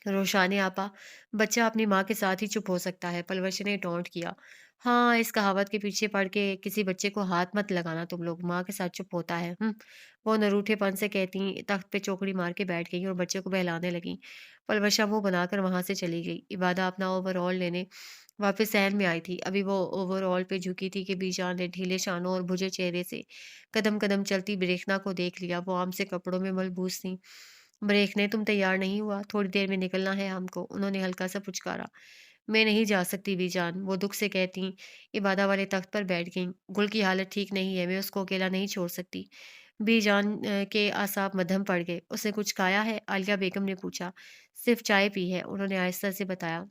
रोशाने आपा, बच्चा अपनी माँ के साथ ही चुप हो सकता है, पलवश ने टोंट किया। हाँ, इस कहावत के पीछे पड़ के किसी बच्चे को हाथ मत लगाना तुम लोग, माँ के साथ चुप होता है। वो नरूठेपन से कहती तख्त पे चौकड़ी मार के बैठ गई और बच्चे को बहलाने लगी। पलवशा मुंह बनाकर वहां से चली गई। इबादा अपना ओवरऑल लेने वापस सहन में आई थी। अभी वो ओवरऑल पे झुकी थी कि बीजान ने ढीले शानों और बुझे चेहरे से कदम कदम चलती ब्रेखना को देख लिया। वो आम से कपड़ों में मलबूस थी। ब्रेखने, तुम तैयार नहीं हुआ? थोड़ी देर में निकलना है हमको, उन्होंने हल्का सा पुचकारा। मैं नहीं जा सकती बीजान, वो दुख से कहती। इबादा वाले तख्त पर बैठ गईं। गुल की हालत ठीक नहीं है, मैं उसको अकेला नहीं छोड़ सकती। बीजान के आसाब मध्यम पड़ गए। उसने कुछ खाया है? आलिया बेगम ने पूछा। सिर्फ चाय पी है, उन्होंने आहिस्ता से बताया।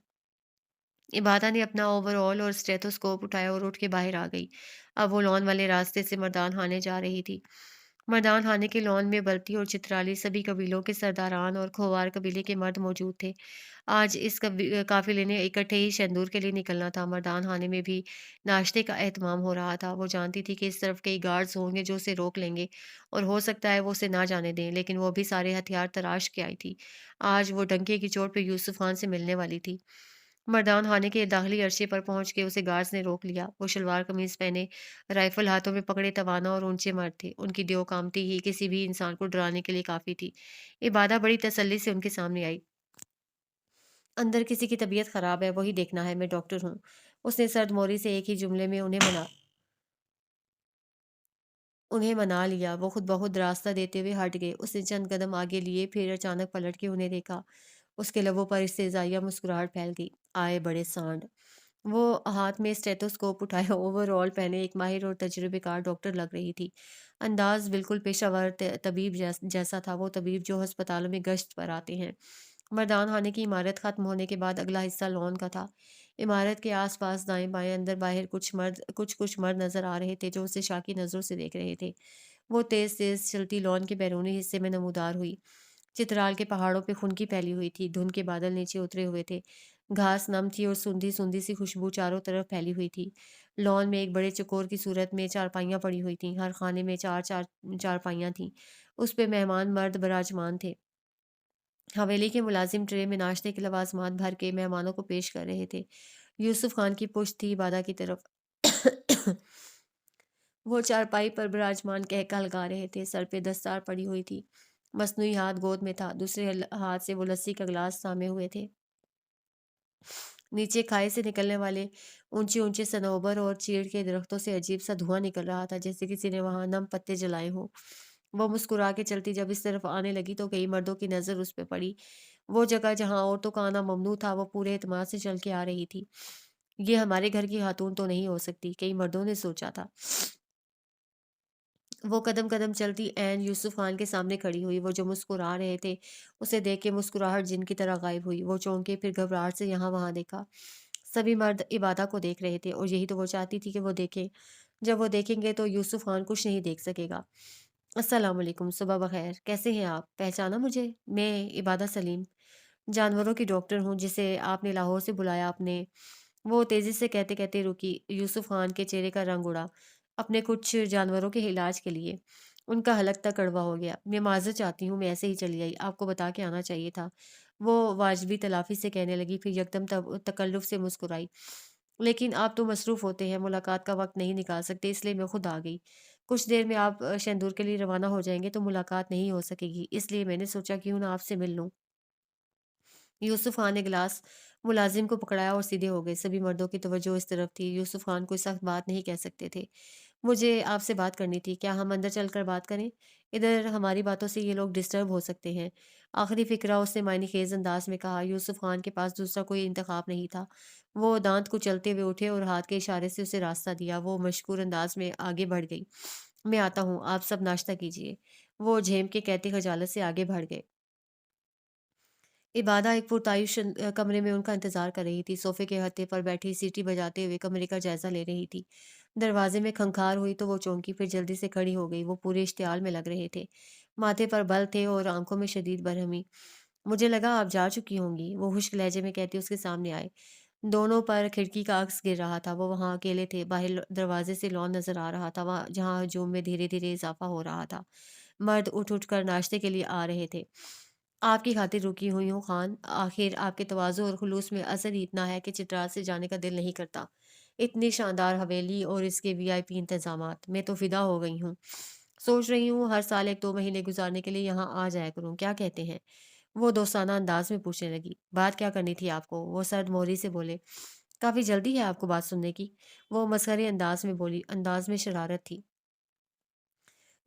इबादा ने अपना ओवरऑल और स्टेथोस्कोप उठाया और उठ के बाहर आ गई। अब वो लॉन वाले रास्ते से मर्दान खाने जा रही थी। मर्दान खाने के लॉन में बल्ती और चित्राली सभी कबीलों के सरदारान और खोवार कबीले के मर्द मौजूद थे। आज इस काफिले ने इकट्ठे ही शंदूर के लिए निकलना था। मर्दान खाने में भी नाश्ते का एहतमाम हो रहा था। वो जानती थी कि इस तरफ कई गार्ड्स होंगे जो उसे रोक लेंगे और हो सकता है वो उसे ना जाने दें, लेकिन वो भी सारे हथियार तराश के आई थी। आज वो डंके की चोट पे यूसुफ खान से मिलने वाली थी। मर्दान खाने के दाखिली अरसे पर पहुंच के उसे गार्ड्स ने रोक लिया। वो शलवार कमीज पहने, राइफल हाथों में पकड़े तवाना और ऊंचे मर्द थे। उनकी देह कामती ही किसी भी इंसान को डराने के लिए काफी थी। इबादा बड़ी तसल्ली से उनके सामने आई। अंदर किसी की तबीयत खराब है, वही देखना है, मैं डॉक्टर हूँ। उसने सर्द मोरी से एक ही जुमले में उन्हें मना लिया। वो खुद ब खुद रास्ता देते हुए हट गए। उसने चंद कदम आगे लिए, फिर अचानक पलट के उन्हें देखा। उसके लबों पर इस्तेज़ाइया मुस्कुराहट फैल गई। आए बड़े सांड। वो हाथ में स्टेथोस्कोप उठाए ओवरऑल पहने एक माहिर और तजुर्बेकार डॉक्टर लग रही थी। अंदाज बिल्कुल पेशावर तबीब जैसा था, वो तबीब जो अस्पतालों में गश्त पर आते हैं। मर्दान खाने की इमारत खत्म होने के बाद अगला हिस्सा लॉन का था। इमारत के आसपास दाएं बाएं अंदर बाहर कुछ मर्द नजर आ रहे थे जो उसे शाकी नजरों से देख रहे थे। वो तेज तेज चलती लॉन के बैरूनी हिस्से में नमूदार हुई। चित्राल के पहाड़ों पे खुनकी फैली हुई थी, धुंध के बादल नीचे उतरे हुए थे। घास नम थी और सूंधी सूंधी सी खुशबू चारों तरफ फैली हुई थी। लॉन में एक बड़े चकोर की सूरत में चारपाइयाँ पड़ी हुई थीं। हर खाने में चार चार चारपाइयाँ थीं। उस पे मेहमान मर्द विराजमान थे। हवेली के मुलाजिम ट्रे में नाश्ते के लवाजमात भर के मेहमानों को पेश कर रहे थे। यूसुफ खान की पुश्त थी इबादा की तरफ। वो चारपाई पर विराजमान कहका लगा रहे थे। सर पे दस्तार पड़ी हुई थी। मसनूई हाथ गोद में था, दूसरे हाथ से वो लस्सी का गिलास थामे हुए थे। नीचे खाई से निकलने वाले ऊंचे ऊंचे सनोबर और चीड़ के दरख्तों से अजीब सा धुआं निकल रहा था, जैसे किसी ने वहां नम पत्ते जलाए हों। वो मुस्कुरा के चलती जब इस तरफ आने लगी तो कई मर्दों की नजर उस पर पड़ी। वो जगह जहां औरतों का आना ममनू था, वो पूरे एतमाद से चल के आ रही थी। ये हमारे घर की खातून तो नहीं हो सकती, कई मर्दों ने सोचा था। वो कदम-कदम चलती ऐन यूसुफ खान के सामने खड़ी हुई। वो जो मुस्कुरा रहे थे, उसे देख के मुस्कुराहट जिन की तरह गायब हुई। वो चौंके, फिर घबराहट से यहाँ-वहाँ देखा। सभी मर्द इबादा को देख रहे थे और यही तो वो चाहती थी कि वो देखें। जब वो देखेंगे तो यूसुफ खान कुछ नहीं देख सकेगा। अस्सलाम वालेकुम, सुबह बख़ैर, कैसे हैं आप? पहचाना मुझे? मैं इबादा सलीम, जानवरों की डॉक्टर हूँ जिसे आपने लाहौर से बुलाया आपने। वो तेज़ी से कहते-कहते रुकी। यूसुफ खान के चेहरे का रंग उड़ा। अपने कुछ जानवरों के इलाज के लिए। उनका हलक तक कड़वा हो गया। मैं माज़रत चाहती हूँ, मैं ऐसे ही चली आई। आपको बता के आना चाहिए था। वो वाजिबी तलाफ़ी से कहने लगी, फिर यकदम तकल्लुफ़ से मुस्कुराई। लेकिन आप तो मसरूफ़ होते हैं, मुलाकात का वक़्त नहीं निकाल सकते, इसलिए मैं खुद आ गई। कुछ देर में आप शंदूर के लिए रवाना हो जाएँगे तो मुलाकात नहीं हो सकेगी, इसलिए मैंने सोचा क्यों ना आपसे मिल लूँ। यूसुफ खान ने गिलास मुलाजिम को पकड़ाया और सीधे हो गए। सभी मर्दों की तवज्जो इस तरफ थी। यूसुफ खान कोई सख्त बात नहीं कह सकते थे। मुझे आपसे बात करनी थी। क्या हम अंदर चलकर बात करें? इधर हमारी बातों से ये लोग डिस्टर्ब हो सकते हैं। आखिरी फिक्रा उसने मायनेखेज अंदाज में कहा। यूसुफ खान के पास दूसरा कोई इंतखाब नहीं था। वो दांत कुचलते हुए उठे और हाथ के इशारे से उसे रास्ता दिया। वो मशकूर अंदाज में आगे बढ़ गई। मैं आता हूँ, आप सब नाश्ता कीजिए। वो झेम के कहते खजालत से आगे बढ़ गए। इबादा एक पुरतायुश कमरे में उनका इंतज़ार कर रही थी। सोफ़े के हत्थे पर बैठी सीटी बजाते हुए कमरे का जायज़ा ले रही थी। दरवाज़े में खंखार हुई तो वो चौंकी, फिर जल्दी से खड़ी हो गई। वो पूरे इश्तियाल में लग रहे थे। माथे पर बल थे और आँखों में शदीद बरहमी। मुझे लगा आप जा चुकी होंगी, वो खुश्क लहजे में कहती उसके सामने आए। दोनों पर खिड़की का अक्स गिर रहा था। वो वहाँ अकेले थे। बाहर दरवाज़े से लॉन नज़र आ रहा था, वहाँ जहाँ हजूम में धीरे-धीरे इज़ाफ़ा हो रहा था। मर्द उठ-उठ कर नाश्ते के लिए आ रहे थे। आपकी खातिर रुकी हुई हूँ खान। आखिर आपके तवाज़ु और खुलूस में असर ही इतना है कि चित्राल से जाने का दिल नहीं करता। इतनी शानदार हवेली और इसके वीआईपी इंतज़ामात, मैं तो फ़िदा हो गई हूँ। सोच रही हूँ हर साल 1-2 महीने गुज़ारने के लिए यहाँ आ जाया करूँ, क्या कहते हैं? वो दोस्ताना अंदाज़ में पूछने लगी। बात क्या करनी थी आपको? वो सर्द मोहरी से बोले। काफ़ी जल्दी है आपको बात सुनने की? वो मसखरे अंदाज़ में बोली, अंदाज़ में शरारत थी।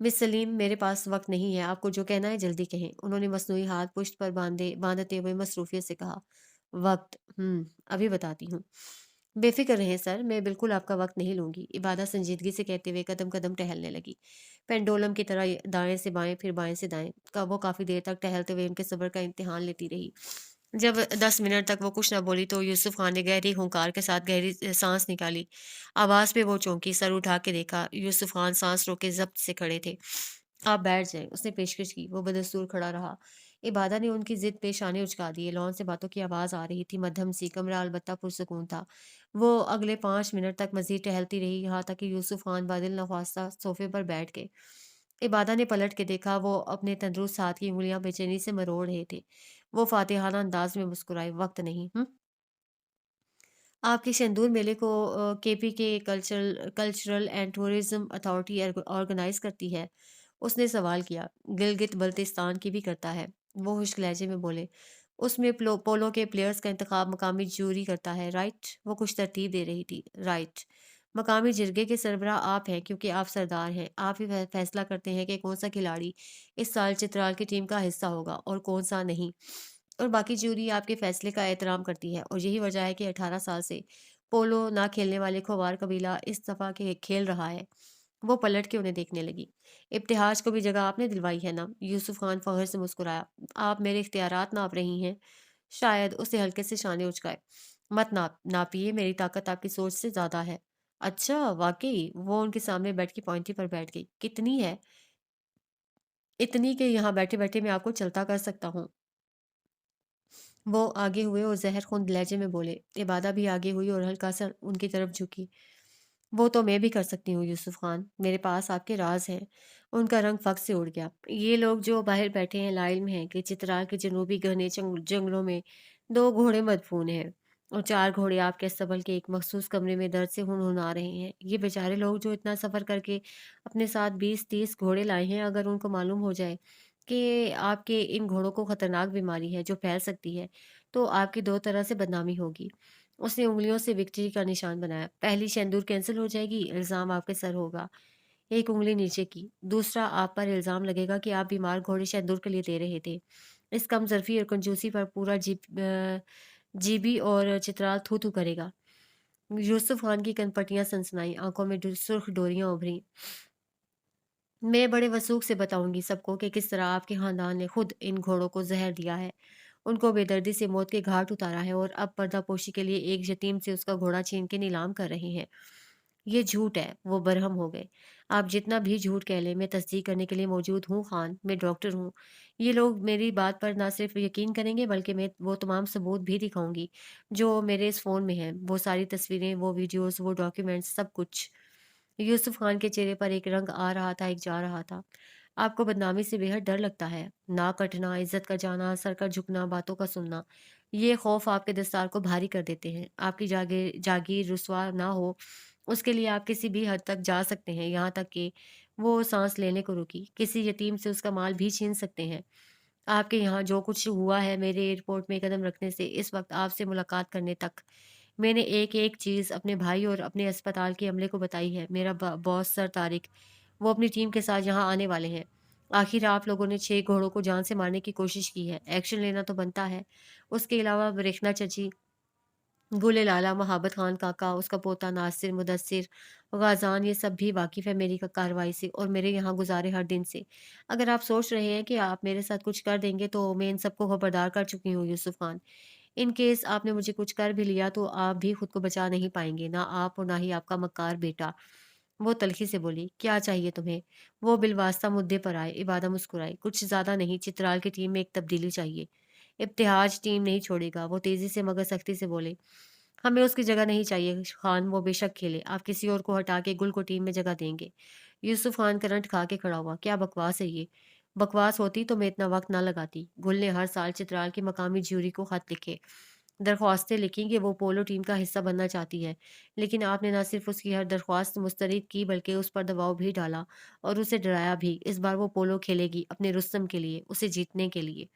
मिस सलीम, मेरे पास वक़्त नहीं है, आपको जो कहना है जल्दी कहें। उन्होंने मसनूई हाथ पुश्त पर बाँधते हुए मसरूफ़ियत से कहा। वक़्त? अभी बताती हूँ। बेफ़िक्र रहें सर, मैं बिल्कुल आपका वक़्त नहीं लूँगी। इबादा संजीदगी से कहते हुए कदम-कदम टहलने लगी। पेंडुलम की तरह दाएँ से बाएँ, फिर बाएँ से दाएँ। वो काफ़ी देर तक टहलते हुए उनके सब्र का इम्तिहान लेती रही। जब 10 मिनट तक वो कुछ न बोली तो यूसुफ खान ने गहरी हुंकार के साथ गहरी साँस निकाली। आवाज़ पे वो चौंकी, सर उठा के देखा। यूसुफ खान साँस रोके ज़ब्त से खड़े थे। आप बैठ जाएँ, उसने पेशकश की। वो बदस्तूर खड़ा रहा। इबादा ने उनकी ज़िद पे शाने उचका दिए। लॉन से बातों की आवाज़ आ रही थी, मद्धम सी। कमरा अलबत्ता पुरसुकून था। वो अगले 5 मिनट तक मज़ीद टहलती रही, यहाँ तक कि यूसुफ खान बादिल नख्वास्ता सोफ़े पर बैठ गए। इबादा ने पलट के देखा, वो अपने तंदुरुस्त हाथ की उँगलियाँ बेचैनी से मरोड़ रहे थे। वो फातिहाना अंदाज़ में मुस्कुराए, "वक़्त नहीं, आपके शेंदूर मेले को KPK cultural and tourism authority organize करती है।" उसने सवाल किया। गिलगित बल्तिस्तान की भी करता है। वो खुश्क लहजे में बोले। उसमें पोलो के प्लेयर्स का इंतखाब मकामी जूरी करता है, राइट? वो कुछ तरतीब दे रही थी। राइट। मकामी जिरगे के सरबराह आप हैं क्योंकि आप सरदार हैं। आप ही फैसला करते हैं कि कौन सा खिलाड़ी इस साल चित्राल की टीम का हिस्सा होगा और कौन सा नहीं। और बाकी जूरी आपके फैसले का एहतराम करती है और यही वजह है कि 18 साल से पोलो ना खेलने वाले खोवार कबीला इस दफा के खेल रहा है। वो पलट के उन्हें देखने लगी। इब्तिहाज को भी जगह आपने दिलवाई है ना? यूसुफ खान फखर से मुस्कुराया। आप मेरे इख्तियारात नाप रही हैं? शायद। उसे हल्के से शाने उचकाए। मत नापिए, मेरी ताकत आपकी सोच से ज्यादा है। अच्छा, वाकई? वो उनके सामने बेड की पॉइंटी पर बैठ गई। कितनी है? इतनी कि यहाँ बैठे बैठे मैं आपको चलता कर सकता हूँ। वो आगे हुए और ज़हर-खुंद लहजे में बोले। इबादा भी आगे हुई और हल्का-सा उनकी तरफ झुकी। वो तो मैं भी कर सकती हूँ यूसुफ खान, मेरे पास आपके राज़ हैं। उनका रंग फ़क से उड़ गया। ये लोग जो बाहर बैठे हैं लाइल्म हैं कि चित्रा के जनूबी घने जंगलों में 2 घोड़े मदफ़ून हैं और 4 घोड़े आपके अस्तबल के एक मख़सूस कमरे में दर्द से हुनहुना रहे हैं। ये बेचारे लोग जो इतना सफ़र करके अपने साथ 20-30 घोड़े लाए हैं, अगर उनको मालूम हो जाए कि आपके इन घोड़ों को खतरनाक बीमारी है जो फैल सकती है, तो आपकी 2 तरह से बदनामी होगी। उसने उँगलियों से विक्ट्री का निशान बनाया। पहली शेंदूर कैंसल हो जाएगी, इल्ज़ाम आपके सर होगा। एक उँगली नीचे की। दूसरा आप पर इल्ज़ाम लगेगा कि आप बीमार घोड़े शेंदूर के लिए दे रहे थे। इस कमज़र्फ़ी और कंजूसी पर पूरा जीबी और चित्राल थू-थू करेगा। यूसुफ खान की कनपटियाँ सनसनाईं, आँखों में सुर्ख़ डोरियाँ उभरीं। मैं बड़े वसूख से बताऊँगी सबको कि किस तरह आपके ख़ानदान ने खुद इन घोड़ों को ज़हर दिया है। उनको बेदर्दी से मौत के घाट उतारा है और अब पर्दापोशी के लिए एक यतीम से उसका घोड़ा छीन के नीलाम कर रहे हैं। ये झूठ है, वो बरहम हो गए। आप जितना भी झूठ कह लें, मैं तस्दीक करने के लिए मौजूद हूँ ख़ान, मैं डॉक्टर हूँ। ये लोग मेरी बात पर ना सिर्फ़ यकीन करेंगे बल्कि मैं वो तमाम सबूत भी दिखाऊँगी, जो मेरे इस फ़ोन में हैं। वो सारी तस्वीरें, वो वीडियोज़, वो डॉक्यूमेंट्स सब कुछ। यूसुफ खान के चेहरे पर एक रंग आ रहा था, एक जा रहा था। आपको बदनामी से बेहद डर लगता है। नाक कटना, इज़्ज़त का जाना, सर का झुकना, बातों का सुनना। ये खौफ आपके दस्तार को भारी कर देते हैं। आपकी जागीर रुसवा ना हो, उसके लिए आप किसी भी हद तक जा सकते हैं, यहाँ तक कि वो साँस लेने को रुकी। किसी यतीम से उसका माल भी छीन सकते हैं। आपके यहाँ जो कुछ हुआ है मेरे एयरपोर्ट में कदम रखने से इस वक़्त आपसे मुलाकात करने तक, मैंने एक-एक चीज़ अपने भाई और अपने अस्पताल के अमले को बताई है। मेरा बॉस सर तारिक, वो अपनी टीम के साथ यहाँ आने वाले हैं। आखिर आप लोगों ने 6 घोड़ों को जान से मारने की कोशिश की है, एक्शन लेना तो बनता है। उसके अलावा रेखना चची, गुल लाला, महाबत खान काका, उसका पोता नासिर, मुदस्सिर, गाज़ान ये सब भी वाकिफ़ है मेरी कार्रवाई से और मेरे यहाँ गुज़ारे हर दिन से। अगर आप सोच रहे हैं कि आप मेरे साथ कुछ कर देंगे तो मैं इन सबको खबरदार कर चुकी हूँ यूसुफ खान। इन केस आपने मुझे कुछ कर भी लिया तो आप भी खुद को बचा नहीं पाएँगे, ना आप और ना ही आपका मक्कार बेटा। वो तल्ख़ी से बोली, "क्या चाहिए तुम्हें?" वो बिलवास्ता मुद्दे पर आए। इबादा मुस्कुराई, "कुछ ज़्यादा नहीं, चित्राल की टीम में एक तब्दीली चाहिए। इब्तिहाज टीम नहीं छोड़ेगा।" वो तेज़ी से मगर सख्ती से बोले, "हमें उसकी जगह नहीं चाहिए खान, वो बेशक खेले। आप किसी और को हटा के गुल को टीम में जगह देंगे।" यूसुफ खान करंट खा के खड़ा हुआ, "क्या बकवास है ये? बकवास होती तो मैं इतना वक़्त ना लगाती। गुल ने हर साल चित्राल की मकामी ज्यूरी को खत लिखे, दरख्वास्तें लिखी कि वो पोलो टीम का हिस्सा बनना चाहती है। लेकिन आपने ना सिर्फ़ उसकी हर दरख्वास्त मुस्तरद की बल्कि उस पर दबाव भी डाला और उसे डराया भी। इस बार वो पोलो खेलेगी अपने रुस्तम के लिए, उसे जीतने के लिए।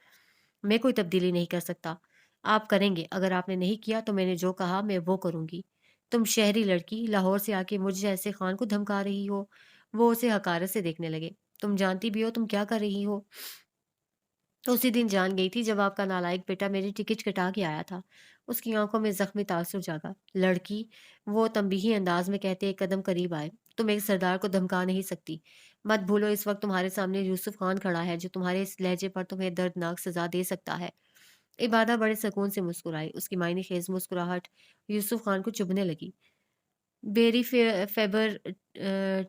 मैं कोई तब्दीली नहीं कर सकता। आप करेंगे, अगर आपने नहीं किया तो मैंने जो कहा मैं वो करूँगी। तुम शहरी लड़की लाहौर से आके मुझ जैसे खान को धमका रही हो।" वो उसे हकारत से देखने लगे। "तुम जानती भी हो तुम क्या कर रही हो?" तो उसी दिन जान गई थी जब आपका नालायक बेटा मेरी टिकट कटा के आया था। उसकी आंखों में ज़ख्मी तासुर जागा। "लड़की," वो तंबीही अंदाज में कहते एक कदम करीब आए, "तुम एक सरदार को धमका नहीं सकती। मत भूलो इस वक्त तुम्हारे सामने यूसुफ खान खड़ा है जो तुम्हारे इस लहजे पर तुम्हें दर्दनाक सज़ा दे सकता है।" इबादा बड़े सुकून से मुस्कुराई। उसकी मायने खेज़ मुस्कुराहट यूसुफ खान को चुभने लगी। बेरी फेबर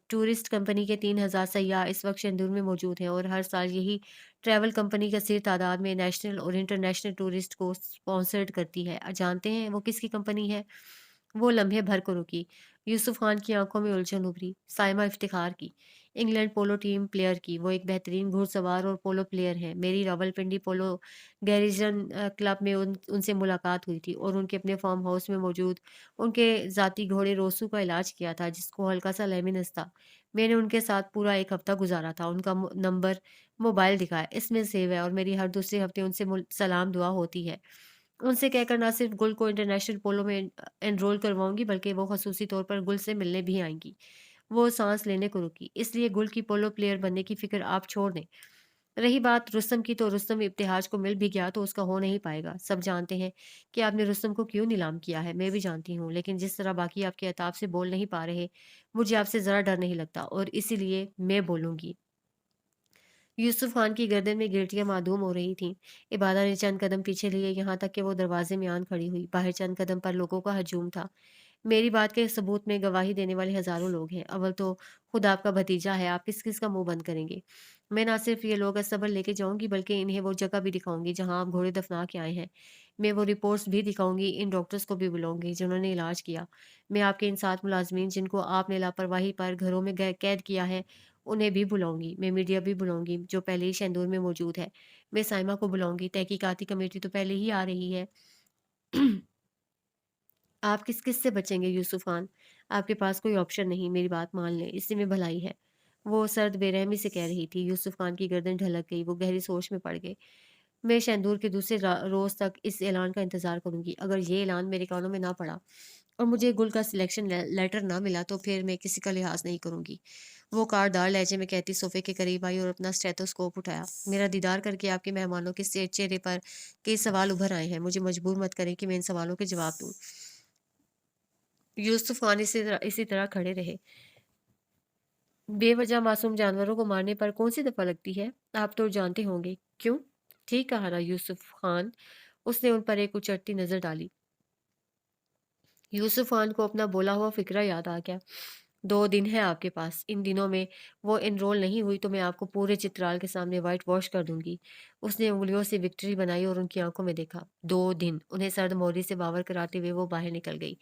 टूरिस्ट कंपनी के 3,000 सय्याह इस वक्त शेंदूर में मौजूद हैं और हर साल यही ट्रैवल कंपनी कसीर तादाद में नेशनल और इंटरनेशनल टूरिस्ट को स्पॉन्सर्ड करती है। जानते हैं वो किसकी कंपनी है? वो लम्हे भर को रुकी। यूसुफ खान की आंखों में उलझन उभरी। साइमा इफ्तिखार की, इंग्लैंड पोलो टीम प्लेयर की। वो एक बेहतरीन घुड़सवार और पोलो प्लेयर है। मेरी रावलपिंडी पोलो गैरिजन क्लब में उनसे मुलाकात हुई थी और उनके अपने फार्म हाउस में मौजूद उनके ज़ाती घोड़े रोसू का इलाज किया था जिसको हल्का सा लेमिनस था। मैंने उनके साथ पूरा 1 हफ्ता गुज़ारा था। उनका नंबर मोबाइल दिखाया, इसमें सेव है और मेरी हर दूसरे हफ्ते उनसे सलाम दुआ होती है। उनसे कहकर ना सिर्फ़ गुल को इंटरनेशनल पोलो में एनरोल करवाऊँगी बल्कि वो ख़ुसूसी तौर पर गुल से मिलने भी आएँगी। वो साँस लेने को रुकी। इसलिए गुल की पोलो प्लेयर बनने की फ़िक्र आप छोड़ दें। रही बात रुस्तम की तो रुस्तम इब्तिहाज को मिल भी गया तो उसका हो नहीं पाएगा। सब जानते हैं कि आपने रुस्तम को क्यों नीलाम किया है, मैं भी जानती हूँ। लेकिन जिस तरह बाकी आपके अताब से बोल नहीं पा रहे, मुझे आपसे ज़रा डर नहीं लगता और इसीलिए मैं बोलूँगी। यूसुफ खान की गर्दन में गिल्टियाँ मादूम हो रही थीं। इबादा ने चंद कदम पीछे लिए, यहाँ तक कि वो दरवाज़े में आन खड़ी हुई। बाहर चंद कदम पर लोगों का हजूम था। मेरी बात के सबूत में गवाही देने वाले हज़ारों लोग हैं। अव्वल तो खुद आपका भतीजा है, आप किस-किस का मुँह बंद करेंगे? मैं ना सिर्फ़ ये लोग अस्तबल लेके जाऊँगी, बल्कि इन्हें वो जगह भी दिखाऊँगी, जहाँ आप घोड़े दफ़ना के आए हैं। मैं वो रिपोर्ट्स भी दिखाऊँगी, इन डॉक्टर्स को भी बुलाऊँगी, जिन्होंने इलाज किया। मैं आपके इन 7 मुलाज़मीन, जिनको आपने लापरवाही पर घरों में कैद किया है, उन्हें भी बुलाऊँगी। मैं मीडिया भी बुलाऊँगी, जो पहले ही शहदूर में मौजूद है। मैं साइमा को बुलाऊँगी, तहकीकाती कमेटी तो पहले ही आ रही है। आप किस-किस से बचेंगे यूसुफ खान? आपके पास कोई ऑप्शन नहीं, मेरी बात मान लें, इसी में भलाई है। वो सर्द बेरहमी से कह रही थी। यूसुफ खान की गर्दन ढलक गई, वो गहरी सोच में पड़ गए। मैं शहदूर के दूसरे रोज़ तक इस ऐलान का इंतज़ार करूँगी। अगर ये ऐलान मेरे कानों में ना पड़ा और मुझे गुल का सिलेक्शन लेटर ना मिला तो फिर मैं किसी का लिहाज़ नहीं करूँगी। वो कारदार लहजे में कहती सोफ़े के करीब आई और अपना स्टेथोस्कोप उठाया। मेरा दीदार करके आपके मेहमानों के चेहरे पर कई सवाल उभर आए हैं। मुझे मजबूर मत करें कि मैं इन सवालों के जवाब दूँ। यूसुफ खान इसी तरह खड़े रहे। बेवजह मासूम जानवरों को मारने पर कौन-सी दफ़ा लगती है? आप तो जानते होंगे। क्यों? ठीक कहा ना यूसुफ खान। उसने उन पर एक उचटती नज़र डाली। यूसुफ खान को अपना बोला हुआ फ़िक्रा याद आ गया। 2 दिन है आपके पास। इन दिनों में वो एनरोल नहीं हुई तो मैं आपको पूरे चित्राल के सामने व्हाइट वॉश कर दूँगी। उसने उँगलियों से विक्ट्री बनाई और उनकी आँखों में देखा। 2 दिन। उन्हें सर्द मोहरी से बावर कराते हुए वो बाहर निकल गई।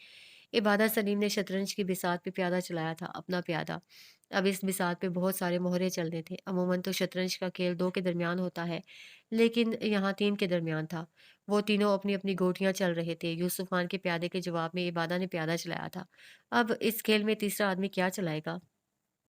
इबादत सलीम ने शतरंज की बिसात पे प्यादा चलाया था, अपना प्यादा। अब इस बिसात पे बहुत सारे मोहरे चलने थे। अमूमन तो शतरंज का खेल 2 के दरमियान होता है, लेकिन यहाँ 3 के दरमियान था। वो तीनों अपनी-अपनी गोटियाँ चल रहे थे। यूसुफ खान के प्यादे के जवाब में इबादा ने प्यादा चलाया था। अब इस खेल में तीसरा आदमी क्या चलाएगा?